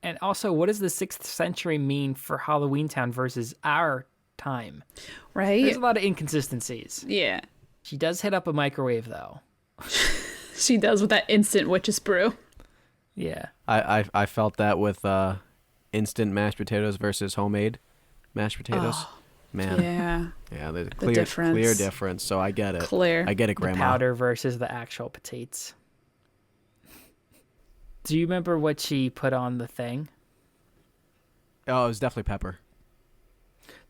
And also, what does the 6th century mean for Halloweentown versus our time? Right? There's a lot of inconsistencies. Yeah. She does hit up a microwave, though. She does with that instant witch's brew. Yeah. I felt that with instant mashed potatoes versus homemade mashed potatoes. Oh, Man. Yeah. Yeah, there's a The difference. clear difference. So I get it. Clear. I get it, The Grandma. powder versus the actual potatoes. Do you remember what she put on the thing? Oh, it was definitely pepper.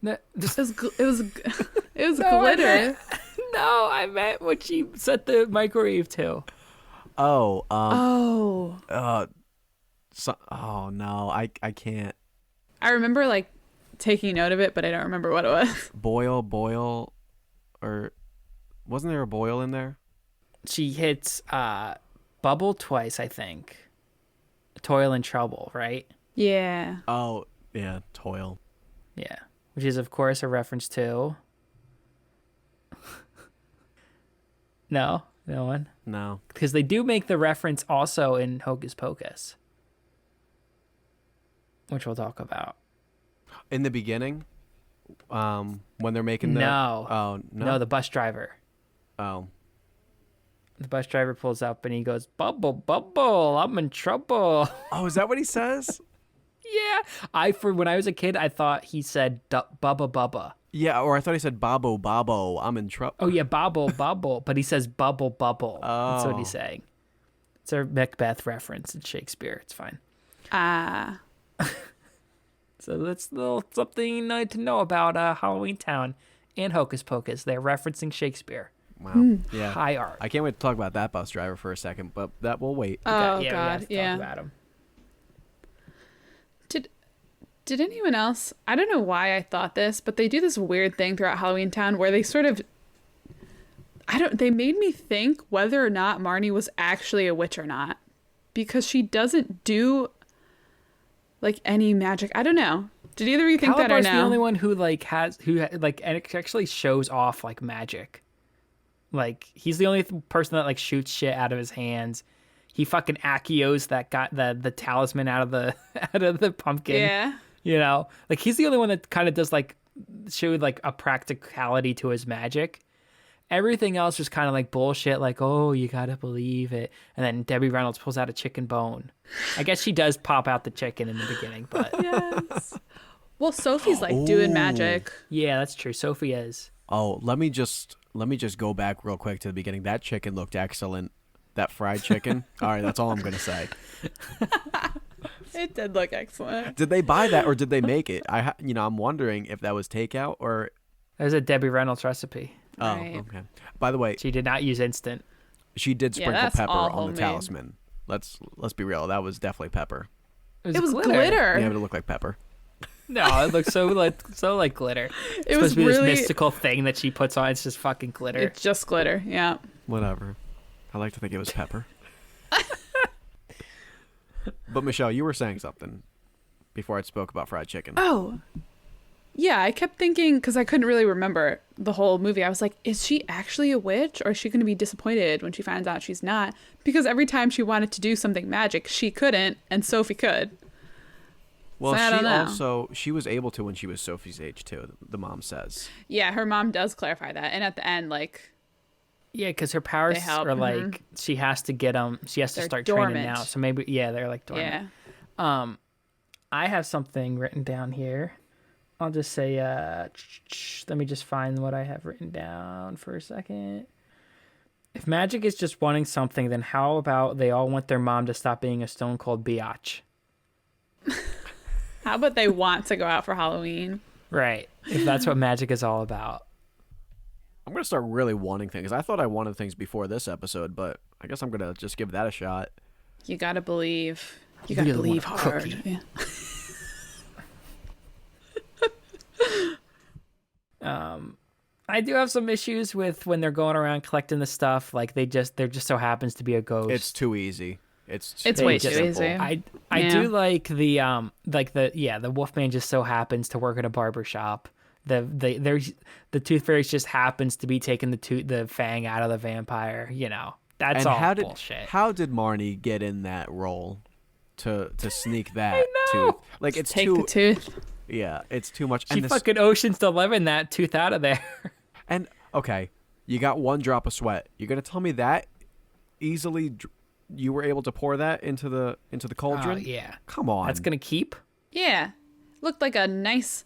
No, It was No, glitter. I meant what she set the microwave to. Oh, Oh. oh no, I can't. I remember like taking note of it, but I don't remember what it was. Boil, or wasn't there a boil in there? She hits Bubble twice, I think. Toil and Trouble, right? Yeah. Oh, yeah, toil. Yeah. Which is, of course, a reference to... No one? No. Because they do make the reference also in Hocus Pocus. Which we'll talk about. In the beginning, when they're making the... No. Oh, no? No, the bus driver. Oh. The bus driver pulls up and he goes, Bubble, Bubble, I'm in trouble. Oh, is that what he says? Yeah. When I was a kid, I thought he said Bubba Bubba. Yeah, or I thought he said Babo, I'm in trouble. Oh, yeah, Bobble, Bubble. But he says Bubble, Bubble. That's what he's saying. It's a Macbeth reference in Shakespeare. It's fine. Ah. So that's a little something you need to know about Halloweentown and Hocus Pocus. They're referencing Shakespeare. Wow. Yeah. High art. I can't wait to talk about that bus driver for a second, but that will wait. Oh we God. have to Yeah. talk about 'em. Did anyone else? I don't know why I thought this, but they do this weird thing throughout Halloweentown where they sort of. They made me think whether or not Marnie was actually a witch or not, because she doesn't do like any magic. I don't know. Did either of you think that or Calabar's no? the only one who and it actually shows off like magic. Like he's the only person that like shoots shit out of his hands. He fucking Akios that got the talisman out of the pumpkin. Yeah. You know, like he's the only one that kind of does like showed like a practicality to his magic. Everything else was kind of like bullshit. Like, oh, you gotta believe it. And then Debbie Reynolds pulls out a chicken bone. I guess she does pop out the chicken in the beginning, but Yes. Well, Sophie's like doing magic. yeah, that's true. Sophie is. Oh, let me just go back real quick to the beginning. That chicken looked excellent. That fried chicken. All right, that's all I'm going to say. It did look excellent. Did they buy that or did they make it? I'm wondering if that was takeout or... There's a Debbie Reynolds recipe. Oh, Right. okay. By the way, She did not use instant. she did Yeah, sprinkle that's pepper all on the homemade. talisman. Let's be real. That was definitely pepper. It was glitter. Yeah, but it looked like pepper. No, it looks so like glitter. It's It was supposed to be really. this mystical thing that she puts on. It's just fucking glitter. It's just glitter. Yeah. Whatever. I like to think it was pepper. But Michelle, you were saying something before I spoke about fried chicken. Oh. Yeah, I kept thinking, because I couldn't really remember the whole movie. I was like, is she actually a witch, or is she going to be disappointed when she finds out she's not? Because every time she wanted to do something magic, she couldn't, and Sophie could. Well, So I don't know. she was able to when she was Sophie's age too. The mom says. Yeah, her mom does clarify that, and at the end, like, Yeah, because her powers They help, are like she has to get them. She has to They're start dormant. training now. So maybe they're like dormant. yeah. I have something written down here. I'll just say, let me just find what I have written down for a second. If magic is just wanting something, then how about they all want their mom to stop being a stone cold biatch? How about they want to go out for Halloween? Right. If that's what magic is all about. I'm gonna start really wanting things. I thought I wanted things before this episode, but I guess I'm gonna just give that a shot. You gotta believe. You gotta really believe want a hard. cookie. Yeah. I do have some issues with when they're going around collecting the stuff. Like there just so happens to be a ghost. It's too easy. It's way just too simple. easy. I Yeah. do like the Wolfman just so happens to work at a barber shop. The Tooth Fairy just happens to be taking the fang out of the vampire. You know, that's and all how bullshit. How did Marnie get in that role to sneak that tooth? Like it's Take too the tooth. yeah, it's too much. She And fucking Ocean's 11 that tooth out of there. and okay, you got one drop of sweat. You're gonna tell me that easily you were able to pour that into the cauldron? Yeah, Come on. that's gonna keep. Yeah. Looked like a nice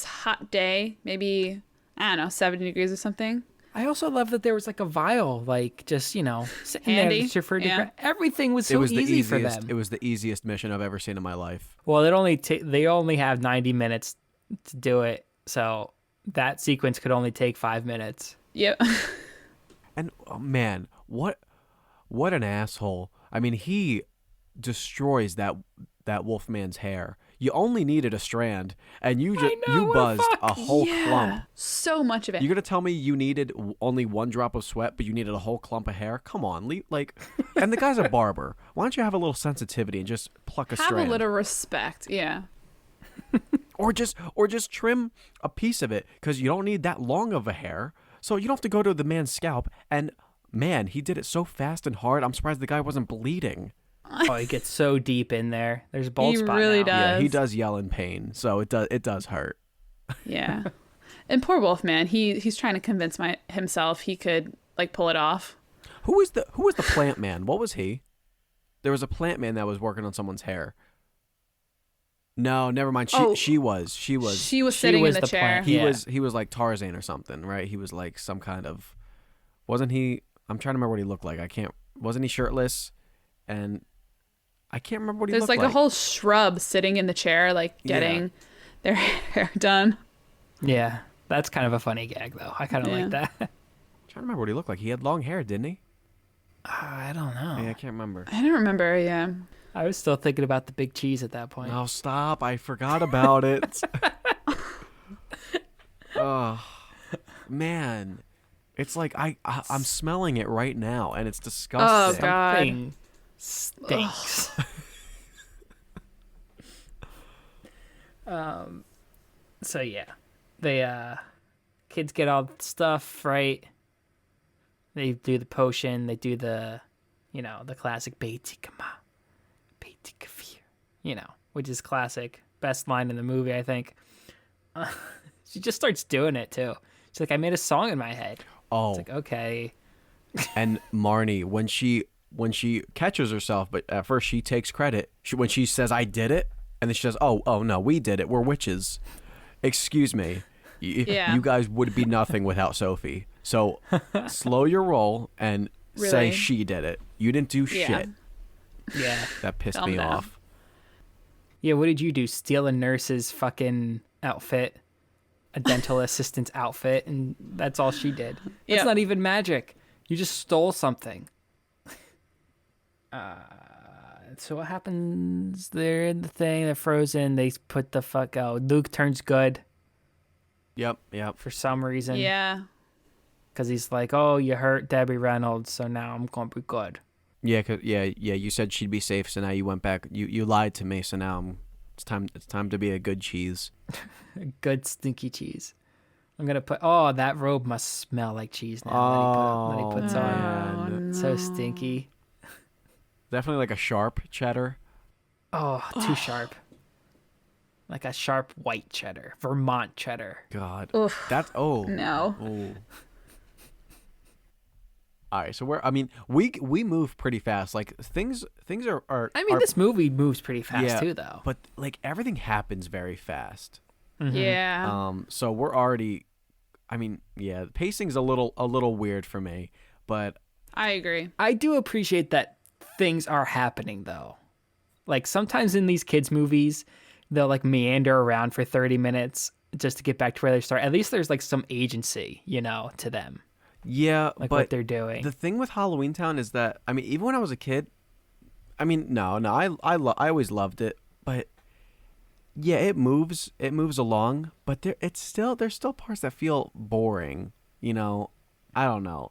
hot day. Maybe, I don't know, 70 degrees or something. I also love that there was like a vial, like just sitting Handy. there just for Yeah. everything was it so was the easy easiest. for them. It was the easiest mission I've ever seen in my life. Well, they only have 90 minutes to do it, so that sequence could only take 5 minutes. Yep. And oh, man, what an asshole. I mean, he destroys that Wolfman's hair. You only needed a strand, and you what the buzzed fuck? a whole clump. So much of it. You're gonna tell me you needed only one drop of sweat, but you needed a whole clump of hair? Come on, and the guy's a barber. Why don't you have a little sensitivity and just pluck a Have strand? a little respect. Yeah. Or just trim a piece of it, because you don't need that long of a hair, so you don't have to go to the man's scalp. And man, he did it so fast and hard. I'm surprised the guy wasn't bleeding. Oh, he gets so deep in there. There's a bald He spot really now. does. Yeah, he does yell in pain, so it does hurt. Yeah. And poor Wolfman, he's trying to convince himself he could pull it off. Who was the plant man? What was he? There was a plant man that was working on someone's hair. No, never mind. She was Sitting in the the chair. plant. he Yeah. was like Tarzan or something, right? He was like some kind of, wasn't he? I'm trying to remember what he looked like. Wasn't he shirtless? And I can't remember what he There's looked like. a whole shrub sitting in the chair, getting their hair done. Yeah, that's kind of a funny gag, though. I kind of Yeah. like that. I'm trying to remember what he looked like. He had long hair, didn't he? I don't know. Yeah, I can't remember. I don't remember. Yeah. I was still thinking about the big cheese at that point. Oh, stop. I forgot about it. Oh, man. It's like I'm smelling it right now, and it's disgusting. Oh, God. Something stinks. So yeah, they kids get all the stuff right. They do the potion. They do the, the classic Beiti Kama, Beiti Kafir, which is classic. Best line in the movie, I think. She just starts doing it too. She's like, I made a song in my head. Oh, It's like, okay. and Marnie, when she catches herself, but at first she takes credit. When she says, "I did it," and then she says, "Oh no, we did it. We're witches." Excuse me. Yeah. You guys would be nothing without Sophie. So slow your roll and say Really? she did it. You didn't do Yeah. shit. Yeah. That pissed Calm me down. off. Yeah, what did you do? Steal a nurse's fucking outfit, a dental assistant's outfit, and that's all she did. That's Yep. not even magic. You just stole something. So what happens? They're in the thing, they're frozen, they put the fuck out. Luke turns good Yep. for some reason. Yeah. Because he's like, oh, you hurt Debbie Reynolds, so now I'm going to be good. Yeah, yeah. You said she'd be safe, so now you went back. You lied to me, so now It's time to be a good cheese. Good stinky cheese. I'm gonna put. Oh, that robe must smell like cheese now. That he puts on. Oh, no. So stinky. Definitely like a sharp cheddar. Oh, too sharp. Like a sharp white cheddar, Vermont cheddar. God, Oof. that's No. Oh. All right, so we move pretty fast. Like things are. I mean, this movie moves pretty fast yeah, too, though. but like everything happens very fast. Mm-hmm. Yeah. So we're already. I mean, yeah, the pacing's a little weird for me, but I agree. I do appreciate that things are happening, though. Like sometimes in these kids' movies, they'll like meander around for 30 minutes just to get back to where they start. At least there's like some agency, to them. yeah, Like but what they're doing. the thing with Halloweentown is that I mean, even when I was a kid, I mean, no, I always loved it, but yeah, it moves along, but there's still parts that feel boring. I don't know.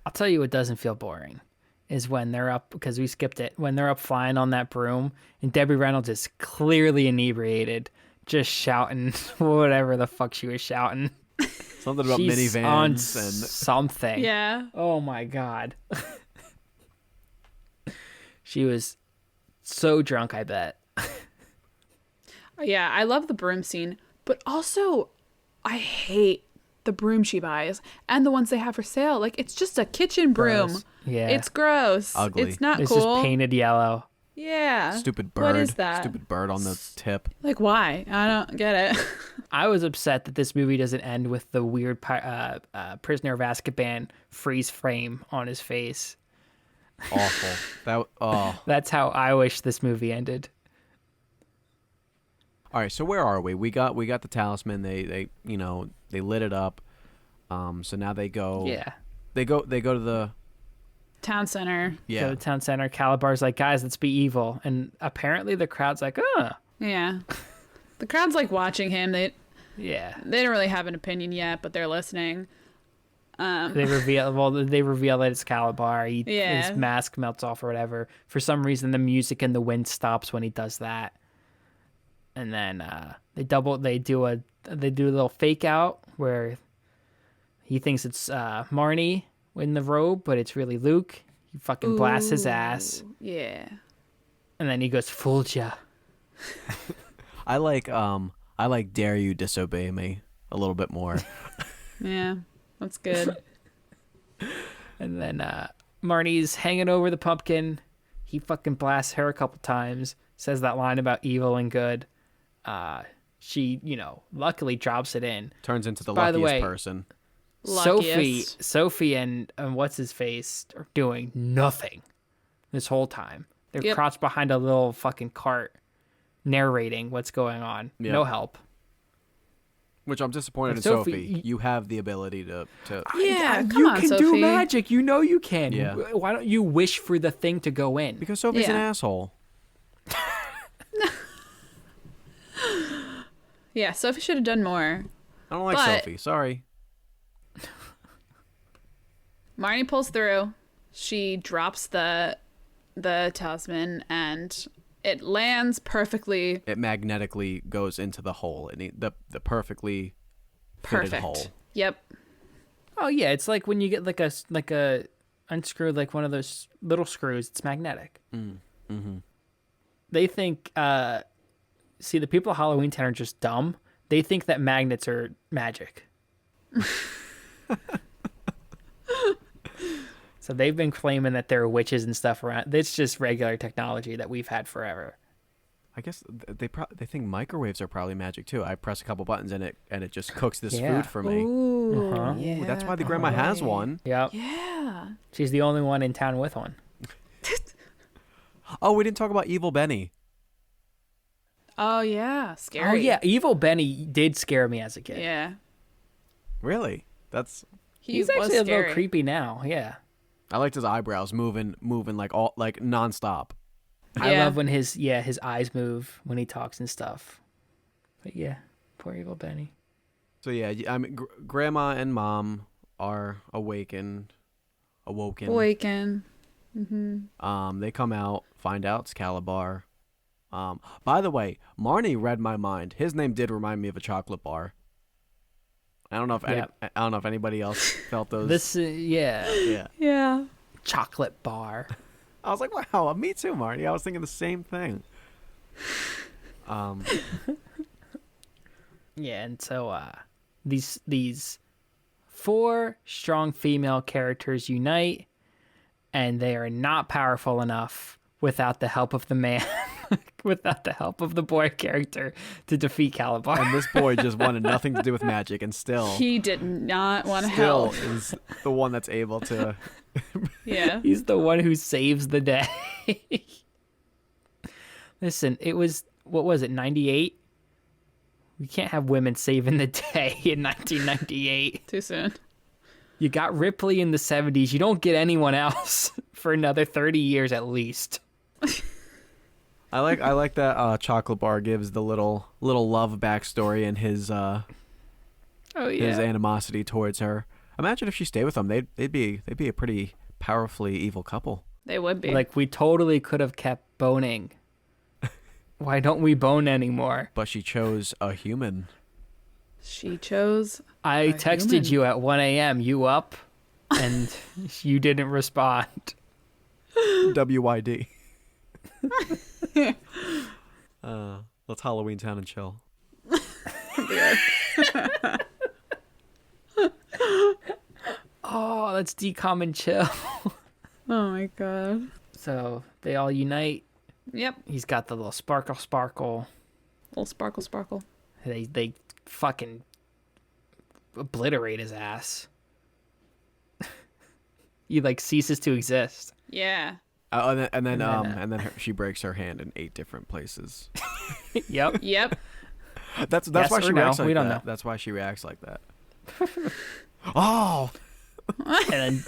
I'll tell you what doesn't feel boring is when they're up, because we skipped it, when they're up flying on that broom and Debbie Reynolds is clearly inebriated, just shouting whatever the fuck she was shouting. Something about She's minivans on and something. Yeah. Oh my God. She was so drunk, I bet. Yeah, I love the broom scene, but also I hate the broom she buys and the ones they have for sale. Like, it's just a kitchen broom. Gross. Yeah. It's gross. Ugly. It's not It's cool. just painted yellow. Yeah. stupid bird. What is that? Stupid bird on the tip. Like, why? I don't get it. I was upset that this movie doesn't end with the weird prisoner of Azkaban freeze frame on his face. Awful. That's how I wish this movie ended. All right, so where are we? We got the talisman. They lit it up. So now they go. Yeah. They go to the Town center. yeah. Go to town center. Calabar's like, guys, let's be evil. And apparently the crowd's like, Yeah. The crowd's like watching him. They yeah. don't really have an opinion yet, but they're listening. They reveal that it's Calabar. Yeah. His mask melts off or whatever. For some reason, the music and the wind stops when he does that. And then they do a little fake out where he thinks it's Marnie in the robe, but it's really Luke. He fucking blasts his ass, Yeah. and then he goes, "Fooled ya." I like dare you disobey me a little bit more. Yeah. That's good. And then Marnie's hanging over the pumpkin. He fucking blasts her a couple times. Says that line about evil and good. She, luckily drops it in. Turns into the By the luckiest way, person. Luckiest. Sophie and what's his face are doing nothing this whole time. They're crouched behind a little fucking cart narrating what's going on. Yep. No help. Which I'm disappointed in Sophie, Sophie. You have the ability to Yeah, come you on, can do Sophie. magic. You know you can. Yeah. Why don't you wish for the thing to go in? because Sophie's an Yeah. asshole. Yeah, Sophie should have done more. I don't like But- Sophie. Sorry. Marnie pulls through. She drops the talisman and it lands perfectly. It magnetically goes into the hole. The perfectly fitted Perfect. hole. Yep. Oh yeah, it's like when you get like a unscrew like one of those little screws. It's magnetic. Mm-hmm. They think. See, the people of Halloweentown are just dumb. They think that magnets are magic. So they've been claiming that there are witches and stuff around. It's just regular technology that we've had forever. I guess they think microwaves are probably magic too. I press a couple buttons and it just cooks this Yeah. food for me. Ooh, Uh-huh. yeah. Ooh, that's why the grandma has one. Yep. Yeah. She's the only one in town with one. Oh, we didn't talk about Evil Benny. Oh yeah, scary. Oh yeah, Evil Benny did scare me as a kid. Yeah. Really? He's was actually a scary. little creepy now. Yeah. I liked his eyebrows moving like nonstop. I Yeah. love when his eyes move when he talks and stuff. But yeah, poor Evil Benny. So yeah, I mean, grandma and mom are awoken. Awaken. They come out, find out it's Calabar. By the way, Marnie read my mind. His name did remind me of a chocolate bar. I don't know if I don't know if anybody else felt those. Yeah. Chocolate bar. I was like, wow, me too, Marty. I was thinking the same thing. Yeah, and so these 4 strong female characters unite, and they are not powerful enough without the help of the man, without the help of the boy character to defeat Calabar. And this boy just wanted nothing to do with magic, and still He did not want to help. is the one that's able to. Yeah. He's the one who saves the day. Listen, it was, what was it, 98? We can't have women saving the day in 1998. Too soon. You got Ripley in the 70s. You don't get anyone else for another 30 years at least. I like that chocolate bar gives the little love backstory and his his animosity towards her. Imagine if she stayed with him, they'd be a pretty powerfully evil couple. They would be. Like, we totally could have kept boning. Why don't we bone anymore? But she chose a human. She chose. I texted human. you at 1 a.m. You up? And you didn't respond. WYD. Let's Halloweentown and chill. Oh, let's decom and chill. Oh my god. So they all unite. Yep. He's got the little sparkle. Little sparkle. They fucking obliterate his ass. He like ceases to exist. Yeah. And then she breaks her hand in 8 different places. Yep. Yep. That's Yes why or she no? reacts like We don't that. know. That's why she reacts like that. Oh. And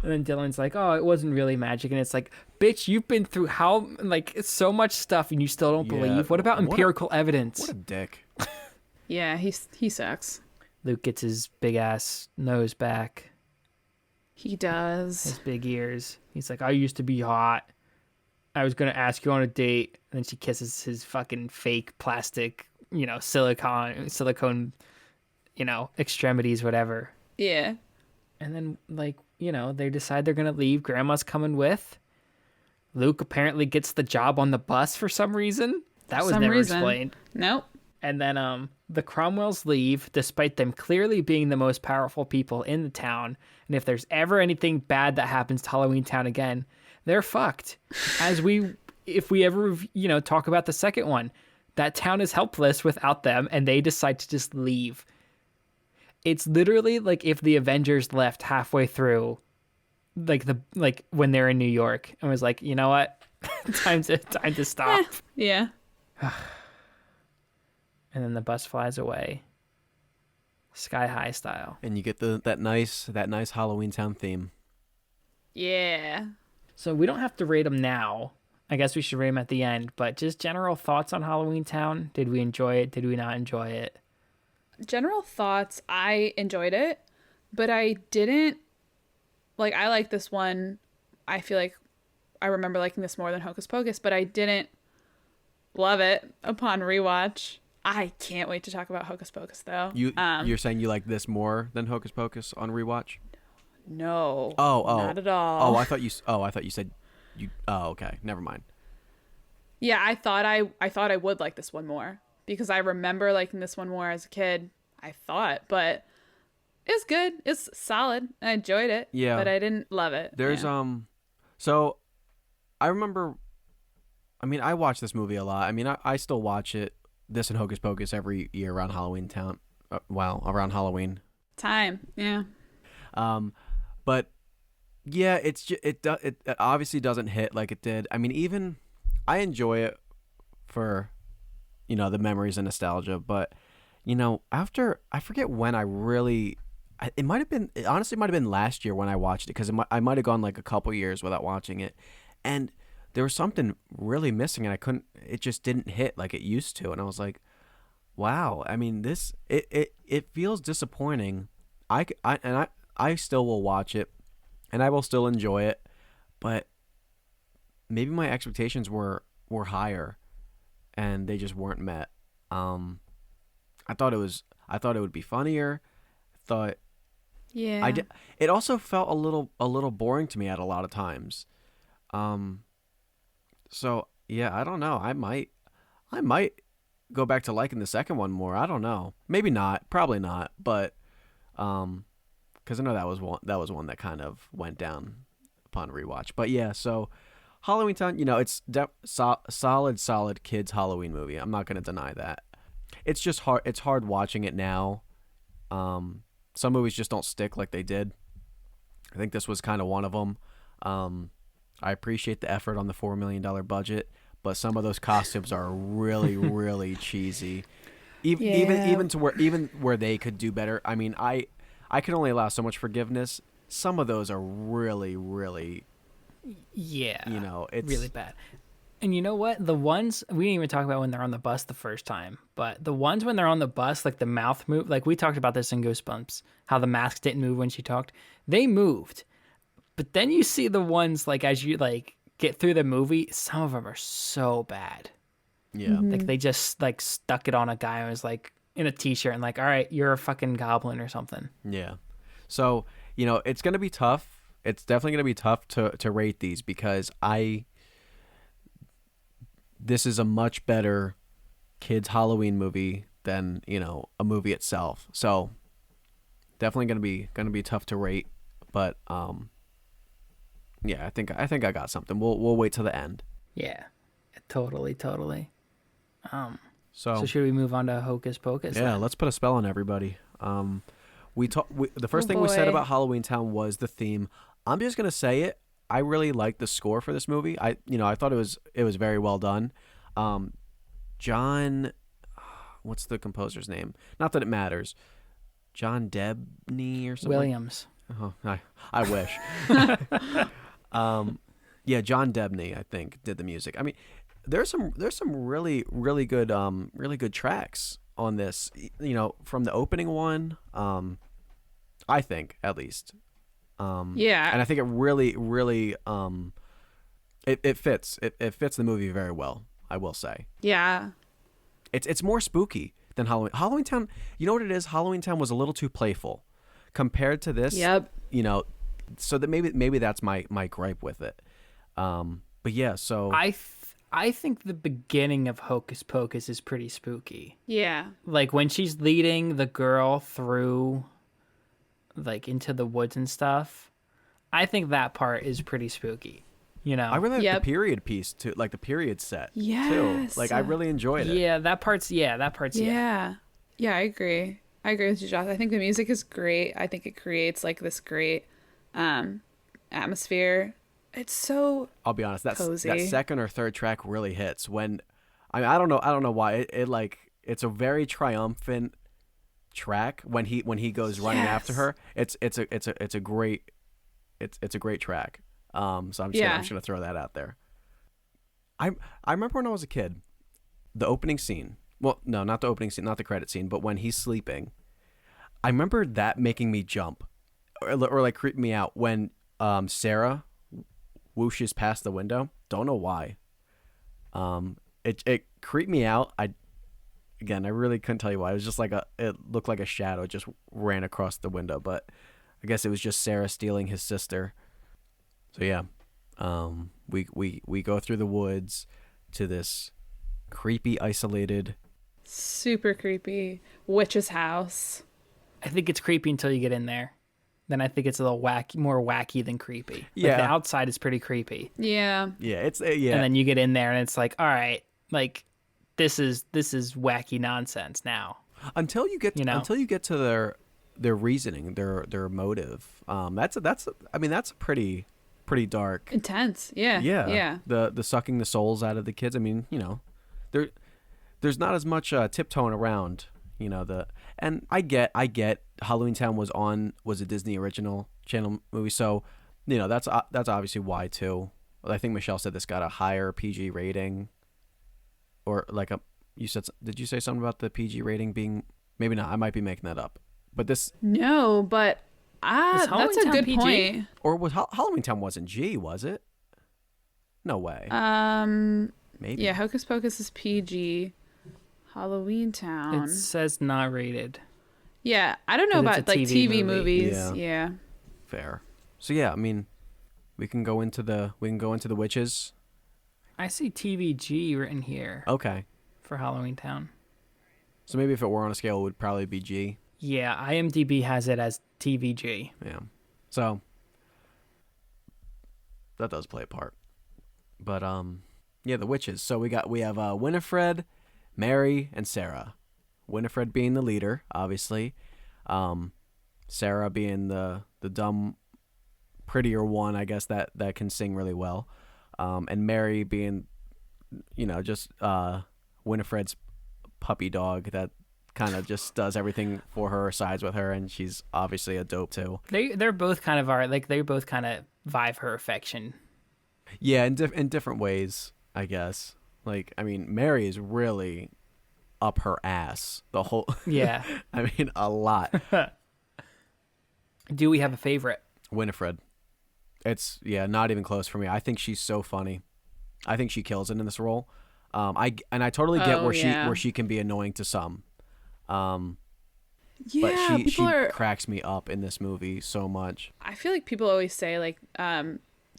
then Dylan's like, "Oh, it wasn't really magic," and it's like, "Bitch, you've been through it's so much stuff, and you still don't believe. What about empirical evidence?" What a dick. Yeah, he sucks. Luke gets his big ass nose back, He does. his big ears. He's like, "I used to be hot. I was gonna ask you on a date," and then she kisses his fucking fake plastic, silicone, extremities, whatever. Yeah. And then, they decide they're going to leave. Grandma's coming with. Luke apparently gets the job on the bus for some reason. That was never explained. Nope. And then the Cromwells leave, despite them clearly being the most powerful people in the town. And if there's ever anything bad that happens to Halloweentown again, they're fucked. If we ever, talk about the second one, that town is helpless without them, and they decide to just leave. It's literally like if the Avengers left halfway through, when they're in New York, and was like, you know what, time to stop. Yeah. And then the bus flies away, sky high style. And you get that nice Halloweentown theme. Yeah. So we don't have to rate them now. I guess we should rate them at the end. But just general thoughts on Halloweentown. Did we enjoy it? Did we not enjoy it? General thoughts, I enjoyed it, but I didn't I like this one. I feel like I remember liking this more than Hocus Pocus, but I didn't love it upon rewatch. I can't wait to talk about Hocus Pocus though. You're saying you like this more than Hocus Pocus on rewatch? No. Oh, not at all. I thought you said you. Oh, okay. Never mind. Yeah, I thought I would like this one more because I remember liking this one more as a kid. I thought, but it's good. It's solid. I enjoyed it. Yeah, but I didn't love it. There's so I remember. I mean, I watch this movie a lot. I mean, I still watch it. This and Hocus Pocus every year around Halloweentown. Around Halloween time. Yeah. But yeah, it obviously doesn't hit like it did. I mean, even I enjoy it for the memories and nostalgia, but after I forget when I really it honestly might have been last year when I watched it because I might have gone like a couple years without watching it, and there was something really missing and it just didn't hit like it used to, and I was like, wow. I mean, it feels disappointing. I still will watch it and I will still enjoy it, but maybe my expectations were higher, and they just weren't met. I thought it would be funnier. I thought Yeah. I did. It also felt a little boring to me at a lot of times. So yeah, I don't know. I might go back to liking the second one more. I don't know. Maybe not. Probably not. But because I know that was one that kind of went down upon rewatch. But yeah, so Halloweentown, it's solid kids Halloween movie. I'm not gonna deny that. It's just hard. It's hard watching it now. Some movies just don't stick like they did. I think this was kind of one of them. I appreciate the effort on the $4 million budget, but some of those costumes are really, really cheesy. Even where they could do better. I mean, I can only allow so much forgiveness. Some of those are really, really, it's really bad. And you know what? The ones we didn't even talk about when they're on the bus the first time, but the ones when they're on the bus, like the mouth move, like we talked about this in Goosebumps, how the mask didn't move when she talked. They moved, but then you see the ones like as you like get through the movie, some of them are so bad. Yeah, like they just like stuck it on a guy who was like in a t-shirt and like, all right, you're a fucking goblin or something. Yeah, so it's gonna be tough. It's definitely gonna be tough to rate these because this is a much better kids Halloween movie than a movie itself. So definitely gonna be tough to rate, but yeah, I think I got something. We'll wait till the end. Yeah, totally. So should we move on to Hocus Pocus? Yeah, then? let's put a spell on everybody. The first thing we said about Halloweentown was the theme. I'm just gonna say it. I really liked the score for this movie. I thought it was very well done. John, what's the composer's name? Not that it matters. John Debney or something. Williams. Oh, I wish. Yeah, John Debney, I think, did the music. I mean, there's some really good tracks on this. From the opening one, I think at least. Yeah. And I think it really it fits. It fits the movie very well, I will say. Yeah. It's more spooky than Halloween. Halloweentown, you know what it is? Halloweentown was a little too playful compared to this. Yep. So that maybe that's my gripe with it. But yeah, so I think the beginning of Hocus Pocus is pretty spooky. Yeah. Like when she's leading the girl through like into the woods and stuff. I think that part is pretty spooky. I really like the period piece too, like the period set too. Like I really enjoyed it. Yeah, that part's Yeah, I agree. I agree with you, Josh. I think the music is great. I think it creates like this great atmosphere. It's so I'll be honest, cozy. That second or third track really hits when I don't know why it like it's a very triumphant track when he goes running after her. It's a great track. So I'm just gonna throw that out there. I remember when I was a kid, the opening scene. Well, no, not the opening scene, not the credit scene, but when he's sleeping. I remember that making me jump, or like creep me out when Sarah whooshes past the window. Don't know why. It creeped me out. I really couldn't tell you why. It was just like it looked like a shadow just ran across the window, but I guess it was just Sarah stealing his sister. So yeah, we go through the woods to this creepy, isolated, super creepy witch's house. I think it's creepy until you get in there. Then I think it's a little more wacky than creepy. Yeah, like the outside is pretty creepy. Yeah, it's And then you get in there and it's like, all right, like this is wacky nonsense now. Until you get to their reasoning, their motive. That's a pretty dark, intense. Yeah. The sucking the souls out of the kids. I mean, there's not as much tiptoeing around. And I get Halloweentown was a Disney original channel movie, so that's obviously why too. I think Michelle said this got a higher PG rating, or like did you say something about the PG rating being, maybe not, I might be making that up, but this no, but that's a good PG? point. Or was Halloweentown wasn't G, was it? No way. Maybe. Yeah, Hocus Pocus is PG. Halloweentown. It says not rated. Yeah, I don't know 'Cause about it's a like TV TV movie. movies. Yeah. Fair. So yeah, I mean, we can go into the witches. I see TVG written here Okay. for Halloweentown. So maybe if it were on a scale, it would probably be G. Yeah, IMDb has it as TVG. Yeah. So that does play a part. But yeah, the witches. So we have Winifred, Mary, and Sarah. Winifred being the leader, obviously. Sarah being the dumb, prettier one, I guess, that can sing really well. And Mary being, just Winifred's puppy dog that kind of just does everything for her, sides with her, and she's obviously a dope too. They're both kind of they both kind of vie for affection. Yeah, in different ways, I guess. Like, I mean, Mary is really up her ass the whole. Yeah. I mean, a lot. Do we have a favorite? Winifred. It's not even close for me. I think she's so funny. I think she kills it in this role. I totally get where she can be annoying to some. But she cracks me up in this movie so much. I feel like people always say like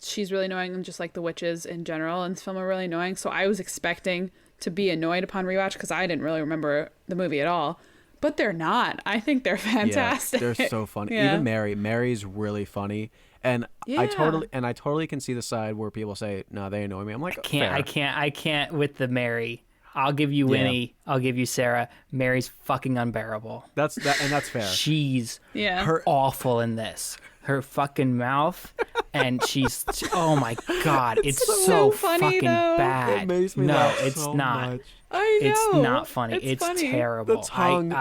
she's really annoying, and just like the witches in general in this film are really annoying. So I was expecting to be annoyed upon rewatch because I didn't really remember the movie at all. But they're not. I think they're fantastic. Yeah, they're so funny. Yeah. Even Mary's really funny. And I totally can see the side where people say, "No, they annoy me." I'm like, I can't with the Mary. I'll give you Winnie. I'll give you Sarah. Mary's fucking unbearable. That's fair. She's her awful in this. Her fucking mouth, and she's oh my god, it's so funny, fucking though. bad. It makes me no, laugh it's so not. much. I know. It's not funny. It's funny. terrible. The tongue.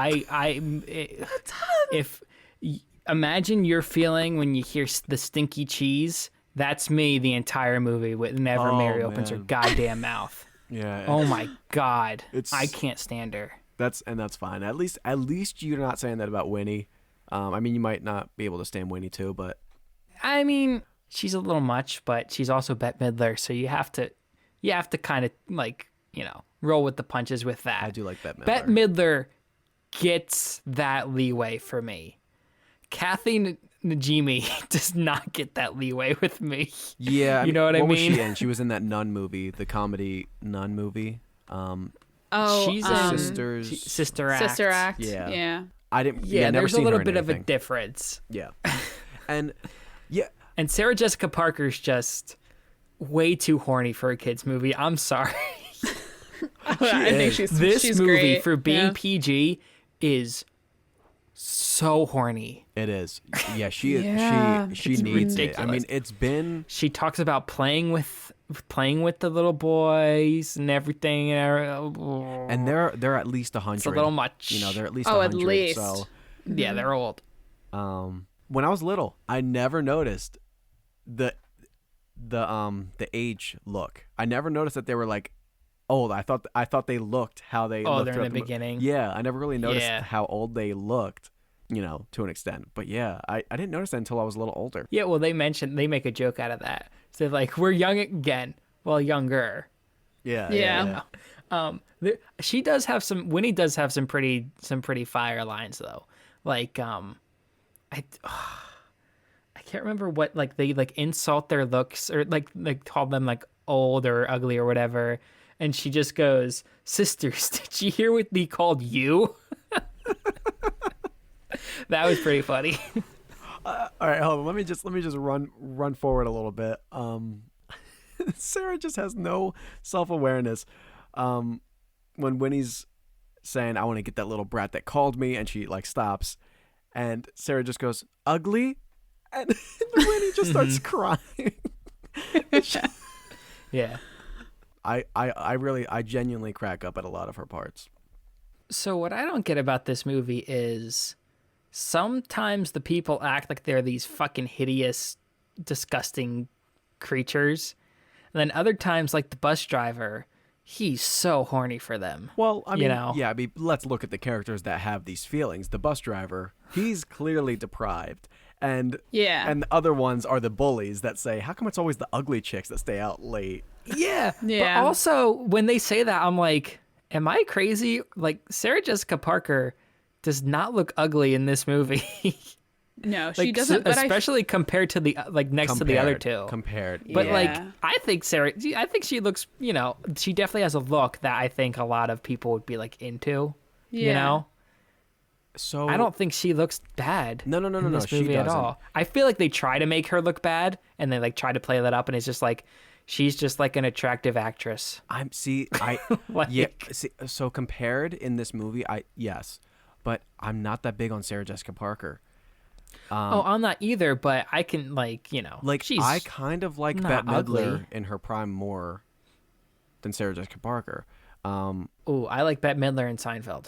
Imagine your feeling when you hear the stinky cheese. That's me the entire movie whenever Mary opens her man. goddamn mouth. Yeah. Oh my god. It's- I can't stand her. That's fine. At least you're not saying that about Winnie. I mean, you might not be able to stand Winnie too, but I mean, she's a little much, but she's also Bette Midler, so you have to kind of roll with the punches with that. I do like Bette Midler. Bette Midler gets that leeway for me. Kathy Najimy does not get that leeway with me. Yeah, you know what I mean? What was she in? She was in that Nun movie, the comedy Nun movie. She's in Sisters. Sister Act. Sister Act. Yeah. Yeah. I didn't. Yeah, never there's a seen little her in bit of a anything. difference. Yeah, and yeah, And Sarah Jessica Parker's just way too horny for a kids movie. I'm sorry. I think she's This movie great. for being Yeah. PG is so horny. it is. Yeah, she is. Yeah, she it's needs it. I ridiculous. mean, it's been. She talks about playing with the little boys and everything. And they're at least 100. It's a little much. They're at least Oh, 100. at least. So, Yeah, they're old. when I was little, I never noticed the age look. I never noticed that they were like old. I thought they looked how they looked They're in throughout the mo- beginning. Yeah, I never really noticed Yeah. how old they looked, to an extent. But yeah, I didn't notice that until I was a little older. Yeah, well, they make a joke out of that. So like, we're young again. Well, younger. Yeah. She does have Winnie does have some pretty fire lines though. Like, I can't remember what, like, they like insult their looks or like call them like old or ugly or whatever. And she just goes, "Sisters, did you hear what they called you?" That was pretty funny. All right, hold on. Let me just run forward a little bit. Sarah just has no self-awareness. When Winnie's saying, "I want to get that little brat that called me," and she like stops, and Sarah just goes, "Ugly," and Winnie just starts crying. Yeah. I genuinely crack up at a lot of her parts. So what I don't get about this movie is sometimes the people act like they're these fucking hideous, disgusting creatures. And then other times, like the bus driver, he's so horny for them. Well, I mean, know? yeah, I mean, let's look at the characters that have these feelings. The bus driver, he's clearly deprived. And Yeah. the other ones are the bullies that say, how come it's always the ugly chicks that stay out late? Yeah. Yeah. But also, when they say that, I'm like, am I crazy? Like, Sarah Jessica Parker does not look ugly in this movie. No, she Like, doesn't. But especially compared to the next to the other two. Compared. But Yeah. like, I think she looks. She definitely has a look that I think a lot of people would be like into. Yeah. You know, So I don't think she looks bad. No, in no, this she movie at doesn't. all. I feel like they try to make her look bad, and they like try to play that up, and it's just like she's just like an attractive actress. Like, yeah. See, so compared in this movie, yes, but I'm not that big on Sarah Jessica Parker. I'm not either, but I can like she's I kind of like not Bette Midler ugly. in her prime more than Sarah Jessica Parker. Oh, I like Bette Midler in Seinfeld.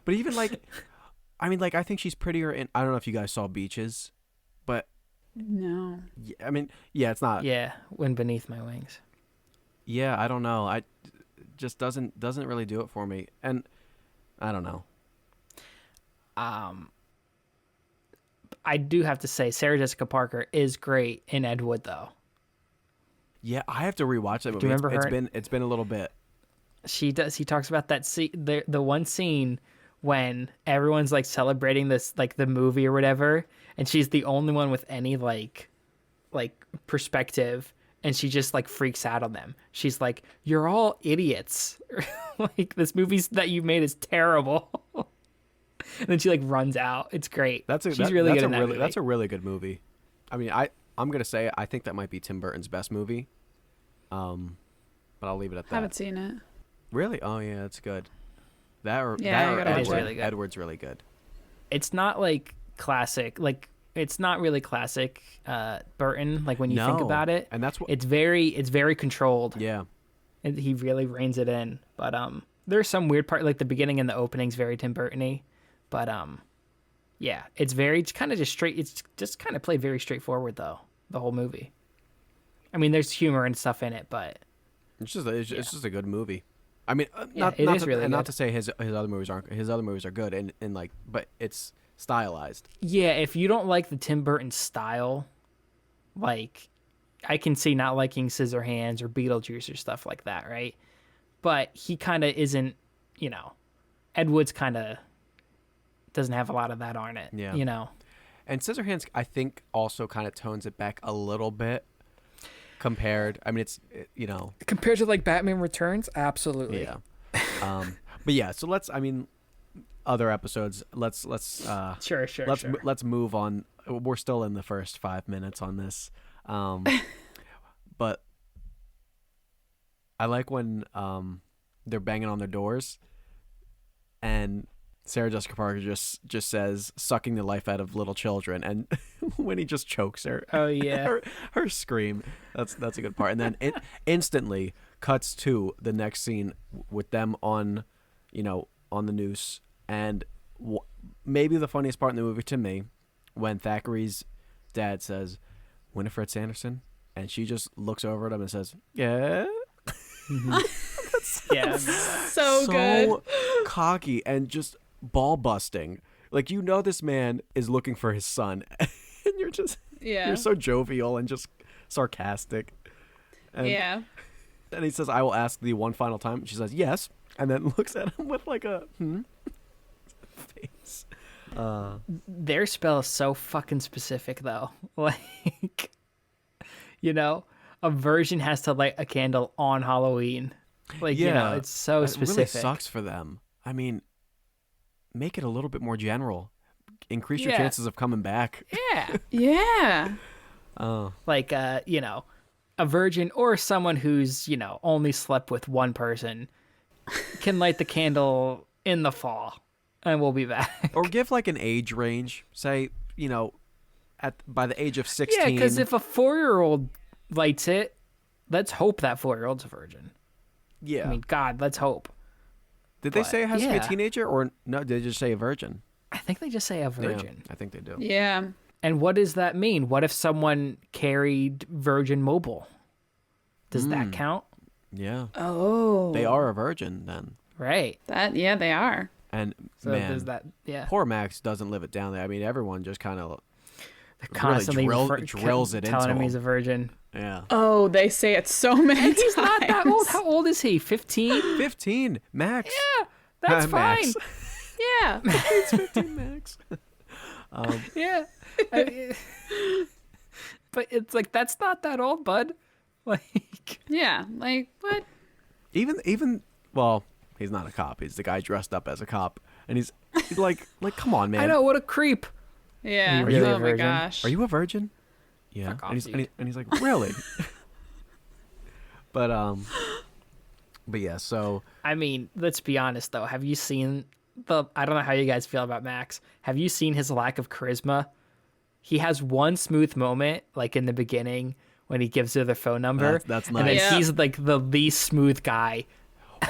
But even like, I mean, like I think she's prettier in. I don't know if you guys saw Beaches, but No. I mean, yeah, it's not. Yeah, When Beneath My Wings. Yeah, I don't know. I just doesn't really do it for me, and I don't know. I do have to say, Sarah Jessica Parker is great in Ed Wood, though. Yeah, I have to rewatch that movie. Do you remember her? It's been a little bit. She does. He talks about that scene, the one scene when everyone's like celebrating this, like the movie or whatever, and she's the only one with any like perspective, and she just like freaks out on them. She's like, "You're all idiots! Like this movie that you made is terrible." And then she like runs out. It's great. She's really good in that movie. That's a really good movie. I mean, I'm gonna say I think that might be Tim Burton's best movie. But I'll leave it at that. Haven't seen it. Really? Oh yeah, that's good. That or It is Edward. really good. Edward's really good. It's not like classic. Like it's not really classic Burton. Like when you think No. about it, And that's what. it's very controlled. Yeah. And he really reins it in. But there's some weird part, like the beginning and the opening's very Tim Burton-y. But yeah, it's kind of just straight. It's just kind of played very straightforward though. The whole movie. I mean, there's humor and stuff in it, but It's just a good movie. I mean, it is really not good. to say his other movies aren't. His other movies are good and like, but it's stylized. yeah, if you don't like the Tim Burton style, like I can see not liking Scissorhands or Beetlejuice or stuff like that, right? But he kind of isn't, Ed Wood's kind of doesn't have a lot of that on it, Yeah. And Scissorhands, I think, also kind of tones it back a little bit compared. I mean, Compared to like Batman Returns, absolutely. yeah. But yeah, so other episodes. Let's Sure. let's move on. We're still in the first 5 minutes on this, but I like when they're banging on their doors, and Sarah Jessica Parker just says, "Sucking the life out of little children," and when he just chokes her, Oh yeah. her scream. That's a good part. And then it instantly cuts to the next scene with them on the noose, and maybe the funniest part in the movie to me, when Thackeray's dad says, "Winifred Sanderson," and she just looks over at him and says, "Yeah." Yeah. So good. Cocky and just ball busting. Like, this man is looking for his son, and Yeah. you're so jovial and just sarcastic. And, Yeah. and he says, "I will ask thee one final time." She says, "Yes," and then looks at him with like a face. Their spell is so fucking specific though. Like, a virgin has to light a candle on Halloween. Like, it's so specific. It really sucks for them. I mean, make it a little bit more general. Increase your Yeah. chances of coming back. Yeah. Yeah. Like, a virgin or someone who's, only slept with one person can light the candle in the fall and we'll be back. Or give like an age range. Say, by the age of 16. Yeah, because if a 4-year-old lights it, let's hope that 4-year-old's a virgin. Yeah. I mean, God, let's hope. Did they but, say it has to be a yeah. teenager, or no? Did they just say a virgin? I think they just say a virgin. Yeah, I think they do. Yeah. And what does that mean? What if someone carried Virgin Mobile? Does that count? Yeah. Oh. They are a virgin then. Right. They are. And So man, there's that. Yeah. poor Max doesn't live it down there. I mean, everyone just kind of Constantly drills it telling into him he's him. a virgin. Yeah. Oh, they say it so many times. He's not that old. How old is he? 15? 15, Max. Yeah, that's fine. Max. Yeah. It's 15, Max. Yeah. But it's like, that's not that old, bud. Like, Yeah. Like, what? Even well, he's not a cop. He's the guy dressed up as a cop, and he's like, come on, man. I know, what a creep. Yeah. Are you really a Oh my virgin? gosh. Are you a virgin? Yeah. Fuck off, and, dude. he's like, really? But yeah. So I mean, let's be honest, though. Have you seen I don't know how you guys feel about Max. Have you seen his lack of charisma? He has one smooth moment, like in the beginning when he gives her the phone number. That's And then nice. Yeah. he's like the least smooth guy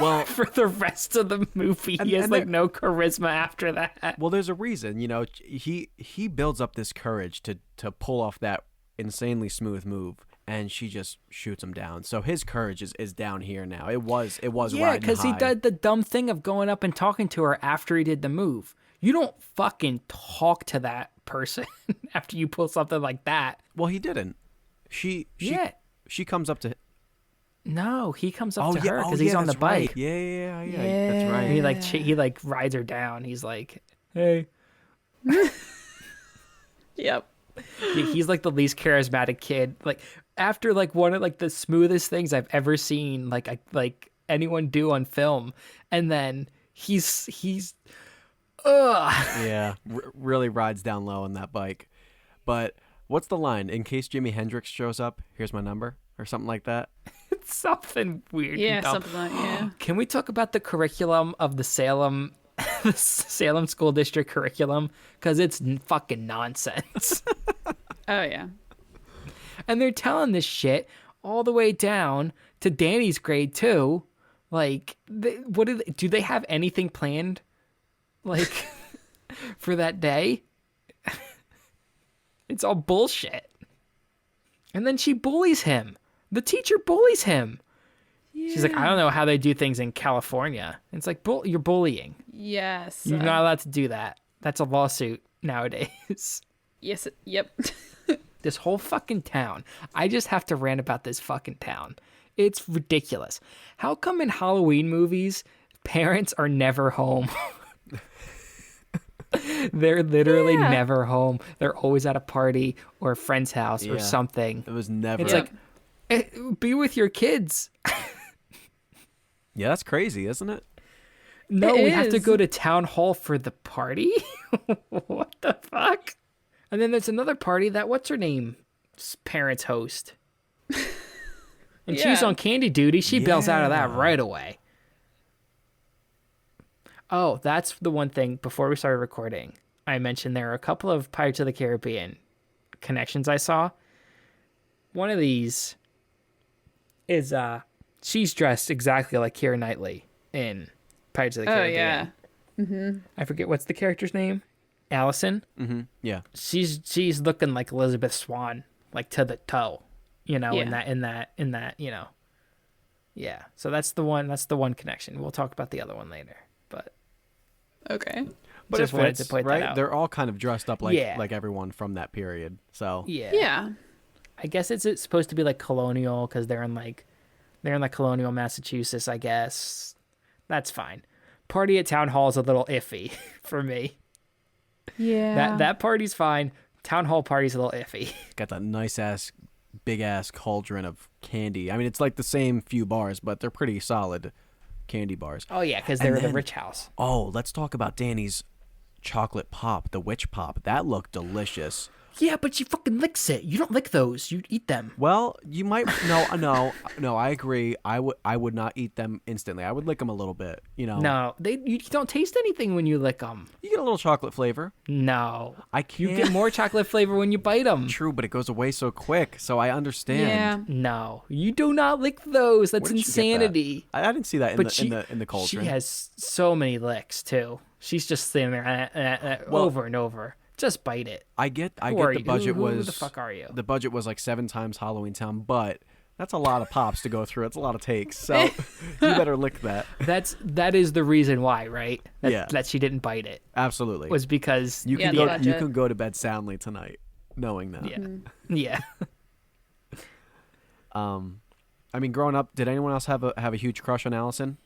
well, for the rest of the movie. He has and like there- no charisma after that. well, there's a reason. You know, he builds up this courage to pull off that insanely smooth move, and she just shoots him down. So his courage is down here now. It was Yeah, riding because he high. did the dumb thing of going up and talking to her after he did the move. You don't fucking talk to that person after you pull something like that. Well, he didn't. She comes up to. No, he comes up to her yeah, because he's on the that's right. bike. Yeah. That's right. And he like he like rides her down. He's like, hey. Yep. He's like the least charismatic kid. Like after like one of like the smoothest things I've ever seen like anyone do on film, and then he's Yeah, really rides down low on that bike. But what's the line? In case Jimi Hendrix shows up, here's my number, or something like that. It's something weird. Yeah, and dumb. something like, yeah. Can we talk about the curriculum of the Salem School District curriculum? Because it's fucking nonsense. Oh, yeah. And they're telling this shit all the way down to Danny's grade too. Like, do they have anything planned, like, for that day? It's all bullshit. And then she bullies him. The teacher bullies him. She's like, I don't know how they do things in California. It's like, you're bullying. Yes. You're not allowed to do that. That's a lawsuit nowadays. Yes. Yep. This whole fucking town. I just have to rant about this fucking town. It's ridiculous. How come in Halloween movies, parents are never home? They're literally Yeah. never home. They're always at a party or a friend's house or Yeah. something. It was never. It's Yep. like, be with your kids. Yeah, that's crazy, isn't it? No, It we have to is. go to town hall for the party? What the fuck? And then there's another party that, what's her name? Parents host. And she's Yeah. on candy duty. She bails out of that Yeah. right away. Oh, that's the one thing before we started recording. I mentioned there are a couple of Pirates of the Caribbean connections I saw. One of these is she's dressed exactly like Keira Knightley in Pirates of the Oh, Caribbean. yeah. I forget what's the character's name. Allison. Mm-hmm. Yeah. She's looking like Elizabeth Swann, like to the toe, you know, in Yeah. that, you know. Yeah. So that's the one connection. We'll talk about the other one later. But Okay. But Just it wanted fits, to point that right? out. They're all kind of dressed up like Yeah. like everyone from that period. So yeah. Yeah. I guess it's supposed to be like colonial because they're in like colonial Massachusetts, I guess. That's fine. Party at town hall is a little iffy for me. Yeah. That party's fine. Town hall party's a little iffy. got that nice ass, big ass cauldron of candy. I mean, it's like the same few bars, but they're pretty solid candy bars. Oh yeah, because And they're the then- rich house. Oh, let's talk about Danny's chocolate pop, the witch pop. That looked delicious. Yeah, but she fucking licks it. You don't lick those. You eat them. Well, you might no. I agree. I would not eat them instantly. I would lick them a little bit. You know. No, you don't taste anything when you lick them. You get a little chocolate flavor. No, I you can't. get more chocolate flavor when you bite them. True, but it goes away so quick. So I understand. Yeah. No, you do not lick those. That's Where did you get that? insanity. I didn't see that in the cauldron. She has so many licks too. She's just sitting there Well- over and over. Just bite it. I get Who are the you? budget Who was the fuck are you? The budget was like 7 times Halloweentown, but That's a lot of pops to go through. It's a lot of takes. So you better lick that. That is the reason why, right? Yeah. That she didn't bite it Absolutely. was because You can the go. budget. You can go to bed soundly tonight, knowing that. yeah. I mean, growing up, did anyone else have a huge crush on Allison?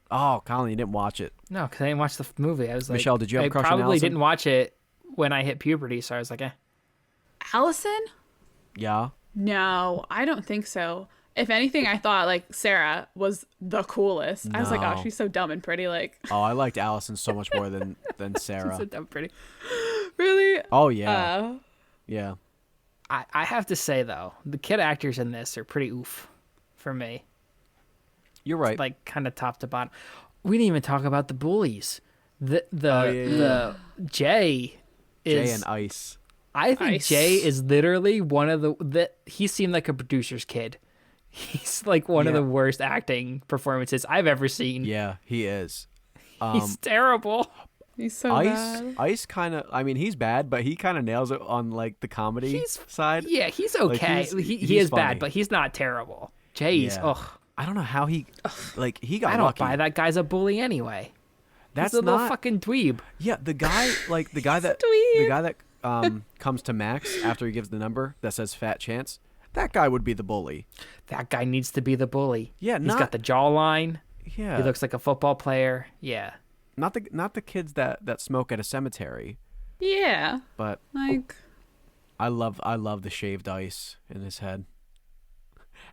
Oh, Colin, you didn't watch it. No, because I didn't watch the movie. I was like, Michelle, did you have a crush on I probably Allison? didn't watch it when I hit puberty, so I was like, eh. Allison? Yeah. No, I don't think so. If anything, I thought like Sarah was the coolest. I was like, oh, No. she's so dumb and pretty. Like, Oh, I liked Allison so much more than Sarah. So dumb pretty. really? Oh yeah. Yeah. I have to say though, the kid actors in this are pretty oof for me. You're right. Like kind of top to bottom. We didn't even talk about the bullies. The Jay is Jay and Ice. I think Ice. Jay is literally one of the he seemed like a producer's kid. He's like one of Yeah. the worst acting performances I've ever seen. Yeah, he is. He's terrible. He's so Ice. bad. Ice kind of. I mean, he's bad, but he kind of nails it on like the comedy He's- side. Yeah, he's Like, okay. he's- he he's is funny. bad, but he's not terrible. Jay's Yeah. ugh. I don't know how he he got I don't lucky. buy that guy's a bully anyway. That's He's a little not fucking dweeb. Yeah, the guy the guy that comes to Max after he gives the number that says Fat Chance. That guy would be the bully. That guy needs to be the bully. Yeah, He's not got the jawline. yeah. He looks like a football player. Yeah. not the kids that smoke at a cemetery, Yeah. but Like, I love the shaved ice in his head.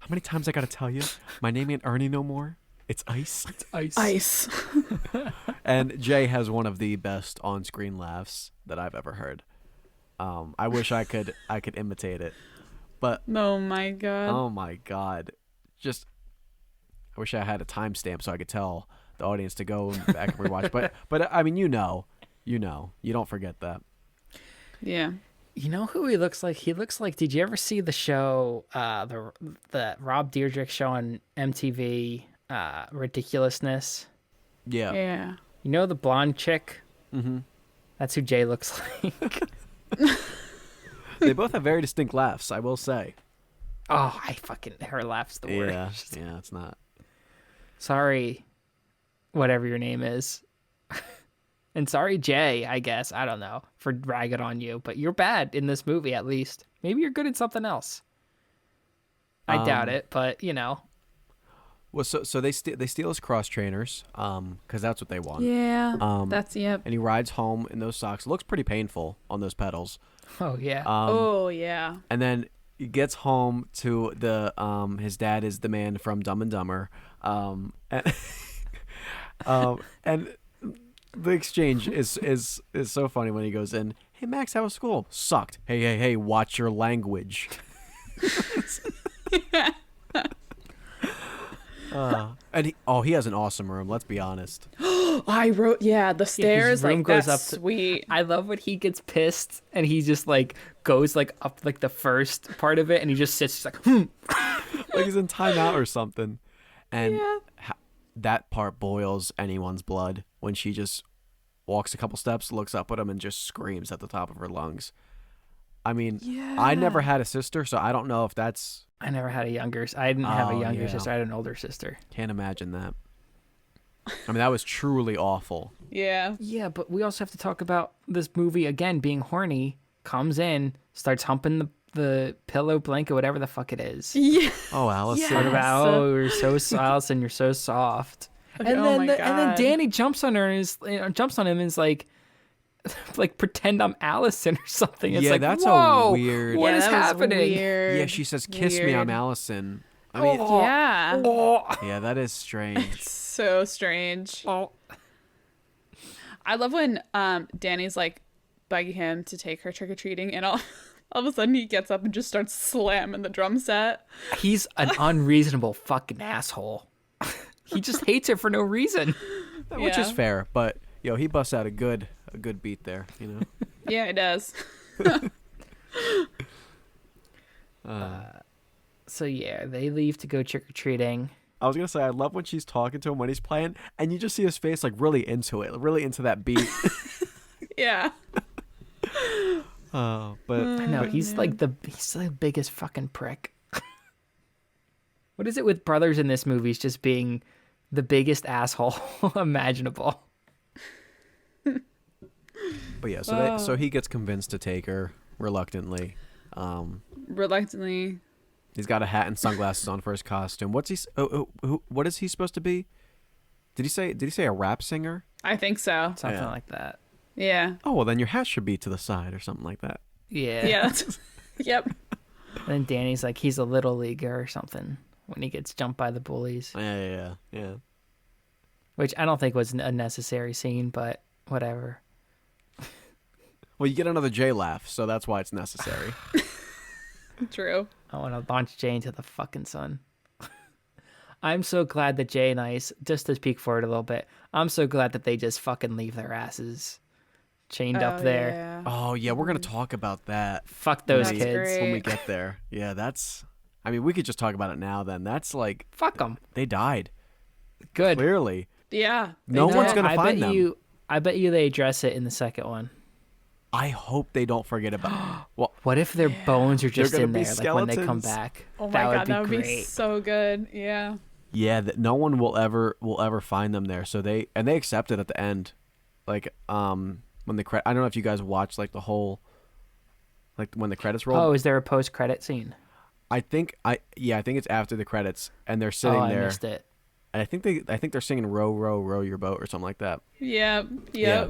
How many times I gotta tell you? My name ain't Ernie no more. It's Ice. ice. And Jay has one of the best on-screen laughs that I've ever heard. I wish I could imitate it, but Oh my god. oh my god, just I wish I had a timestamp so I could tell the audience to go back and rewatch. But I mean, you don't forget that. Yeah. You know who he looks like? He looks like. Did you ever see the show, the Rob Dyrdek show on MTV, Ridiculousness? Yeah. Yeah. You know the blonde chick? Mm-hmm. That's who Jay looks like. They both have very distinct laughs, I will say. Oh, her laugh's the Yeah, worst. yeah, it's not. Sorry, whatever your name is. And sorry, Jay, I guess. I don't know, for ragging on you. But you're bad in this movie, at least. Maybe you're good at something else. I doubt it, but, you know. Well, so they steal his cross trainers, because that's what they want. Yeah. That's, yep. And he rides home in those socks. It looks pretty painful on those pedals. Oh, yeah. Oh, yeah. And then he gets home to the his dad is the man from Dumb and Dumber, and, and the exchange is so funny when he goes in. Hey Max, how was school? Sucked. Hey, watch your language. And he has an awesome room. Let's be honest. I wrote, the stairs, room like, goes that's up to- sweet. I love when he gets pissed and he just like goes like up like the first part of it and he just sits just like Like he's in timeout or something. And Yeah. that part boils anyone's blood when she just walks a couple steps, looks up at him, and just screams at the top of her lungs. I mean, I never had a sister, so I don't know if that's... I never had a younger. I didn't have a Oh, younger yeah. sister. I had an older sister. Can't imagine that. I mean, that was truly awful. Yeah. Yeah, but we also have to talk about this movie again being horny. Comes in, starts humping the pillow blanket, whatever the fuck it is. Yeah. Oh, Allison. Talk Yes. about you're so Allison, you're so soft. And Oh then my and then God. Danny jumps on her and jumps on him and is like pretend I'm Allison or something. It's Yeah, like, that's a whoa, weird- What Yeah, is that was happening? Weird. Yeah, she says, "Kiss me, I'm Weird. Allison." I mean, Yeah. Oh, yeah, that is strange. So strange. oh. I love when Danny's like begging him to take her trick or treating, and all of a sudden he gets up and just starts slamming the drum set. He's an unreasonable fucking asshole. He just hates her for no reason. Which is Yeah. fair, but he busts out a good beat there, you know. Yeah, it does. So yeah, they leave to go trick or treating. I was gonna say I love when she's talking to him when he's playing, and you just see his face like really into it, really into that beat. Yeah. But I know he's like the biggest fucking prick. What is it with brothers in this movie? Is just being the biggest asshole imaginable. But yeah, so he gets convinced to take her reluctantly. Reluctantly. He's got a hat and sunglasses on for his costume. What's he? What is he supposed to be? Did he say a rap singer? I think so. Something like that. Yeah. Oh well, then your hat should be to the side or something like that. Yeah. Yeah. Yep. And then Danny's like, he's a little leaguer or something when he gets jumped by the bullies. Yeah. Which I don't think was a necessary scene, but whatever. Well, you get another J laugh, so that's why it's necessary. True. I want to launch Jay into the fucking sun. I'm so glad that Jay and Ice, just to peek forward a little bit, I'm so glad that they just fucking leave their asses chained up there. Yeah. Oh yeah, we're gonna talk about that Fuck those That's kids. great. when we get there. Yeah, that's. I mean, we could just talk about it now. Then that's like Fuck them. they died Good. clearly. Yeah. No they one's did. gonna I find bet them. I bet you they address it in the second one. I hope they don't forget about. Well, What if their bones are just gonna in be there, like when they come skeletons. back? Oh my that god, would be that would great. be so good. Yeah. yeah, that no one will ever find them there. So they accept it at the end, like when the I don't know if you guys watched like the whole, like when the credits roll. Oh, is there a post-credit scene? I think it's after the credits and they're sitting I there. missed it. And I think they're singing "Row, row, row your boat" or something like that. Yep. Yeah.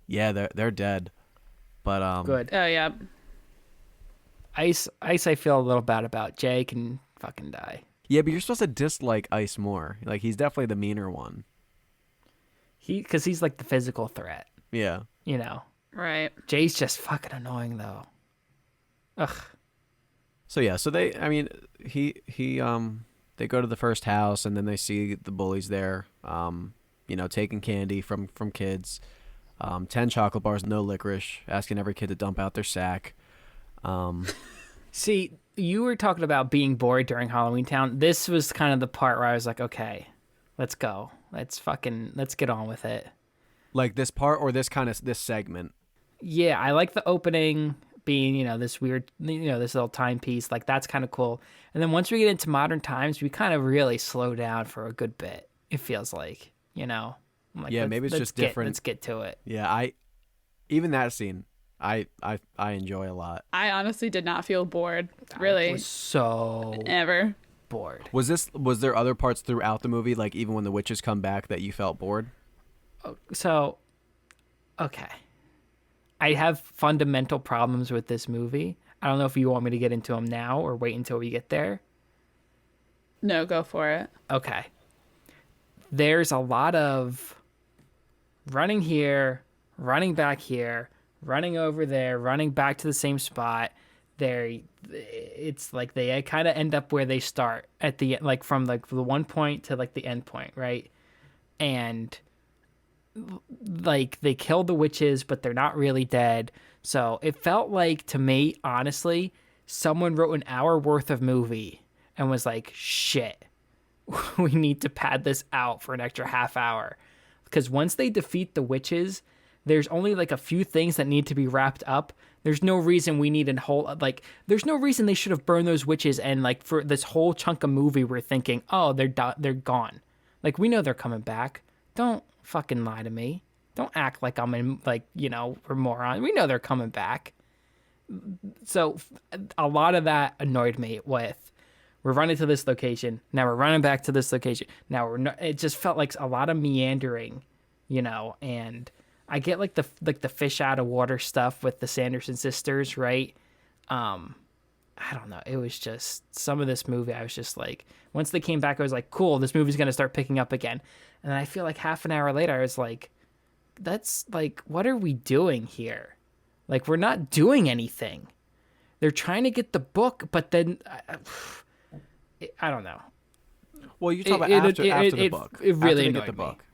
Yeah, they're dead, but Good. Oh yeah. Ice, I feel a little bad about. Jay can fucking die. Yeah, but you're supposed to dislike Ice more. Like he's definitely the meaner one. Because he's like the physical threat, Yeah. you know. Right. Jay's just fucking annoying though. Ugh. So yeah, so they go to the first house and then they see the bullies there, taking candy from kids, 10 chocolate bars, no licorice, asking every kid to dump out their sack. See, you were talking about being bored during Halloweentown. This was kind of the part where I was like, okay, let's go. Let's get on with it. Like this part or this segment. Yeah, I like the opening being, this weird, this little timepiece. Like, that's kind of cool. And then once we get into modern times, we kind of really slow down for a good bit. It feels like, I'm like, Yeah, maybe it's just different. Let's get to it. Yeah, even that scene, I enjoy a lot. I honestly did not feel bored. Really. I was so Ever. bored. Was there other parts throughout the movie, like even when the witches come back, that you felt bored? So, okay. I have fundamental problems with this movie. I don't know if you want me to get into them now or wait until we get there. No, go for it. Okay. There's a lot of running here, running back here, running over there, running back to the same spot. It's like they kind of end up where they start at the like from like the one point to like the end point, right? And like they kill the witches, but they're not really dead. So it felt like, to me, honestly, someone wrote an hour worth of movie and was like, shit, we need to pad this out for an extra half hour. Because once they defeat the witches, there's only like a few things that need to be wrapped up. There's no reason we need there's no reason they should have burned those witches. And like for this whole chunk of movie, we're thinking, oh, they're gone. Like, we know they're coming back. Don't fucking lie to me. Don't act like I'm in, like, we're moron. We know they're coming back. So a lot of that annoyed me with, we're running to this location. Now we're running back to this location. Now it just felt like a lot of meandering, and I get like the fish out of water stuff with the Sanderson sisters, right? I don't know. It was just some of this movie. I was just like, once they came back, I was like, cool, this movie's going to start picking up again. And then I feel like half an hour later, I was like, that's like, what are we doing here? Like, we're not doing anything. They're trying to get the book, but then I don't know. Well, you talk about after the book. It really after they get annoyed the me. book.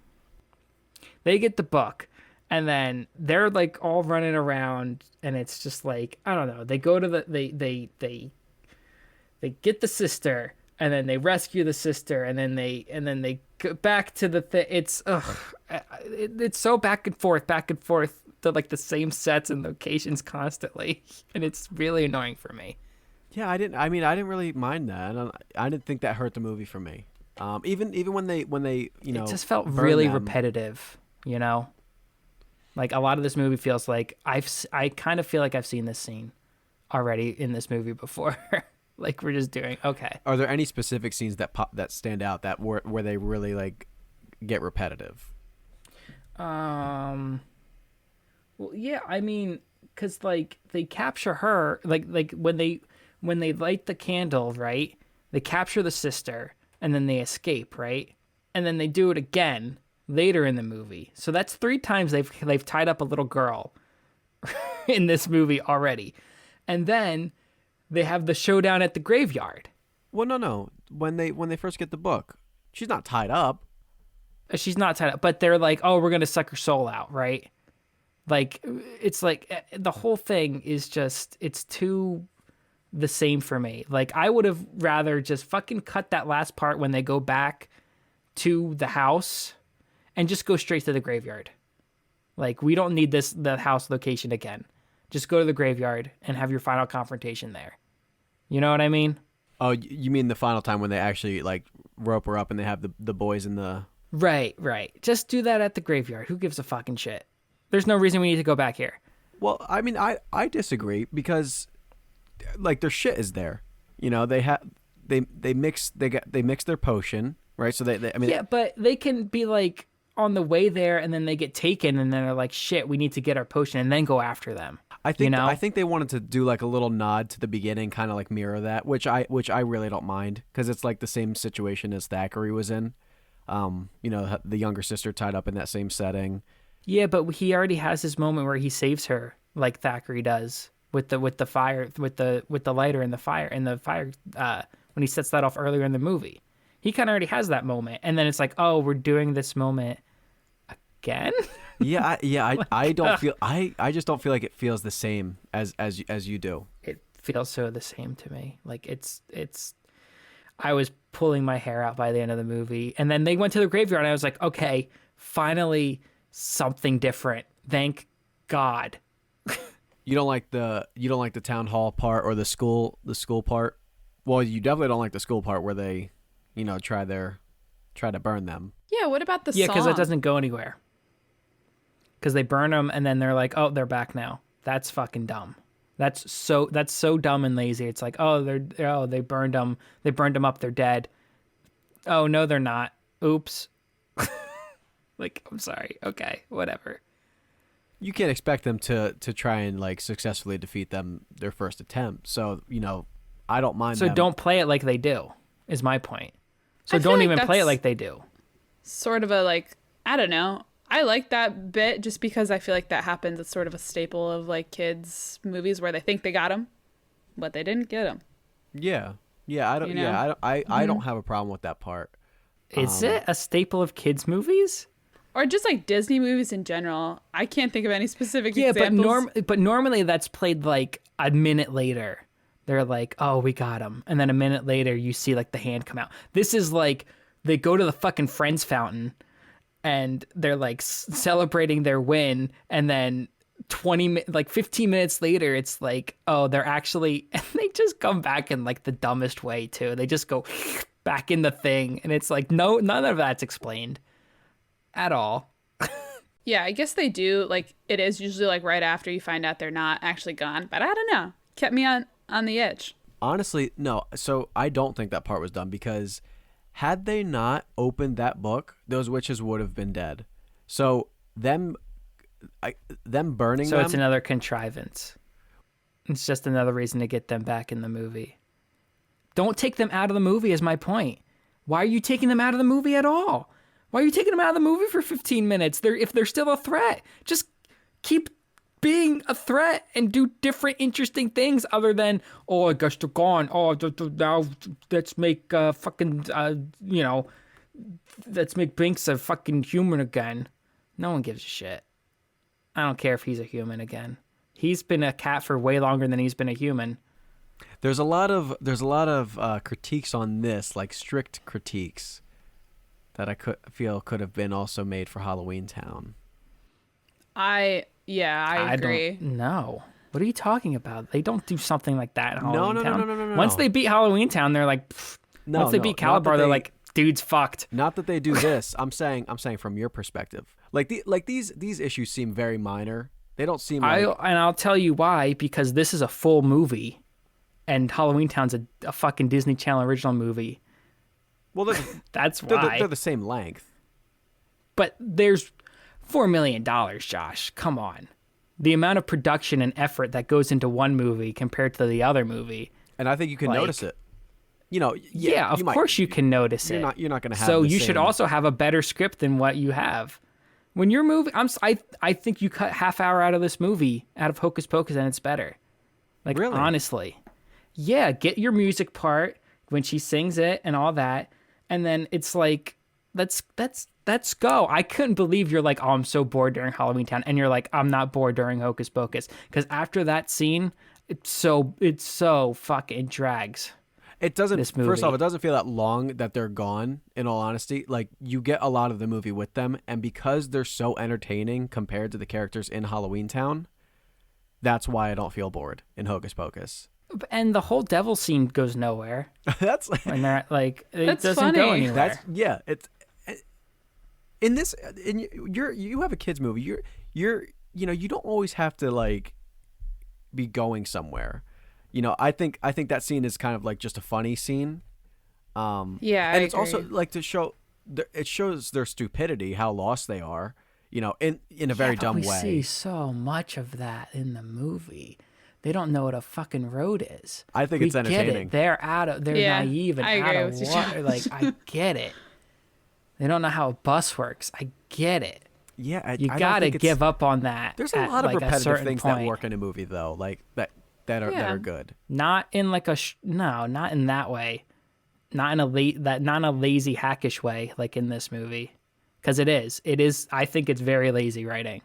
They get the book, and then they're like all running around, and it's just like, I don't know. They go to they get the sister, and then they rescue the sister, and then they go back to the it's so back and forth to like the same sets and locations constantly, and it's really annoying for me. Yeah, I didn't. I mean, I didn't really mind that. I didn't think that hurt the movie for me. Even when they It just felt burn really them. repetitive, you know? Like a lot of this movie feels like I kind of feel like I've seen this scene already in this movie before. Like we're just doing okay. Are there any specific scenes that stand out that where they really like get repetitive? Well, yeah, I mean, cuz like they capture her like when they light the candle, right? They capture the sister and then they escape, right? And then they do it again later in the movie. So that's 3 times they've tied up a little girl in this movie already. And then they have the showdown at the graveyard. Well, no. When they first get the book, she's not tied up. She's not tied up, but they're like, "Oh, we're going to suck her soul out," right? Like it's like the whole thing is just it's too the same for me. Like I would have rather just fucking cut that last part when they go back to the house and just go straight to the graveyard. Like we don't need the house location again. Just go to the graveyard and have your final confrontation there. You know what I mean? Oh, you mean the final time when they actually like rope her up and they have the boys in the... Right. Just do that at the graveyard. Who gives a fucking shit? There's no reason we need to go back here. Well, I mean, I disagree because like their shit is there. You know, they mix their potion, right? So they I mean, yeah, but they can be like on the way there and then they get taken and then they're like, shit, we need to get our potion and then go after them. I think they wanted to do like a little nod to the beginning, kind of like mirror that, which I really don't mind because it's like the same situation as Thackeray was in. You know, the younger sister tied up in that same setting. Yeah, but he already has his moment where he saves her, like Thackeray does with the fire, with the lighter and the fire when he sets that off earlier in the movie. He kind of already has that moment, and then it's like, oh, we're doing this moment again. I don't feel I just don't feel like it feels the same as you do. It feels so the same to me. Like it's. I was pulling my hair out by the end of the movie, and then they went to the graveyard, and I was like, okay, finally something different. Thank God. You don't like the town hall part or the school part. Well, you definitely don't like the school part where they, you know, try to burn them. Yeah, what about the song? Yeah, because it doesn't go anywhere. Because they burn them and then they're like, oh, they're back now. That's fucking dumb. That's so dumb and lazy. It's like, they burned them. They burned them up. They're dead. Oh no, they're not. Oops. Like, I'm sorry. Okay, whatever. You can't expect them to try and like successfully defeat them their first attempt. So, you know, I don't mind. So don't play it like they do, is my point. So don't even play it like they do. Sort of a like, I don't know. I like that bit just because I feel like that happens. It's sort of a staple of like kids movies where they think they got him, but they didn't get him. Yeah. I don't. You know? Yeah, I don't have a problem with that part. Is it a staple of kids movies? Or just like Disney movies in general. I can't think of any specific examples. But normally that's played like a minute later. They're like, oh, we got him. And then a minute later, you see like the hand come out. This is like they go to the fucking Friends fountain and they're like celebrating their win. And then 15 minutes later, it's like, oh, they're actually, and they just come back in like the dumbest way too. They just go back in the thing. And it's like, no, none of that's explained at all. Yeah, I guess they do. Like, it is usually like right after you find out they're not actually gone. But I don't know. Kept me on the edge. Honestly, no. So I don't think that part was done because had they not opened that book, those witches would have been dead. So them burning So them. it's another contrivance. It's just another reason to get them back in the movie. Don't take them out of the movie is my point. Why are you taking them out of the movie at all? Why are you taking them out of the movie for 15 minutes? If they're still a threat, just keep being a threat and do different interesting things other than, oh, I guess they're gone. Oh, now let's make let's make Binks a fucking human again. No one gives a shit. I don't care if he's a human again. He's been a cat for way longer than he's been a human. There's a lot of critiques on this, like strict critiques, that I could have been also made for Halloweentown. I agree. No. What are you talking about? They don't do something like that in No, Halloweentown. no. Once they beat Halloweentown, they're like, pfft. No, Once they beat Calabar, they're like, dude's fucked. Not that they do this. I'm saying from your perspective. These issues seem very minor. They don't seem like... And I'll tell you why, because this is a full movie, and Halloweentown's a fucking Disney Channel original movie. Well, that's why. They're the same length. But there's $4 million, Josh. Come on. The amount of production and effort that goes into one movie compared to the other movie. And I think you can notice it. You know, yeah, of course you can notice it. You're not going to have. So you should also have a better script than what you have. When you're moving, I think you cut half hour out of this movie, out of Hocus Pocus, and it's better. Like, really? Honestly, yeah. Get your music part when she sings it and all that, and then it's like, let's go. I couldn't believe you're like, oh, I'm so bored during Halloweentown, and you're like, I'm not bored during Hocus Pocus, because after that scene, it's so fucking drags. It doesn't. First off, it doesn't feel that long that they're gone. In all honesty, like you get a lot of the movie with them, and because they're so entertaining compared to the characters in Halloweentown, that's why I don't feel bored in Hocus Pocus. And the whole devil scene goes nowhere. That's when they're like, it that's doesn't funny. go anywhere. It's in this. You have a kids movie. You don't always have to like be going somewhere. You know, I think that scene is kind of like just a funny scene. Yeah, and it's also like to show. It shows their stupidity, how lost they are. You know, in a very dumb way. We see so much of that in the movie. They don't know what a fucking road is. I think it's entertaining. Get it. They're naive and out of water. Like, I get it. They don't know how a bus works. I get it. Yeah, you gotta give up on that. There's a lot of repetitive things that work in a movie, though, like that are good. Not in like not in that way. Not in a lazy hackish way like in this movie, because it is. I think it's very lazy writing.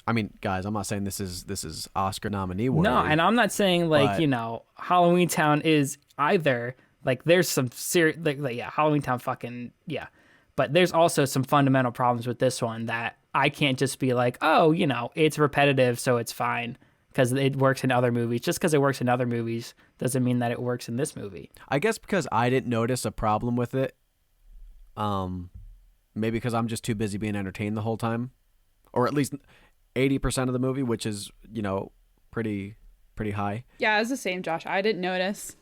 I mean, guys, I'm not saying this is Oscar nominee worthy. No, and I'm not saying like Halloweentown is either. Like there's some serious Halloweentown fucking yeah, but there's also some fundamental problems with this one that I can't just be like, oh, it's repetitive, so it's fine. Because it works in other movies. Just because it works in other movies doesn't mean that it works in this movie. I guess because I didn't notice a problem with it. Maybe because I'm just too busy being entertained the whole time, or at least 80% of the movie, which is pretty high. Yeah, it was the same, Josh. I didn't notice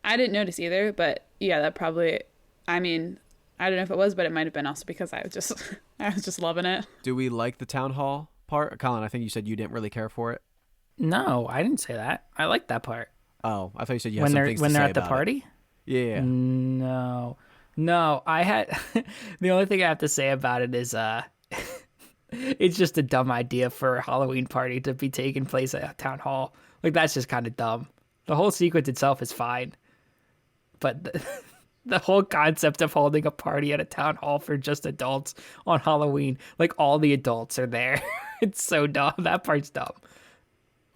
either, but yeah, that probably. I mean, I don't know if it was, but it might have been also because I was just loving it. Do we like the town hall part, Colin? I think you said you didn't really care for it. No, I didn't say that. I like that part. Oh, I thought you said you had some things to say when they're at the about party. Yeah. No. I had the only thing I have to say about it is it's just a dumb idea for a Halloween party to be taking place at a town hall. Like that's just kind of dumb. The whole sequence itself is fine, but the whole concept of holding a party at a town hall for just adults on Halloween, like all the adults are there. It's so dumb. That part's dumb.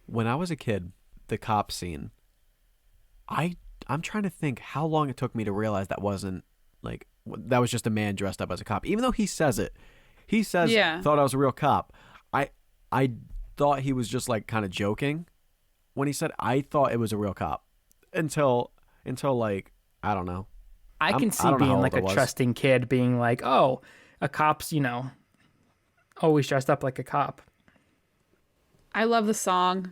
When I was a kid, the cop scene, I'm trying to think how long it took me to realize that wasn't like that was just a man dressed up as a cop. Even though he says it, thought I was a real cop. I thought he was just like kind of joking when he said I thought it was a real cop until like I don't know. I can see being like a trusting kid being like, oh, a cop's always dressed up like a cop. I love the song,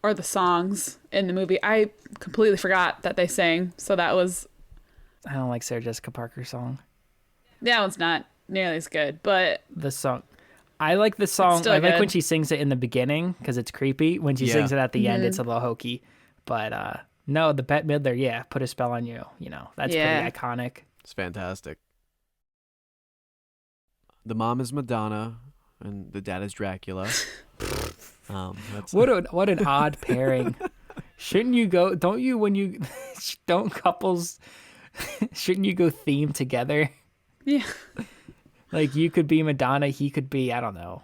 or the songs in the movie. I completely forgot that they sang, so that was... I don't like Sarah Jessica Parker's song. That one's not nearly as good, but... The song... I like the song. I like when she sings it in the beginning, because it's creepy. When she sings it at the end, it's a little hokey. But, no, the Bette Midler, put a spell on you. That's pretty iconic. It's fantastic. The mom is Madonna, and the dad is Dracula. What an odd pairing. Shouldn't you go? Don't you when you don't couples? Shouldn't you go theme together? Yeah. Like you could be Madonna, he could be I don't know.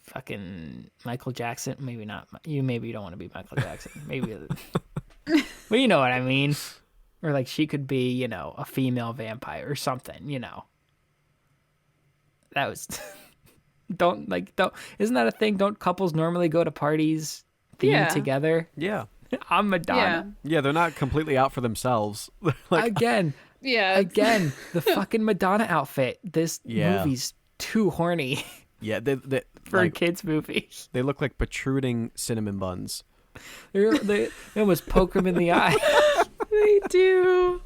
Fucking Michael Jackson. Maybe not. Maybe you don't want to be Michael Jackson. Maybe. Well, you know what I mean. Or like she could be a female vampire or something. That was. Don't isn't that a thing? Don't couples normally go to parties themed together? Yeah. I'm Madonna. Yeah, they're not completely out for themselves. Again, the fucking Madonna outfit. This movie's too horny. Yeah, they for a kids movie. They look like protruding cinnamon buns. They almost poke him in the eye. They do.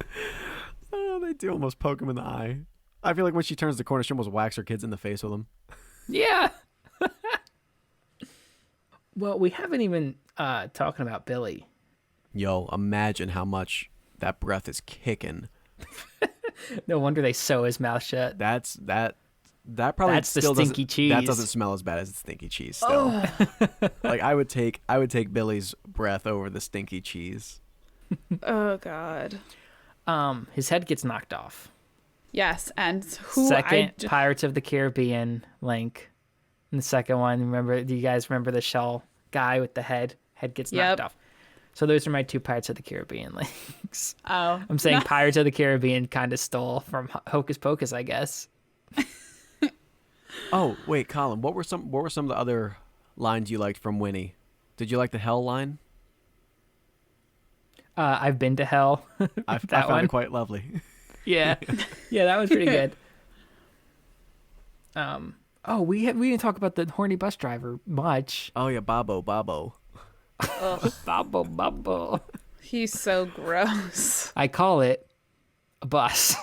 Oh, they do almost poke him in the eye. I feel like when she turns the corner, she almost whacks her kids in the face with them. Yeah. Well, we haven't even talking about Billy. Yo, imagine how much that breath is kicking. No wonder they sew his mouth shut. That probably That's still the stinky cheese. That doesn't smell as bad as the stinky cheese still. Like I would take Billy's breath over the stinky cheese. Oh God. His head gets knocked off. Yes, and Pirates of the Caribbean link. And the second one, do you guys remember the shell guy with the head? Head gets knocked off. So those are my two Pirates of the Caribbean links. Oh. I'm saying Pirates of the Caribbean kind of stole from Hocus Pocus, I guess. Oh, wait, Colin, what were some of the other lines you liked from Winnie? Did you like the hell line? I've been to hell. I found it quite lovely. Yeah. Yeah, that was pretty good. We didn't talk about the horny bus driver much. Oh yeah, Babbo. Babbo. He's so gross. I call it a bus.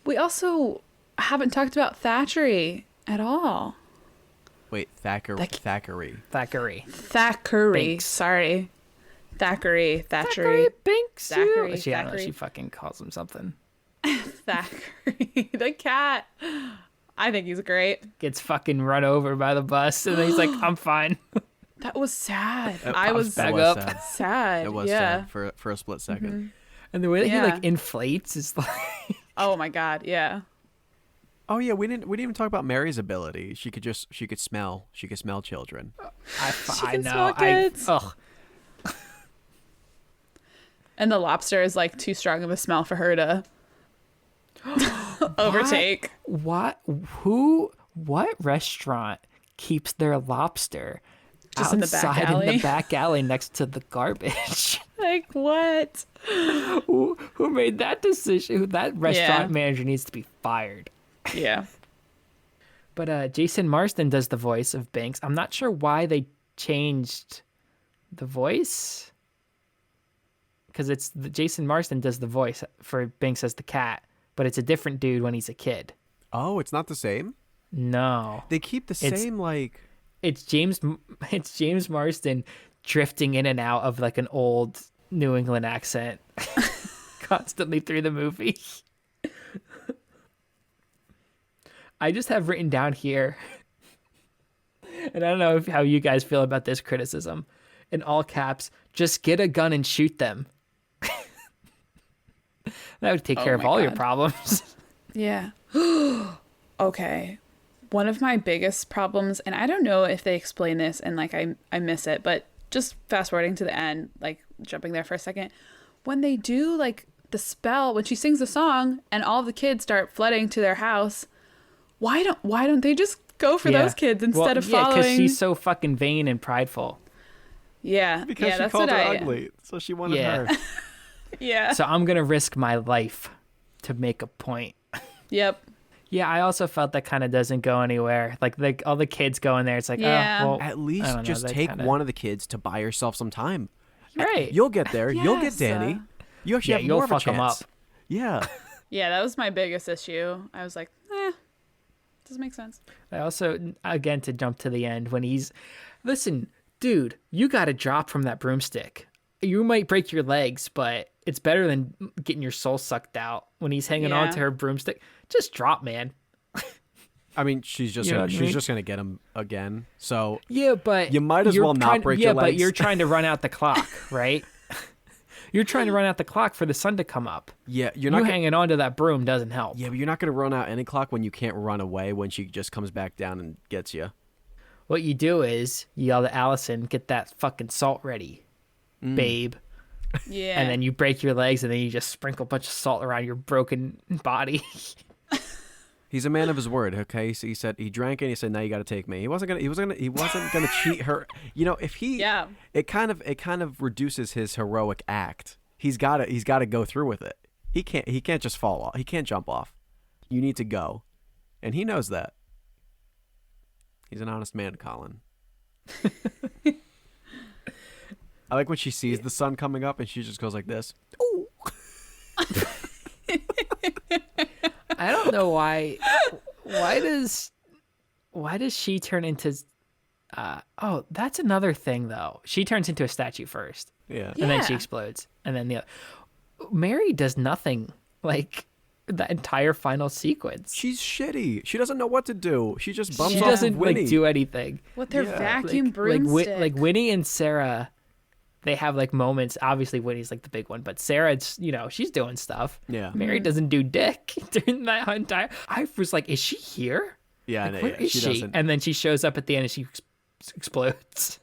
We also haven't talked about Thackeray at all. Wait, Thackeray. Binks. Sorry. Thackeray. Binks. Thackeray. She fucking calls him something. Thackeray. The cat. I think he's great. Gets fucking run over by the bus, and then he's like, I'm fine. That was sad. I was back up. up. Sad. It was sad for a split second. Mm-hmm. And the way that he like inflates is like oh my God, yeah. Oh yeah, we didn't even talk about Mary's ability. She could smell children. I know. Smell kids. Ugh. And the lobster is like too strong of a smell for her to overtake. What restaurant keeps their lobster just in the back alley next to the garbage? Like what? Who made that decision? That restaurant manager needs to be fired. Yeah. But Jason Marsden does the voice of Binks. I'm not sure why they changed the voice. Because Jason Marsden does the voice for Binks as the cat, but it's a different dude when he's a kid. Oh, it's not the same? No. They keep the same like It's James Marsden drifting in and out of like an old New England accent constantly through the movie. I just have written down here, and I don't know how you guys feel about this criticism, in all caps, just get a gun and shoot them. That would take care of all your problems. Yeah. Okay. One of my biggest problems, and I don't know if they explain this and like I miss it, but just fast forwarding to the end, like jumping there for a second, when they do like the spell, when she sings the song and all the kids start flooding to their house, why don't they just go for those kids instead of following? Yeah, because she's so fucking vain and prideful. Yeah. Because she that's called her what ugly, so she wanted her. Yeah. So I'm going to risk my life to make a point. Yep. Yeah, I also felt that kind of doesn't go anywhere. Like all the kids go in there, it's like, at least just take one of the kids to buy yourself some time. Right. You'll get there. Yes. You'll get Danny. You actually have more of a chance. You'll fuck them up. Yeah. Yeah, that was my biggest issue. I was like, doesn't make sense. I also, again, to jump to the end, when listen, dude, you got to drop from that broomstick. You might break your legs, but it's better than getting your soul sucked out. When he's hanging on to her broomstick, just drop, man. I mean, she's just gonna get him again. So yeah, but you might as well not break your legs. Yeah, but you're trying to run out the clock, right? You're trying to run out the clock for the sun to come up. Yeah, hanging on to that broom doesn't help. Yeah, but you're not gonna run out any clock when you can't run away when she just comes back down and gets you. What you do is you yell to Allison, "Get that fucking salt ready, babe." Yeah. And then you break your legs, and then you just sprinkle a bunch of salt around your broken body. He's a man of his word. Okay, so he said he drank it. And he said, "Now you got to take me." He wasn't gonna cheat her. If he, Yeah. it kind of reduces his heroic act. He's got to go through with it. He can't just fall off. He can't jump off. You need to go, and he knows that. He's an honest man, Colin. I like when she sees the sun coming up and she just goes like this. Ooh. I don't know why. Why does she turn into? That's another thing though. She turns into a statue first, Yeah. and then she Yeah. explodes, and then Mary does nothing like that entire final sequence. She's shitty. She doesn't know what to do. She just bumps She off doesn't Winnie. like do anything. With their Yeah. vacuum Like broomstick. like Winnie and Sarah, they have like moments. Obviously, Winnie's like the big one, but Sarah, it's she's doing stuff. Yeah. Mary doesn't do dick during that entire. I was like, is she here? Yeah, Like, no, where yeah, is she she? doesn't. And then she shows up at the end and she explodes,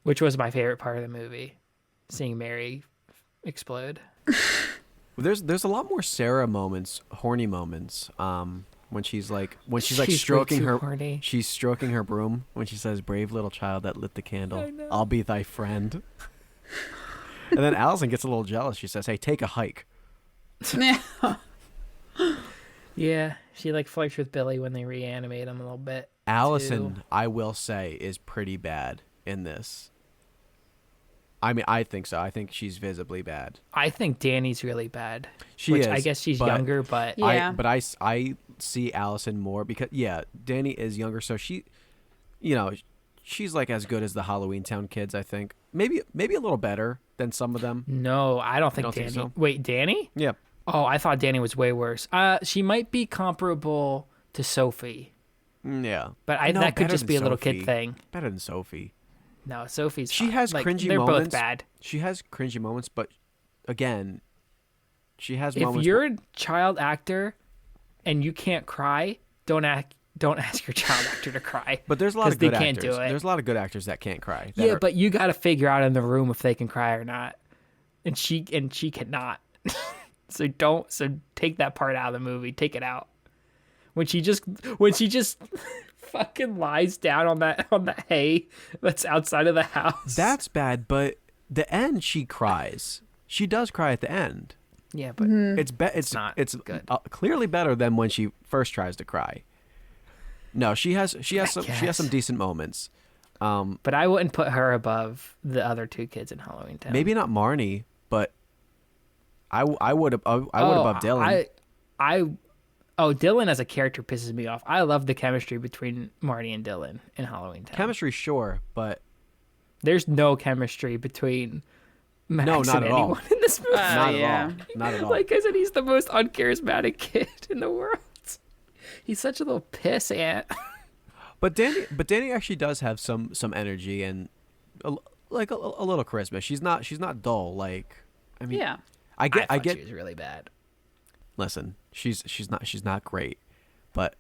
which was my favorite part of the movie, seeing Mary explode. There's a lot more Sarah moments, horny moments. When she's like She's way stroking too her, horny. she's stroking her broom when she says, "Brave little child that lit the candle, I know. I'll be thy friend." And then Allison gets a little jealous. She says, "Hey, take a hike." Yeah, she like flirts with Billy when they reanimate him a little bit. Allison, too. I will say, is pretty bad in this. I mean, I think so. I think she's visibly bad. I think Danny's really bad. She which is. I guess she's but younger, but Yeah. I see Allison more because Danny is younger, so she, she's like as good as the Halloweentown kids. I think maybe a little better than some of them. no, I don't think don't Danny. think so? Wait, Danny? Yeah, Oh, I thought Danny was way worse. She might be comparable to Sophie, yeah. but No, that could better just than be a little Sophie. kid thing. Better than Sophie. No, Sophie's She fine. has Like, cringy they're moments. both bad. She has cringy moments, but again, she has If moments. you're a child actor and you can't cry, don't ask your child actor to cry. But there's a lot 'cause of good they can't actors. do it. There's a lot of good actors that can't cry. that Yeah, are- but you got to figure out in the room if they can cry or not, and she cannot. So take that part out of the movie. Take it out. When she just fucking lies down on that hay that's outside of the house. that's bad. But the end, she cries. She does cry at the end. yeah, but It's not good. Clearly better than when she first tries to cry. No, she has some guess. decent moments. but I wouldn't put her above the other two kids in Halloweentown. Maybe not Marnie, but I would above Dylan. Dylan as a character pisses me off. I love the chemistry between Marty and Dylan in Halloweentown. Chemistry, sure, but There's no chemistry between Max No, not and at all. anyone in this movie. not yeah. at all. Not at all. Like I said, he's the most uncharismatic kid in the world. He's such a little piss ant. But Danny actually does have some energy and a little charisma. She's not dull. Like, I mean, Yeah. I thought get. she was really bad. Listen, she's not great, but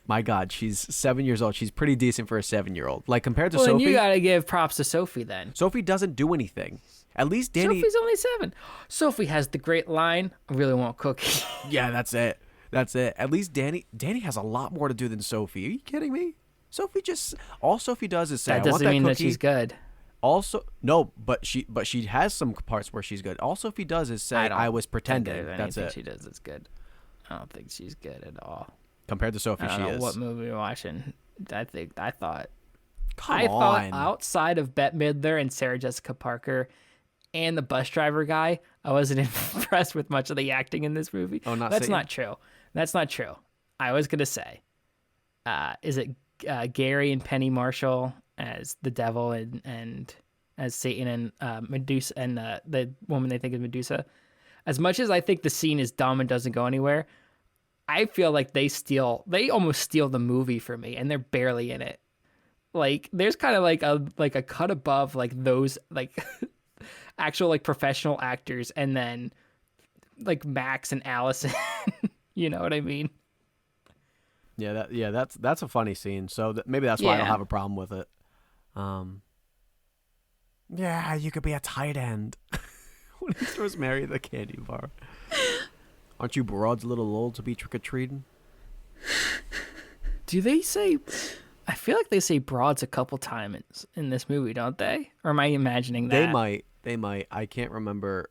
my God, she's 7 years old. She's pretty decent for a 7-year-old. Like compared to Well, then Sophie, you gotta give props to Sophie then. Sophie doesn't do anything. At least Danny. Sophie's only 7. Sophie has the great line, "I really want cookie." Yeah, that's it. At least Danny has a lot more to do than Sophie. Are you kidding me? All Sophie does is say, That "I want doesn't that mean cookie." that she's good. Also, no, but she has some parts where she's good. All Sophie does is say, "I was pretending." Think That's anything it. she does is good. I don't think she's good at all. Compared to Sophie, I don't she know is. what movie we're watching. I thought Come on. thought outside of Bette Midler and Sarah Jessica Parker and the bus driver guy, I wasn't impressed with much of the acting in this movie. Oh, not That's Satan? not true. That's not true. I was gonna say, is it Gary and Penny Marshall as the devil and as Satan and Medusa and the woman they think is Medusa? As much as I think the scene is dumb and doesn't go anywhere, I feel like they almost steal the movie for me, and they're barely in it. Like there's kind of like a cut above like those like actual like professional actors, and then like Max and Allison. You know what I mean? Yeah, that's a funny scene. So maybe that's why I don't Yeah. have a problem with it. Yeah, you could be a tight end. when he throws Mary the candy bar. Aren't you broads a little old to be trick-or-treating? Do they say... I feel like they say broads a couple times in this movie, don't they? Or am I imagining that? They might. I can't remember.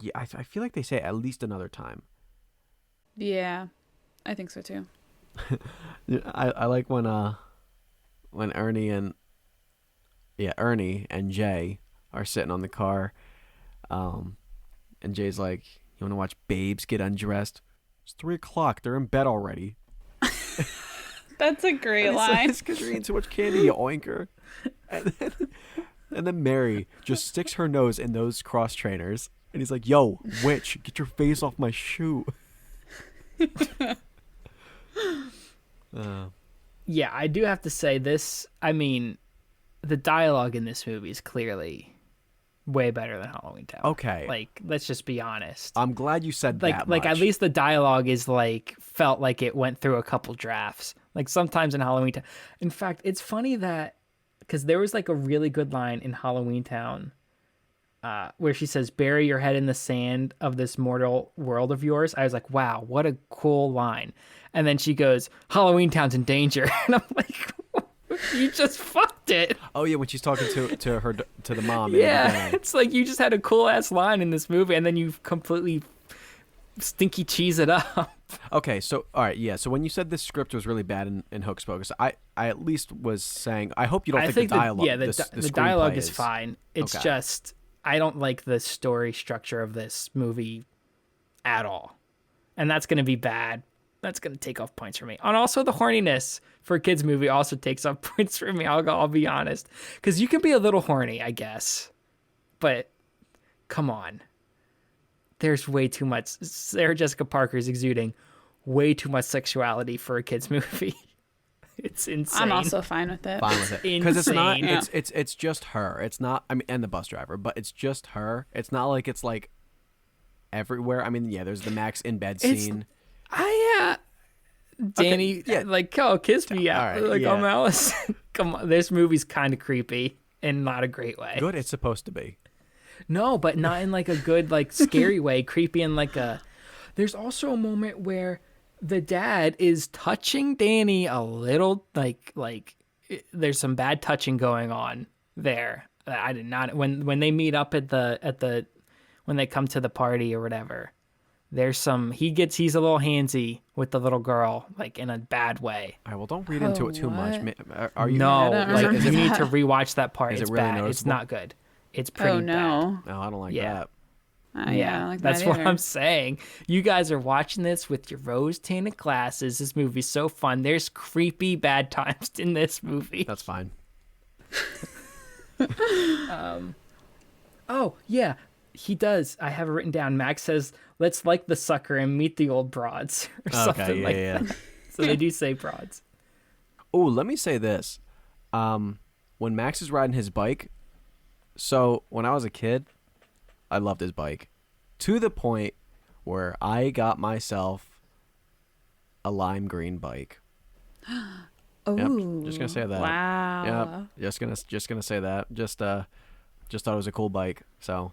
Yeah, I feel like they say it at least another time. Yeah, I think so too. I like when Ernie and Jay are sitting on the car, and Jay's like, "You want to watch babes get undressed? It's 3:00. They're in bed already." That's a great line. It's because you're eating too much candy, you oinker. And then Mary just sticks her nose in those cross trainers, and he's like, "Yo, witch, get your face off my shoe." Yeah, I do have to say this. I mean, the dialogue in this movie is clearly way better than Halloweentown. Okay. Like, let's just be honest. I'm glad you said that much. Like, at least the dialogue is, like, felt like it went through a couple drafts. Like, sometimes in Halloweentown. In fact, it's funny that, because there was, like, a really good line in Halloweentown where she says, "Bury your head in the sand of this mortal world of yours." I was like, wow, what a cool line. And then she goes, "Halloweentown's in danger." And I'm like, you just fucked it. Oh yeah, when she's talking to the mom. Yeah, it's like you just had a cool ass line in this movie, and then you completely stinky cheese it up. Okay, so all right, yeah. So when you said this script was really bad in Hocus Pocus, I at least was saying I hope you don't think the dialogue. The dialogue is fine. It's okay. Just I don't like the story structure of this movie at all, and that's gonna be bad. That's gonna take off points for me. And also the horniness for a kids movie also takes off points for me. I'll be honest, because you can be a little horny, I guess, but come on. There's way too much. Sarah Jessica Parker's exuding way too much sexuality for a kids movie. It's insane. I'm also fine with it. Fine with it, because it's not. Yeah. It's just her. It's not. I mean, and the bus driver, but it's just her. It's not like it's like everywhere. I mean, yeah. There's the Max in bed scene. Danny, okay, yeah. like, oh, kiss me out. Right, like, yeah. I'm Alice. Come on, this movie's kind of creepy in not a great way. Good. It's supposed to be. No, but not in like a good, like, scary way. Creepy in like a. There's also a moment where the dad is touching Danny a little, like there's some bad touching going on there. I did not when they meet up at the when they come to the party or whatever. There's some he's a little handsy with the little girl, like in a bad way. All right, well, don't read into it too much. What? Are you? No, I don't like remember you need that. to rewatch that part. Is it It's really bad. It's noticeable? not good. It's pretty Oh no. No, I don't like Yeah. that. Yeah, I don't like that's that what either. I'm saying. You guys are watching this with your rose-tinted glasses. This movie's so fun. There's creepy bad times in this movie. That's fine. Oh, yeah. He does. I have it written down. Max says, "Let's like the sucker and meet the old broads," or something like that. So they do say broads. Oh, let me say this. When Max is riding his bike, so when I was a kid, I loved his bike. To the point where I got myself a lime green bike. Oh, Yep, just gonna say that. Wow. Yep, just gonna say that. Just thought it was a cool bike. So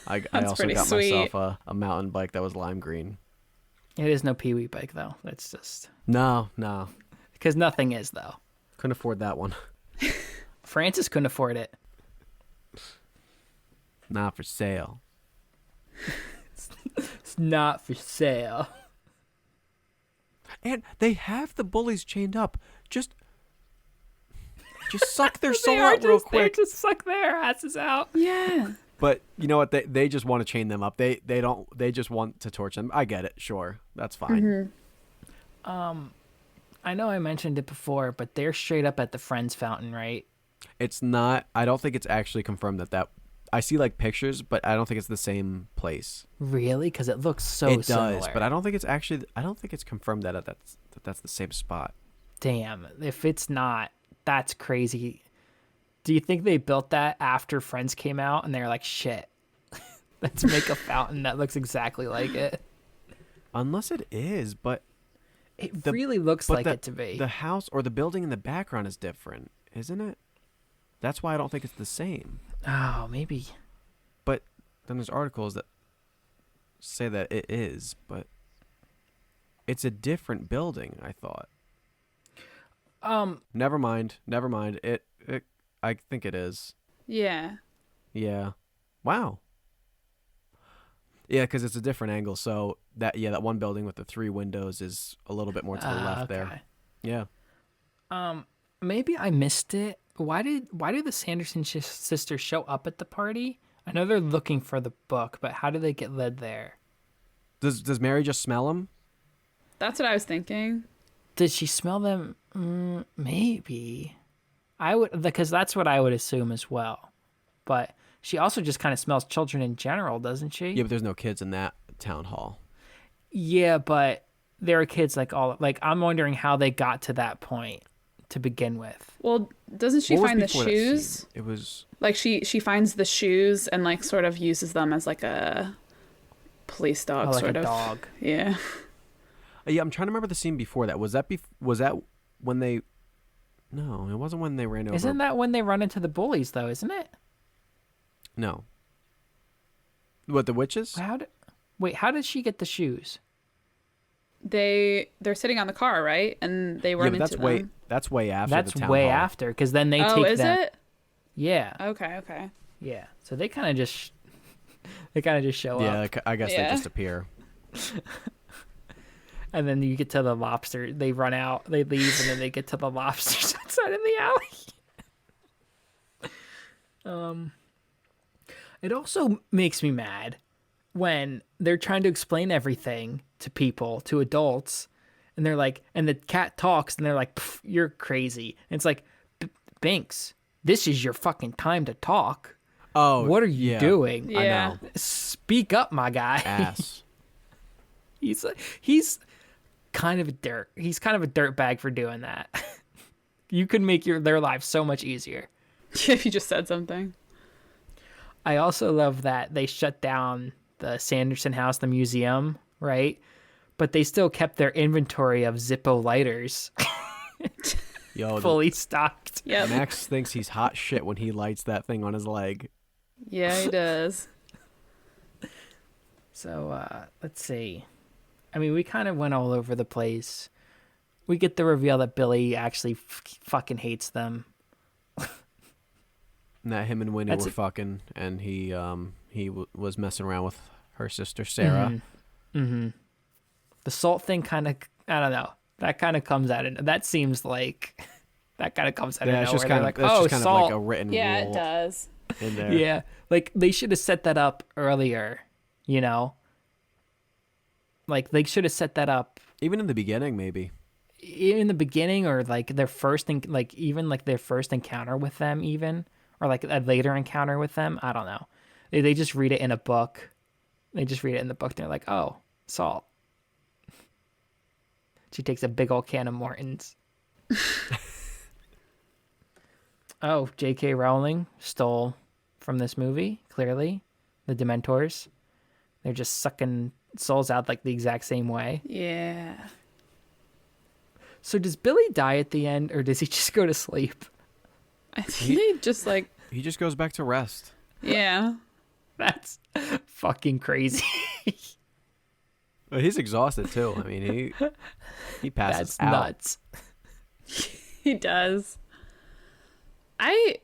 I also pretty got sweet. myself a mountain bike that was lime green. It is no Pee-wee bike, though. That's just... No. Because nothing is, though. Couldn't afford that one. Francis couldn't afford it. Not for sale. It's not for sale. And they have the bullies chained up. Just suck their soul They are out real just, they quick. just suck their asses out. Yeah. But you know what? They just want to chain them up. They don't. They just want to torture them. I get it. Sure, that's fine. I know I mentioned it before, but they're straight up at the Friends fountain, right? It's not. I don't think it's actually confirmed that. I see like pictures, but I don't think it's the same place. Really? Because it looks so it similar. does, but I don't think it's actually. I don't think it's confirmed that that's the same spot. Damn, if it's not, that's crazy. Do you think they built that after Friends came out and they're like, shit, let's make a fountain that looks exactly like it? Unless it is, but It really looks like the, it to be. The house or the building in the background is different, isn't it? That's why I don't think it's the same. Oh, maybe. But then there's articles that say that it is, but it's a different building, I thought. Never mind. It I think it is. Yeah. Yeah. Wow. Yeah, because it's a different angle. So that one building with the 3 windows is a little bit more to the left there. Yeah. Maybe I missed it. Why do the Sanderson sisters show up at the party? I know they're looking for the book, but how do they get led there? Does Mary just smell them? That's what I was thinking. Did she smell them? Maybe. I would, because that's what I would assume as well. But she also just kind of smells children in general, doesn't she? Yeah, but there's no kids in that town hall. Yeah, but there are kids I'm wondering how they got to that point to begin with. Well, doesn't she find the shoes? It was like she finds the shoes and like sort of uses them as like a police dog, like sort a of dog. Yeah. Yeah, I'm trying to remember the scene before that. Was that when they? No, it wasn't when they ran over. Isn't that when they run into the bullies though? Isn't it? No. What, the witches? How did she get the shoes? They're sitting on the car, right? And they run into them. That's way after. That's the town way hall. after, because then they take them. Oh, is it? Yeah. Okay. Yeah. So they kind of just show up. Yeah, I guess they just appear. And then you get to the lobster. They run out, they leave, and then they get to the lobsters outside in the alley. It also makes me mad when they're trying to explain everything to people, to adults, and they're like, and the cat talks, and they're like, "You're crazy." And it's like, Binks, this is your fucking time to talk. Oh, what are you doing? Yeah. I know. Speak up, my guy. Ass. He's kind of a dirt. He's kind of a dirt bag for doing that. You could make their lives so much easier. If you just said something. I also love that they shut down the Sanderson house, the museum, right? But they still kept their inventory of Zippo lighters fully stocked. Yep. Max thinks he's hot shit when he lights that thing on his leg. Yeah, he does. So let's see. I mean, we kind of went all over the place. We get the reveal that Billy actually fucking hates them. And that him and Winnie were fucking, and he was messing around with her sister Sarah. Mm-hmm. The salt thing kind of, I don't know. That kind of comes out of, that seems like, that kind of comes out of nowhere. It's just kind of, salt. Kind of like a written Yeah, rule it does. in there. Yeah, like they should have set that up earlier, you know? Like they should have set that up. Even in the beginning, maybe. In the beginning, or like their first, even like their first encounter with them, even. Or like a later encounter with them. I don't know. They just read it in a book. They just read it in the book. And they're like, oh, salt. She takes a big old can of Morton's. Oh, J.K. Rowling stole from this movie, clearly. The Dementors. They're just sucking souls out like the exact same way. Yeah. So does Billy die at the end, or does he just go to sleep? I think they just like... He just goes back to rest. Yeah. That's fucking crazy. But he's exhausted too. I mean, he passes out. That's nuts. He does. I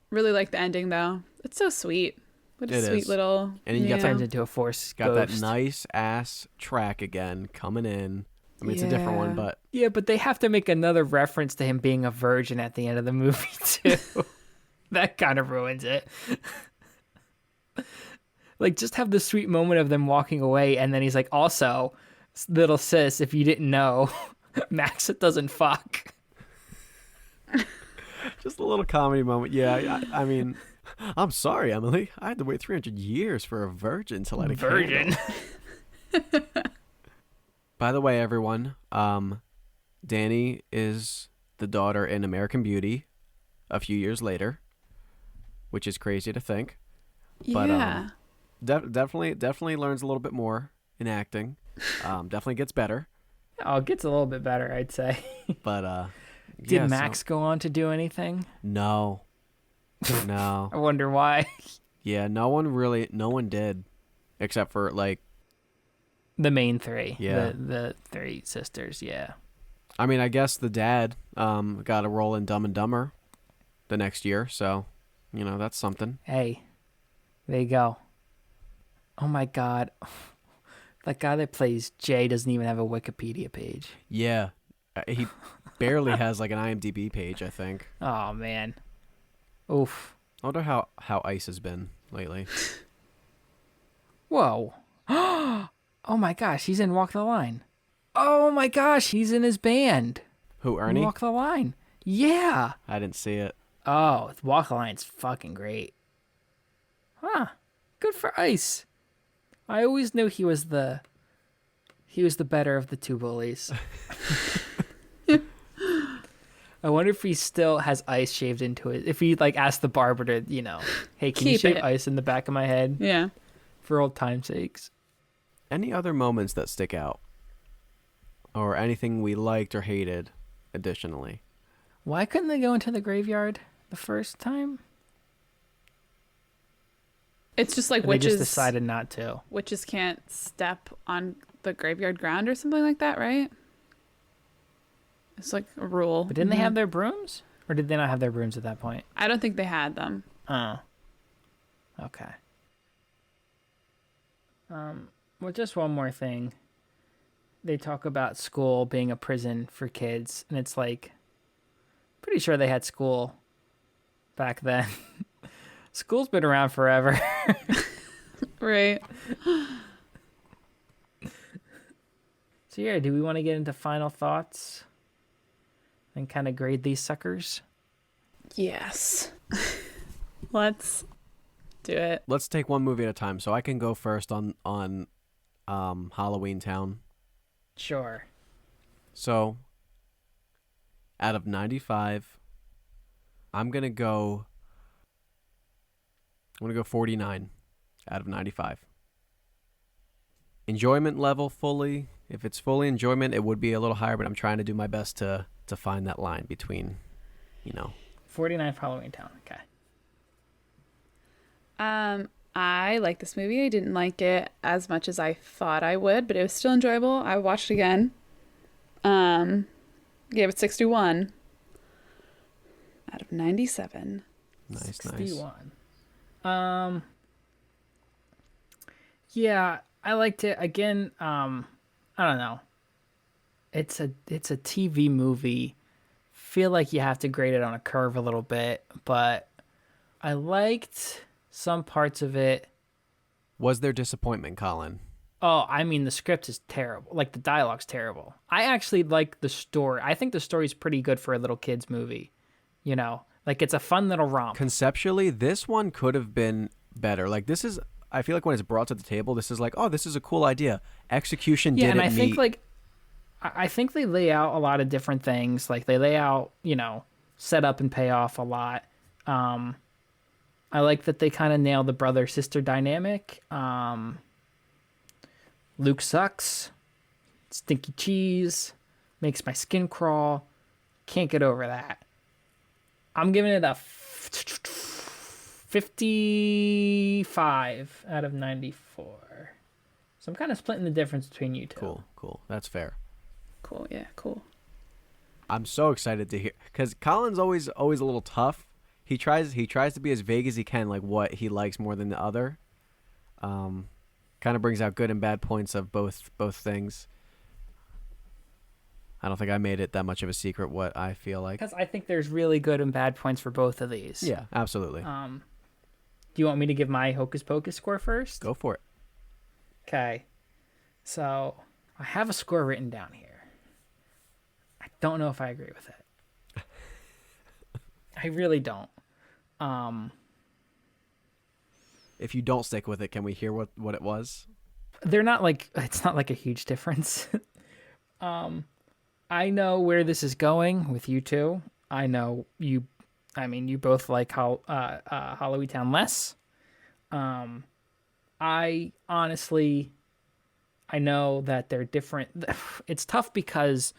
really like the ending though. It's so sweet. What a sweet little... And you got turns into a force got ghost. that nice ass track again coming in. I mean, it's a different one, but... Yeah, but they have to make another reference to him being a virgin at the end of the movie, too. That kind of ruins it. Like, just have the sweet moment of them walking away, and then he's like, also, little sis, if you didn't know, Max doesn't fuck. Just a little comedy moment. Yeah, I mean, I'm sorry, Emily. I had to wait 300 years for a virgin to light a candle. By the way, everyone, Danny is the daughter in American Beauty a few years later, which is crazy to think. Yeah. But definitely learns a little bit more in acting. Definitely gets better. Oh, it gets a little bit better, I'd say. But did Max go on to do anything? No. No. I wonder why. Yeah, no one did. Except for, like... The main three. Yeah. The three sisters, yeah. I mean, I guess the dad got a role in Dumb and Dumber the next year, so, that's something. Hey, there you go. Oh my God. That guy that plays Jay doesn't even have a Wikipedia page. Yeah. He barely has, like, an IMDb page, I think. Oh, man. Oof. I wonder how Ice has been lately. Whoa. Oh my gosh, he's in Walk the Line. Oh my gosh, he's in his band. Who, Ernie? Walk the Line. Yeah. I didn't see it. Oh, Walk the Line's fucking great. Huh. Good for Ice. I always knew he was the better of the two bullies. I wonder if he still has ice shaved into it. If he asked the barber to, hey, can you Keep shave it. ice in the back of my head Yeah. for old time's sakes? Any other moments that stick out? Or anything we liked or hated additionally? Why couldn't they go into the graveyard the first time? It's just like Or they just witches. decided not to. Witches can't step on the graveyard ground or something like that, right? It's like a rule. But didn't they have their brooms? Or did they not have their brooms at that point? I don't think they had them. Oh. Okay. Well, just one more thing. They talk about school being a prison for kids, and it's like, pretty sure they had school back then. School's been around forever. Right. So yeah, do we want to get into final thoughts and kind of grade these suckers? Yes. Let's do it. Let's take one movie at a time. So I can go first on Halloweentown. Sure. So out of 95, I'm gonna go 49 out of 95. Enjoyment level fully. If it's fully enjoyment, it would be a little higher, but I'm trying to do my best to find that line between, 49 for Halloweentown. Okay. I like this movie. I didn't like it as much as I thought I would, but it was still enjoyable. I watched it again. Gave it 61 out of 97. Nice. 61. Yeah, I liked it. Again, I don't know. It's a TV movie. Feel like you have to grade it on a curve a little bit, but I liked some parts of it. Was there disappointment, Colin? Oh, I mean, the script is terrible. Like, the dialogue's terrible. I actually like the story. I think the story's pretty good for a little kid's movie. Like, it's a fun little romp. Conceptually, this one could have been better. Like, this is, I feel like when it's brought to the table, this is like, oh, this is a cool idea. Execution Yeah, didn't and I think, meet. I think they lay out a lot of different things. Like, they lay out, set up and pay off a lot. I like that they kind of nail the brother-sister dynamic. Luke sucks. Stinky cheese. Makes my skin crawl. Can't get over that. I'm giving it a 55 out of 94. So I'm kind of splitting the difference between you two. Cool. That's fair. Cool. Yeah, cool. I'm so excited to hear, because Colin's always a little tough. He tries to be as vague as he can, like what he likes more than the other. Kind of brings out good and bad points of both things. I don't think I made it that much of a secret what I feel like. Because I think there's really good and bad points for both of these. Yeah, absolutely. Do you want me to give my Hocus Pocus score first? Go for it. Okay. So I have a score written down here. I don't know if I agree with it. I really don't. If you don't stick with it, can we hear what it was? It's not like a huge difference. I know where this is going with you two. I know you both like Halloweentown less. I know that they're different. It's tough because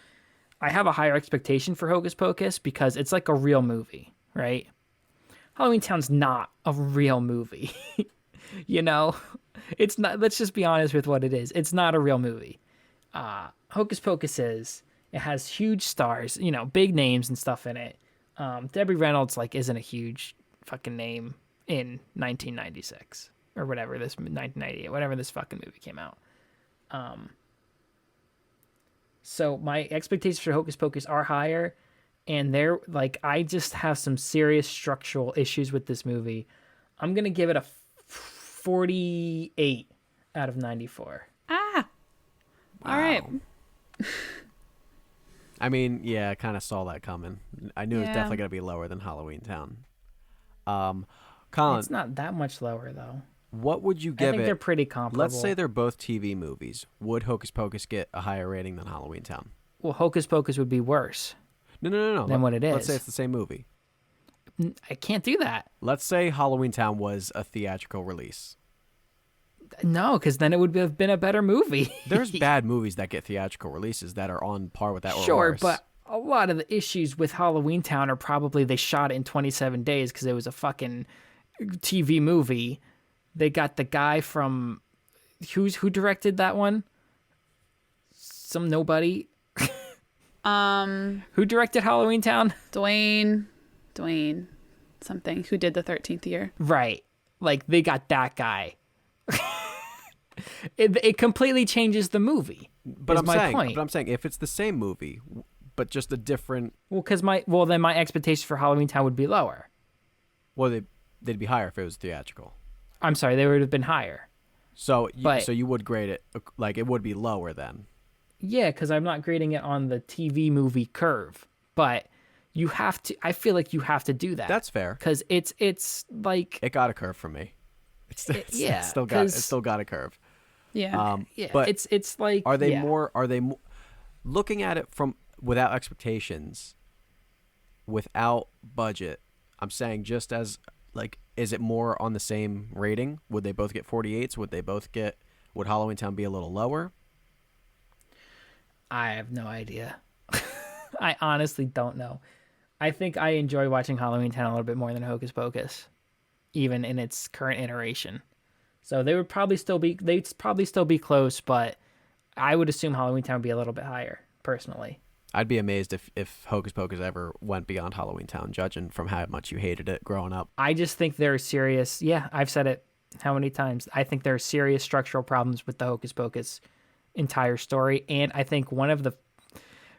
I have a higher expectation for Hocus Pocus because it's like a real movie, right? Halloweentown's not a real movie. You know, it's not. Let's just be honest with what it is. It's not a real movie. Hocus Pocus is. It has huge stars, you know, big names and stuff in it. Debbie Reynolds like isn't a huge fucking name in 1996 or whatever, this 1998, whatever this fucking movie came out. So my expectations for Hocus Pocus are higher, and they're like, I just have some serious structural issues with this movie. I'm gonna give it a 48 out of 94. All right. I mean, yeah, I kind of saw that coming. I knew it was Yeah. definitely going to be lower than Halloweentown. Colin, It's not that much lower though. what would you I give think it? they're pretty comparable. Let's say they're both TV movies. Would Hocus Pocus get a higher rating than Halloweentown? Well, Hocus Pocus would be worse No. than what it is. Let's say it's the same movie. I can't do that. Let's say Halloweentown was a theatrical release. No, because then it would have been a better movie. There's bad movies that get theatrical releases that are on par with that or Sure, worse. but a lot of the issues with Halloweentown are probably they shot it in 27 days because it was a fucking TV movie. They got the guy from who directed that one? Some nobody. Who directed Halloweentown? Dwayne something, who did the 13th year. Right. Like they got that guy. It completely changes the movie. But is my point. But I'm saying if it's the same movie, but just a different, Well, then my expectations for Halloweentown would be lower. well, they'd be higher if it was theatrical. I'm sorry, they would have been higher. So But- so you would grade it like it would be lower then. Yeah, because I'm not grading it on the TV movie curve, but you have to. I feel like you have to do that. That's fair. Because it's like It got a curve for me. yeah, it still got a curve. Yeah. yeah, but it's like Are they yeah. more? Looking at it from without expectations, without budget? I'm saying just as like, is it more on the same rating? Would they both get 48s? Would Halloweentown be a little lower? I have no idea. I honestly don't know. I think I enjoy watching Halloweentown a little bit more than Hocus Pocus, even in its current iteration. So they'd probably still be close, but I would assume Halloweentown would be a little bit higher, personally. I'd be amazed if Hocus Pocus ever went beyond Halloweentown, judging from how much you hated it growing up. I just think there are serious, yeah, I've said it how many times. I think there are serious structural problems with the Hocus Pocus entire story, and I think one of the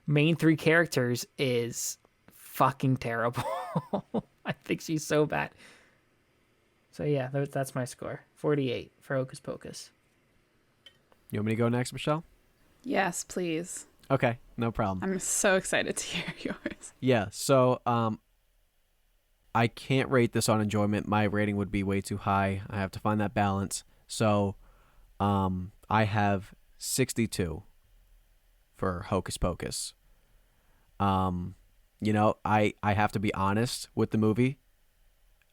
main three characters is fucking terrible. I think she's so bad. So yeah, that's my score. 48 for Hocus Pocus. You want me to go next, Michelle? Yes, please. Okay, no problem. I'm so excited to hear yours. Yeah, so I can't rate this on enjoyment. My rating would be way too high. I have to find that balance. So I have 62 for Hocus Pocus. You know, I have to be honest with the movie.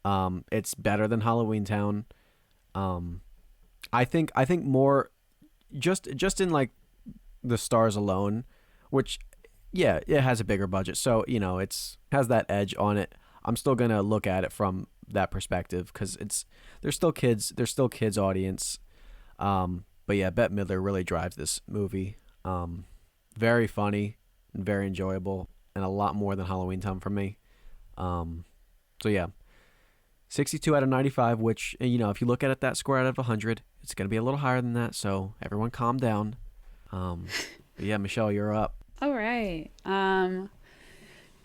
It's better than Halloweentown. I think more just in like the stars alone, which yeah, it has a bigger budget. So, you know, it's has that edge on it. I'm still going to look at it from that perspective cuz there's still kids audience. But yeah, Bette Midler really drives this movie. Very funny and very enjoyable and a lot more than Halloweentown for me. So yeah. 62 out of 95, which, you know, if you look at it that score out of 100, it's going to be a little higher than that, so everyone calm down. But yeah, Michelle, you're up. All right.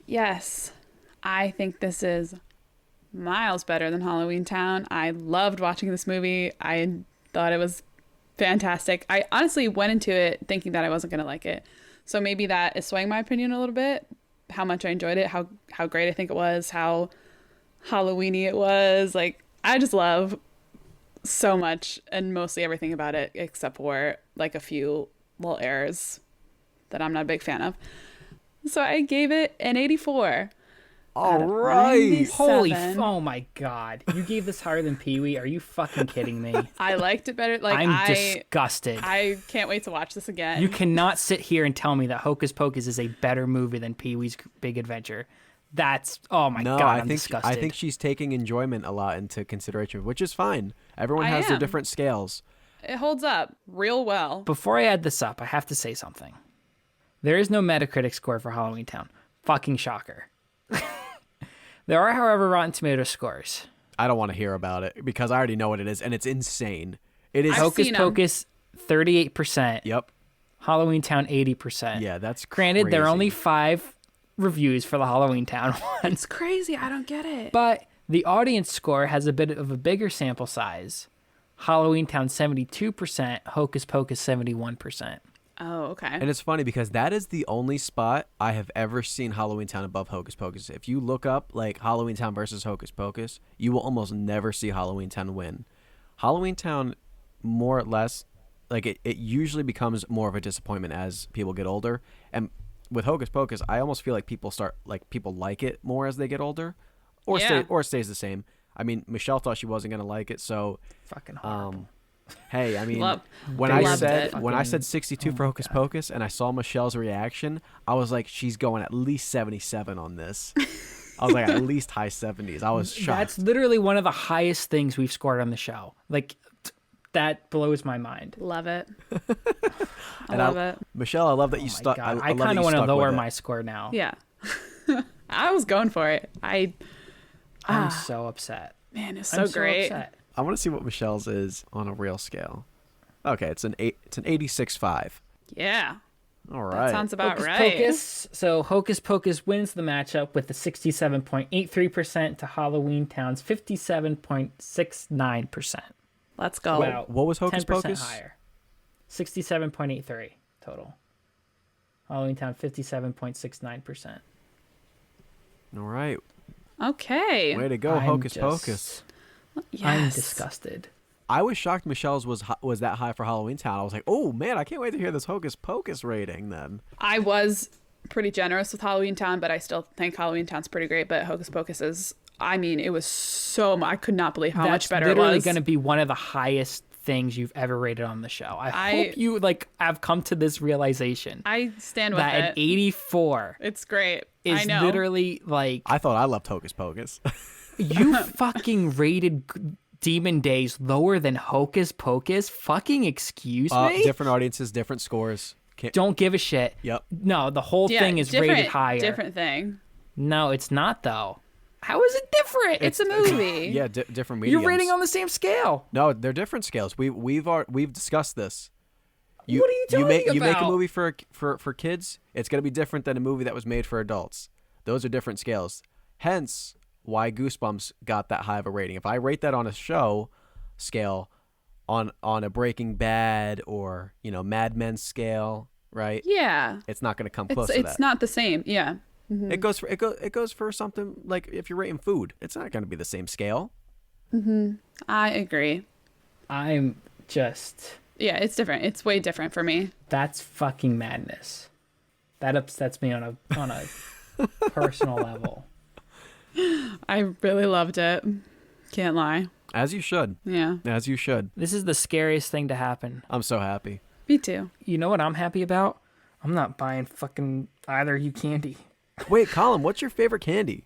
Yes, I think this is miles better than Halloweentown. I loved watching this movie. I thought it was fantastic. I honestly went into it thinking that I wasn't going to like it. So maybe that is swaying my opinion a little bit, how much I enjoyed it, how great I think it was, how Halloweeny it was. Like, I just love so much and mostly everything about it except for like a few little errors that I'm not a big fan of. So I gave it an 84. All right. Holy, 97. oh my God. You gave this higher than Pee-wee? Are you fucking kidding me? I liked it better. Like, I'm disgusted. I can't wait to watch this again. You cannot sit here and tell me that Hocus Pocus is a better movie than Pee-wee's Big Adventure. That's oh my No, god, I I'm think disgusted. I think she's taking enjoyment a lot into consideration, which is fine. Everyone has their am. different scales. It holds up real well. Before I add this up, I have to say something. There is no Metacritic score for Halloweentown. Fucking shocker. There are, however, Rotten Tomatoes scores. I don't want to hear about it because I already know what it is, and it's insane. It is. I've Hocus seen 'em. Pocus, 38%. Yep. Halloweentown, 80%. Yeah, that's Granted, there are crazy. only 5 reviews for the Halloweentown one. It's crazy. I don't get it. But the audience score has a bit of a bigger sample size. Halloweentown, 72%. Hocus Pocus, 71%. Oh, okay. And it's funny because that is the only spot I have ever seen Halloweentown above Hocus Pocus. If you look up like Halloweentown versus Hocus Pocus, you will almost never see Halloweentown win. Halloweentown, more or less, like it usually becomes more of a disappointment as people get older. And with Hocus Pocus, I almost feel like people like it more as they get older, or Yeah. or it stays the same. I mean, Michelle thought she wasn't gonna like it, so Fucking horrible. hey, I mean, Love- when they I loved said it. when I said Fucking- 62 oh for my Hocus God. Pocus, and I saw Michelle's reaction, I was like, she's going at least 77 on this. I was like, at least high 70s. I was shocked. That's literally one of the highest things we've scored on the show. Like, that blows my mind. Love it. I And love it. Michelle, I love that you Oh my stuck. God. I I love that kind you of want to stuck lower with it. my score now. Yeah. I was going for it. I'm Ah. so upset. Man, it's I'm so great. upset. I want to see what Michelle's is on a real scale. Okay, it's an 86.5. Yeah. All That right. sounds about Hocus right. Pocus. So Hocus Pocus wins the matchup with the 67.83% to Halloweentown's 57.69%. Let's go. Wow. What was Hocus 10% Pocus? higher. 67.83 total. Halloweentown 57.69%. All right. Okay. Way to go, I'm Hocus just- Pocus. Yes. I'm disgusted. I was shocked Michelle's was that high for Halloweentown. I was like, oh man, I can't wait to hear this Hocus Pocus rating then. I was pretty generous with Halloweentown, but I still think Halloweentown's pretty great. But Hocus Pocus is, I mean, it was so much. I could not believe how much better it literally was. going to be one of the highest things you've ever rated on the show. I hope you have come to this realization I stand with that an it. 84 It's great. is I know. literally like I thought I loved Hocus Pocus. you fucking rated Demon Days lower than Hocus Pocus. Fucking excuse me. Different audiences, different scores. Don't give a shit. Yep. No, the whole Yeah, thing is different, rated higher. Different thing. No, it's not though. How is it different? It's a movie. Yeah, different mediums. You're rating on the same scale. No, they're different scales. We've discussed this. What are you talking You make a about? movie for kids, it's going to be different than a movie that was made for adults. Those are different scales. Hence why Goosebumps got that high of a rating. If I rate that on a show scale, on a Breaking Bad or Mad Men scale, right? Yeah. It's not going to come close to It's that. not the same. Yeah. It goes for something like if you're rating food, it's not going to be the same scale. I agree. I'm just. Yeah, it's different. It's way different for me. That's fucking madness. That upsets me on a personal level. I really loved it. Can't lie. As you should. Yeah. As you should. This is the scariest thing to happen. I'm so happy. Me too. You know what I'm happy about? I'm not buying fucking either of you candy. Wait, Colin, what's your favorite candy?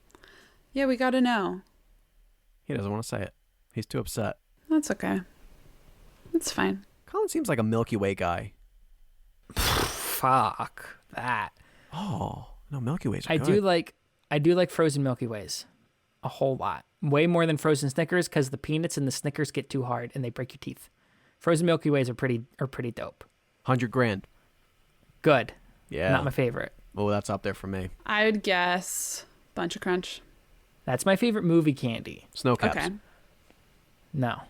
Yeah, we gotta know. He doesn't want to say it. He's too upset. That's okay. It's fine. Colin seems like a Milky Way guy. Fuck that. Oh, no, Milky Ways are I good. do like frozen Milky Ways a whole lot. Way more than frozen Snickers because the peanuts and the Snickers get too hard and they break your teeth. Frozen Milky Ways are pretty dope. 100 grand. Good. Yeah. Not my favorite. Oh, that's up there for me. I would guess Bunch of Crunch. That's my favorite movie candy. Snow Caps. Okay. No.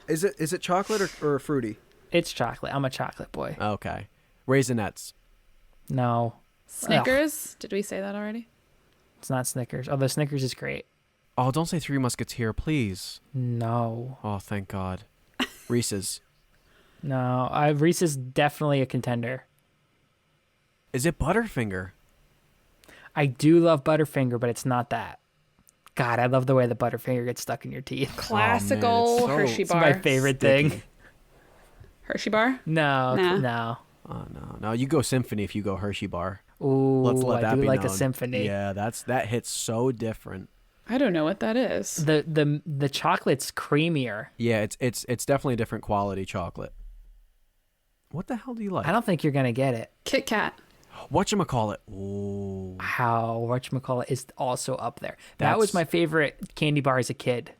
Is it chocolate or fruity? It's chocolate. I'm a chocolate boy. Okay. Raisinets. No. Snickers. Did we say that already? It's not Snickers. Although Snickers is great. Oh, don't say Three Musketeer, please. No. Oh, thank God. Reese's. No. Reese's definitely a contender. Is it Butterfinger? I do love Butterfinger, but it's not that. God, I love the way the Butterfinger gets stuck in your teeth. Classical so- Hershey It's bar. my favorite thing. Hershey bar? No, Nah. no. Oh, no. No, you go Symphony if you go Hershey Bar. Ooh, Let's let that I do be like a known. symphony. Yeah, that hits so different. I don't know what that is. The chocolate's creamier. Yeah, it's definitely a different quality chocolate. What the hell do you like? I don't think you're gonna get it. Kit Kat. Whatchamacallit? Ooh. How whatchamacallit is also up there. That was That's- my favorite candy bar as a kid.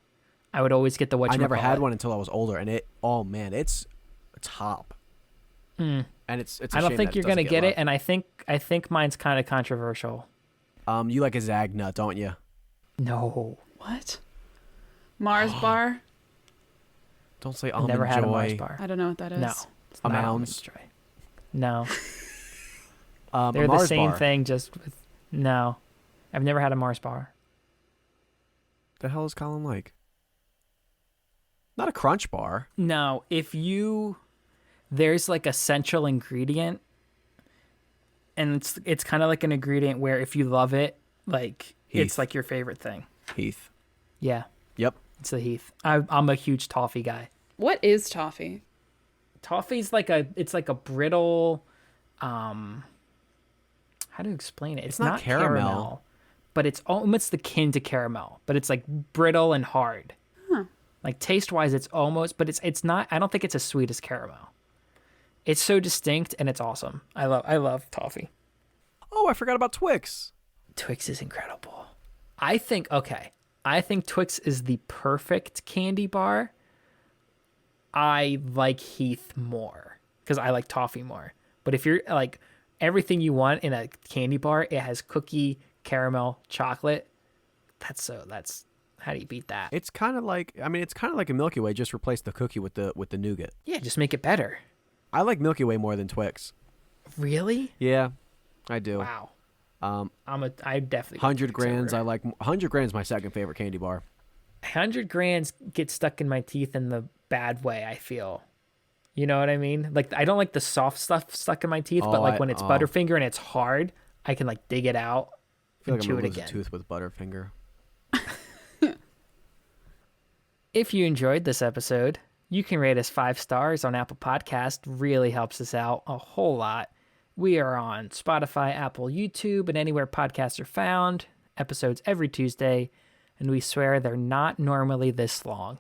I would always get the whatchamacallit. I never had one until I was older, and it's top. And it's a I don't shame think that you're doesn't gonna get love. it, and I think mine's kind of controversial. You like a Zag nut, don't you? No, What? Mars bar? Don't say I've almond never had a Mars joy. bar. I don't know what that is. No, it's A not Mounds? Almond Joy. No, A they're the Mars same bar. thing. Just with no, I've never had a Mars bar. The hell is Colin like? Not a Crunch bar. No, there's like a central ingredient, and it's kind of like an ingredient where if you love it, like Heath. it's like your favorite thing. Heath. Yeah, Yep. it's the Heath. I'm a huge toffee guy. What is toffee? Toffee's like a brittle, how to explain it? It's not not caramel. but it's almost akin to caramel, but it's like brittle and hard. Like taste wise, it's almost, but it's not. I don't think it's as sweet as caramel. It's so distinct and it's awesome. I love toffee. Oh, I forgot about Twix. Twix is incredible. I think Twix is the perfect candy bar. I like Heath more because I like toffee more. But if you're like everything you want in a candy bar, it has cookie, caramel, chocolate. That's how do you beat that? It's kind of like a Milky Way. Just replace the cookie with the nougat. Yeah, just make it better. I like Milky Way more than Twix. Really? Yeah, I do. Wow. I definitely 100 grands. 100 grands. My second favorite candy bar. 100 grands get stuck in my teeth in the bad way. I feel, you know what I mean? Like I don't like the soft stuff stuck in my teeth, but like when it's Butterfinger and it's hard, I can like dig it out I feel and like chew I'm it gonna lose again. a tooth with Butterfinger. If you enjoyed this episode, you can rate us 5 stars on Apple Podcast. Really helps us out a whole lot. We are on Spotify, Apple, YouTube, and anywhere podcasts are found. Episodes every Tuesday, and we swear they're not normally this long.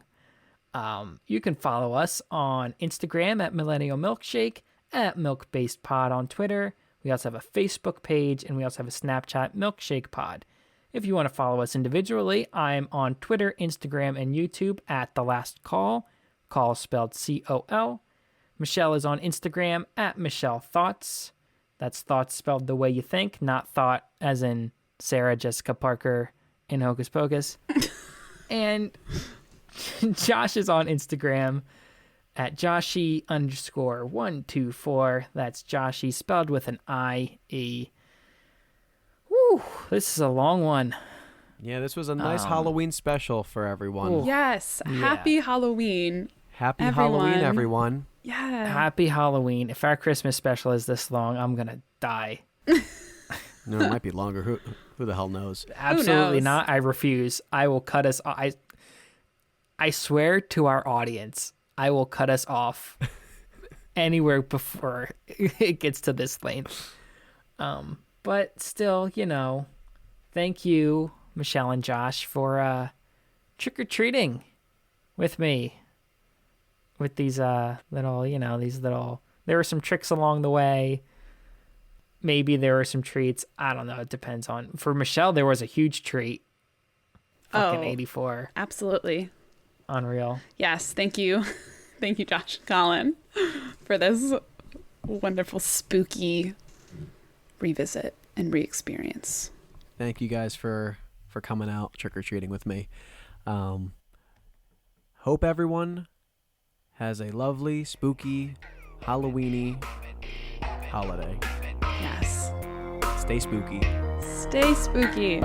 You can follow us on Instagram at Millennial Milkshake, at MilkBasedPod on Twitter. We also have a Facebook page, and we also have a Snapchat, Milkshake Pod. If you want to follow us individually, I'm on Twitter, Instagram, and YouTube at The Last Call. Call spelled COL. Michelle is on Instagram at Michelle Thoughts. That's thoughts spelled the way you think, not thought as in Sarah Jessica Parker in Hocus Pocus. And Josh is on Instagram at Joshi_124. That's Joshi spelled with an I-E. Woo, this is a long one. Yeah, this was a nice Halloween special for everyone. Yes. Happy Halloween. Happy everyone. Halloween, everyone. Yeah. Happy Halloween. If our Christmas special is this long, I'm going to die. No, it might be longer. Who the hell knows? Absolutely knows? not. I refuse. I will cut us. I swear to our audience, I will cut us off anywhere before it gets to this length. But still, thank you, Michelle and Josh, for trick-or-treating with me. With these little, there were some tricks along the way. Maybe there were some treats. I don't know. It depends on. For Michelle, there was a huge treat. Fucking 84. Absolutely. Unreal. Yes. Thank you. Thank you, Josh and Colin, for this wonderful, spooky revisit and re-experience. Thank you guys for coming out trick-or-treating with me. Hope everyone has a lovely, spooky, Halloweeny holiday. Yes. Stay spooky. Stay spooky.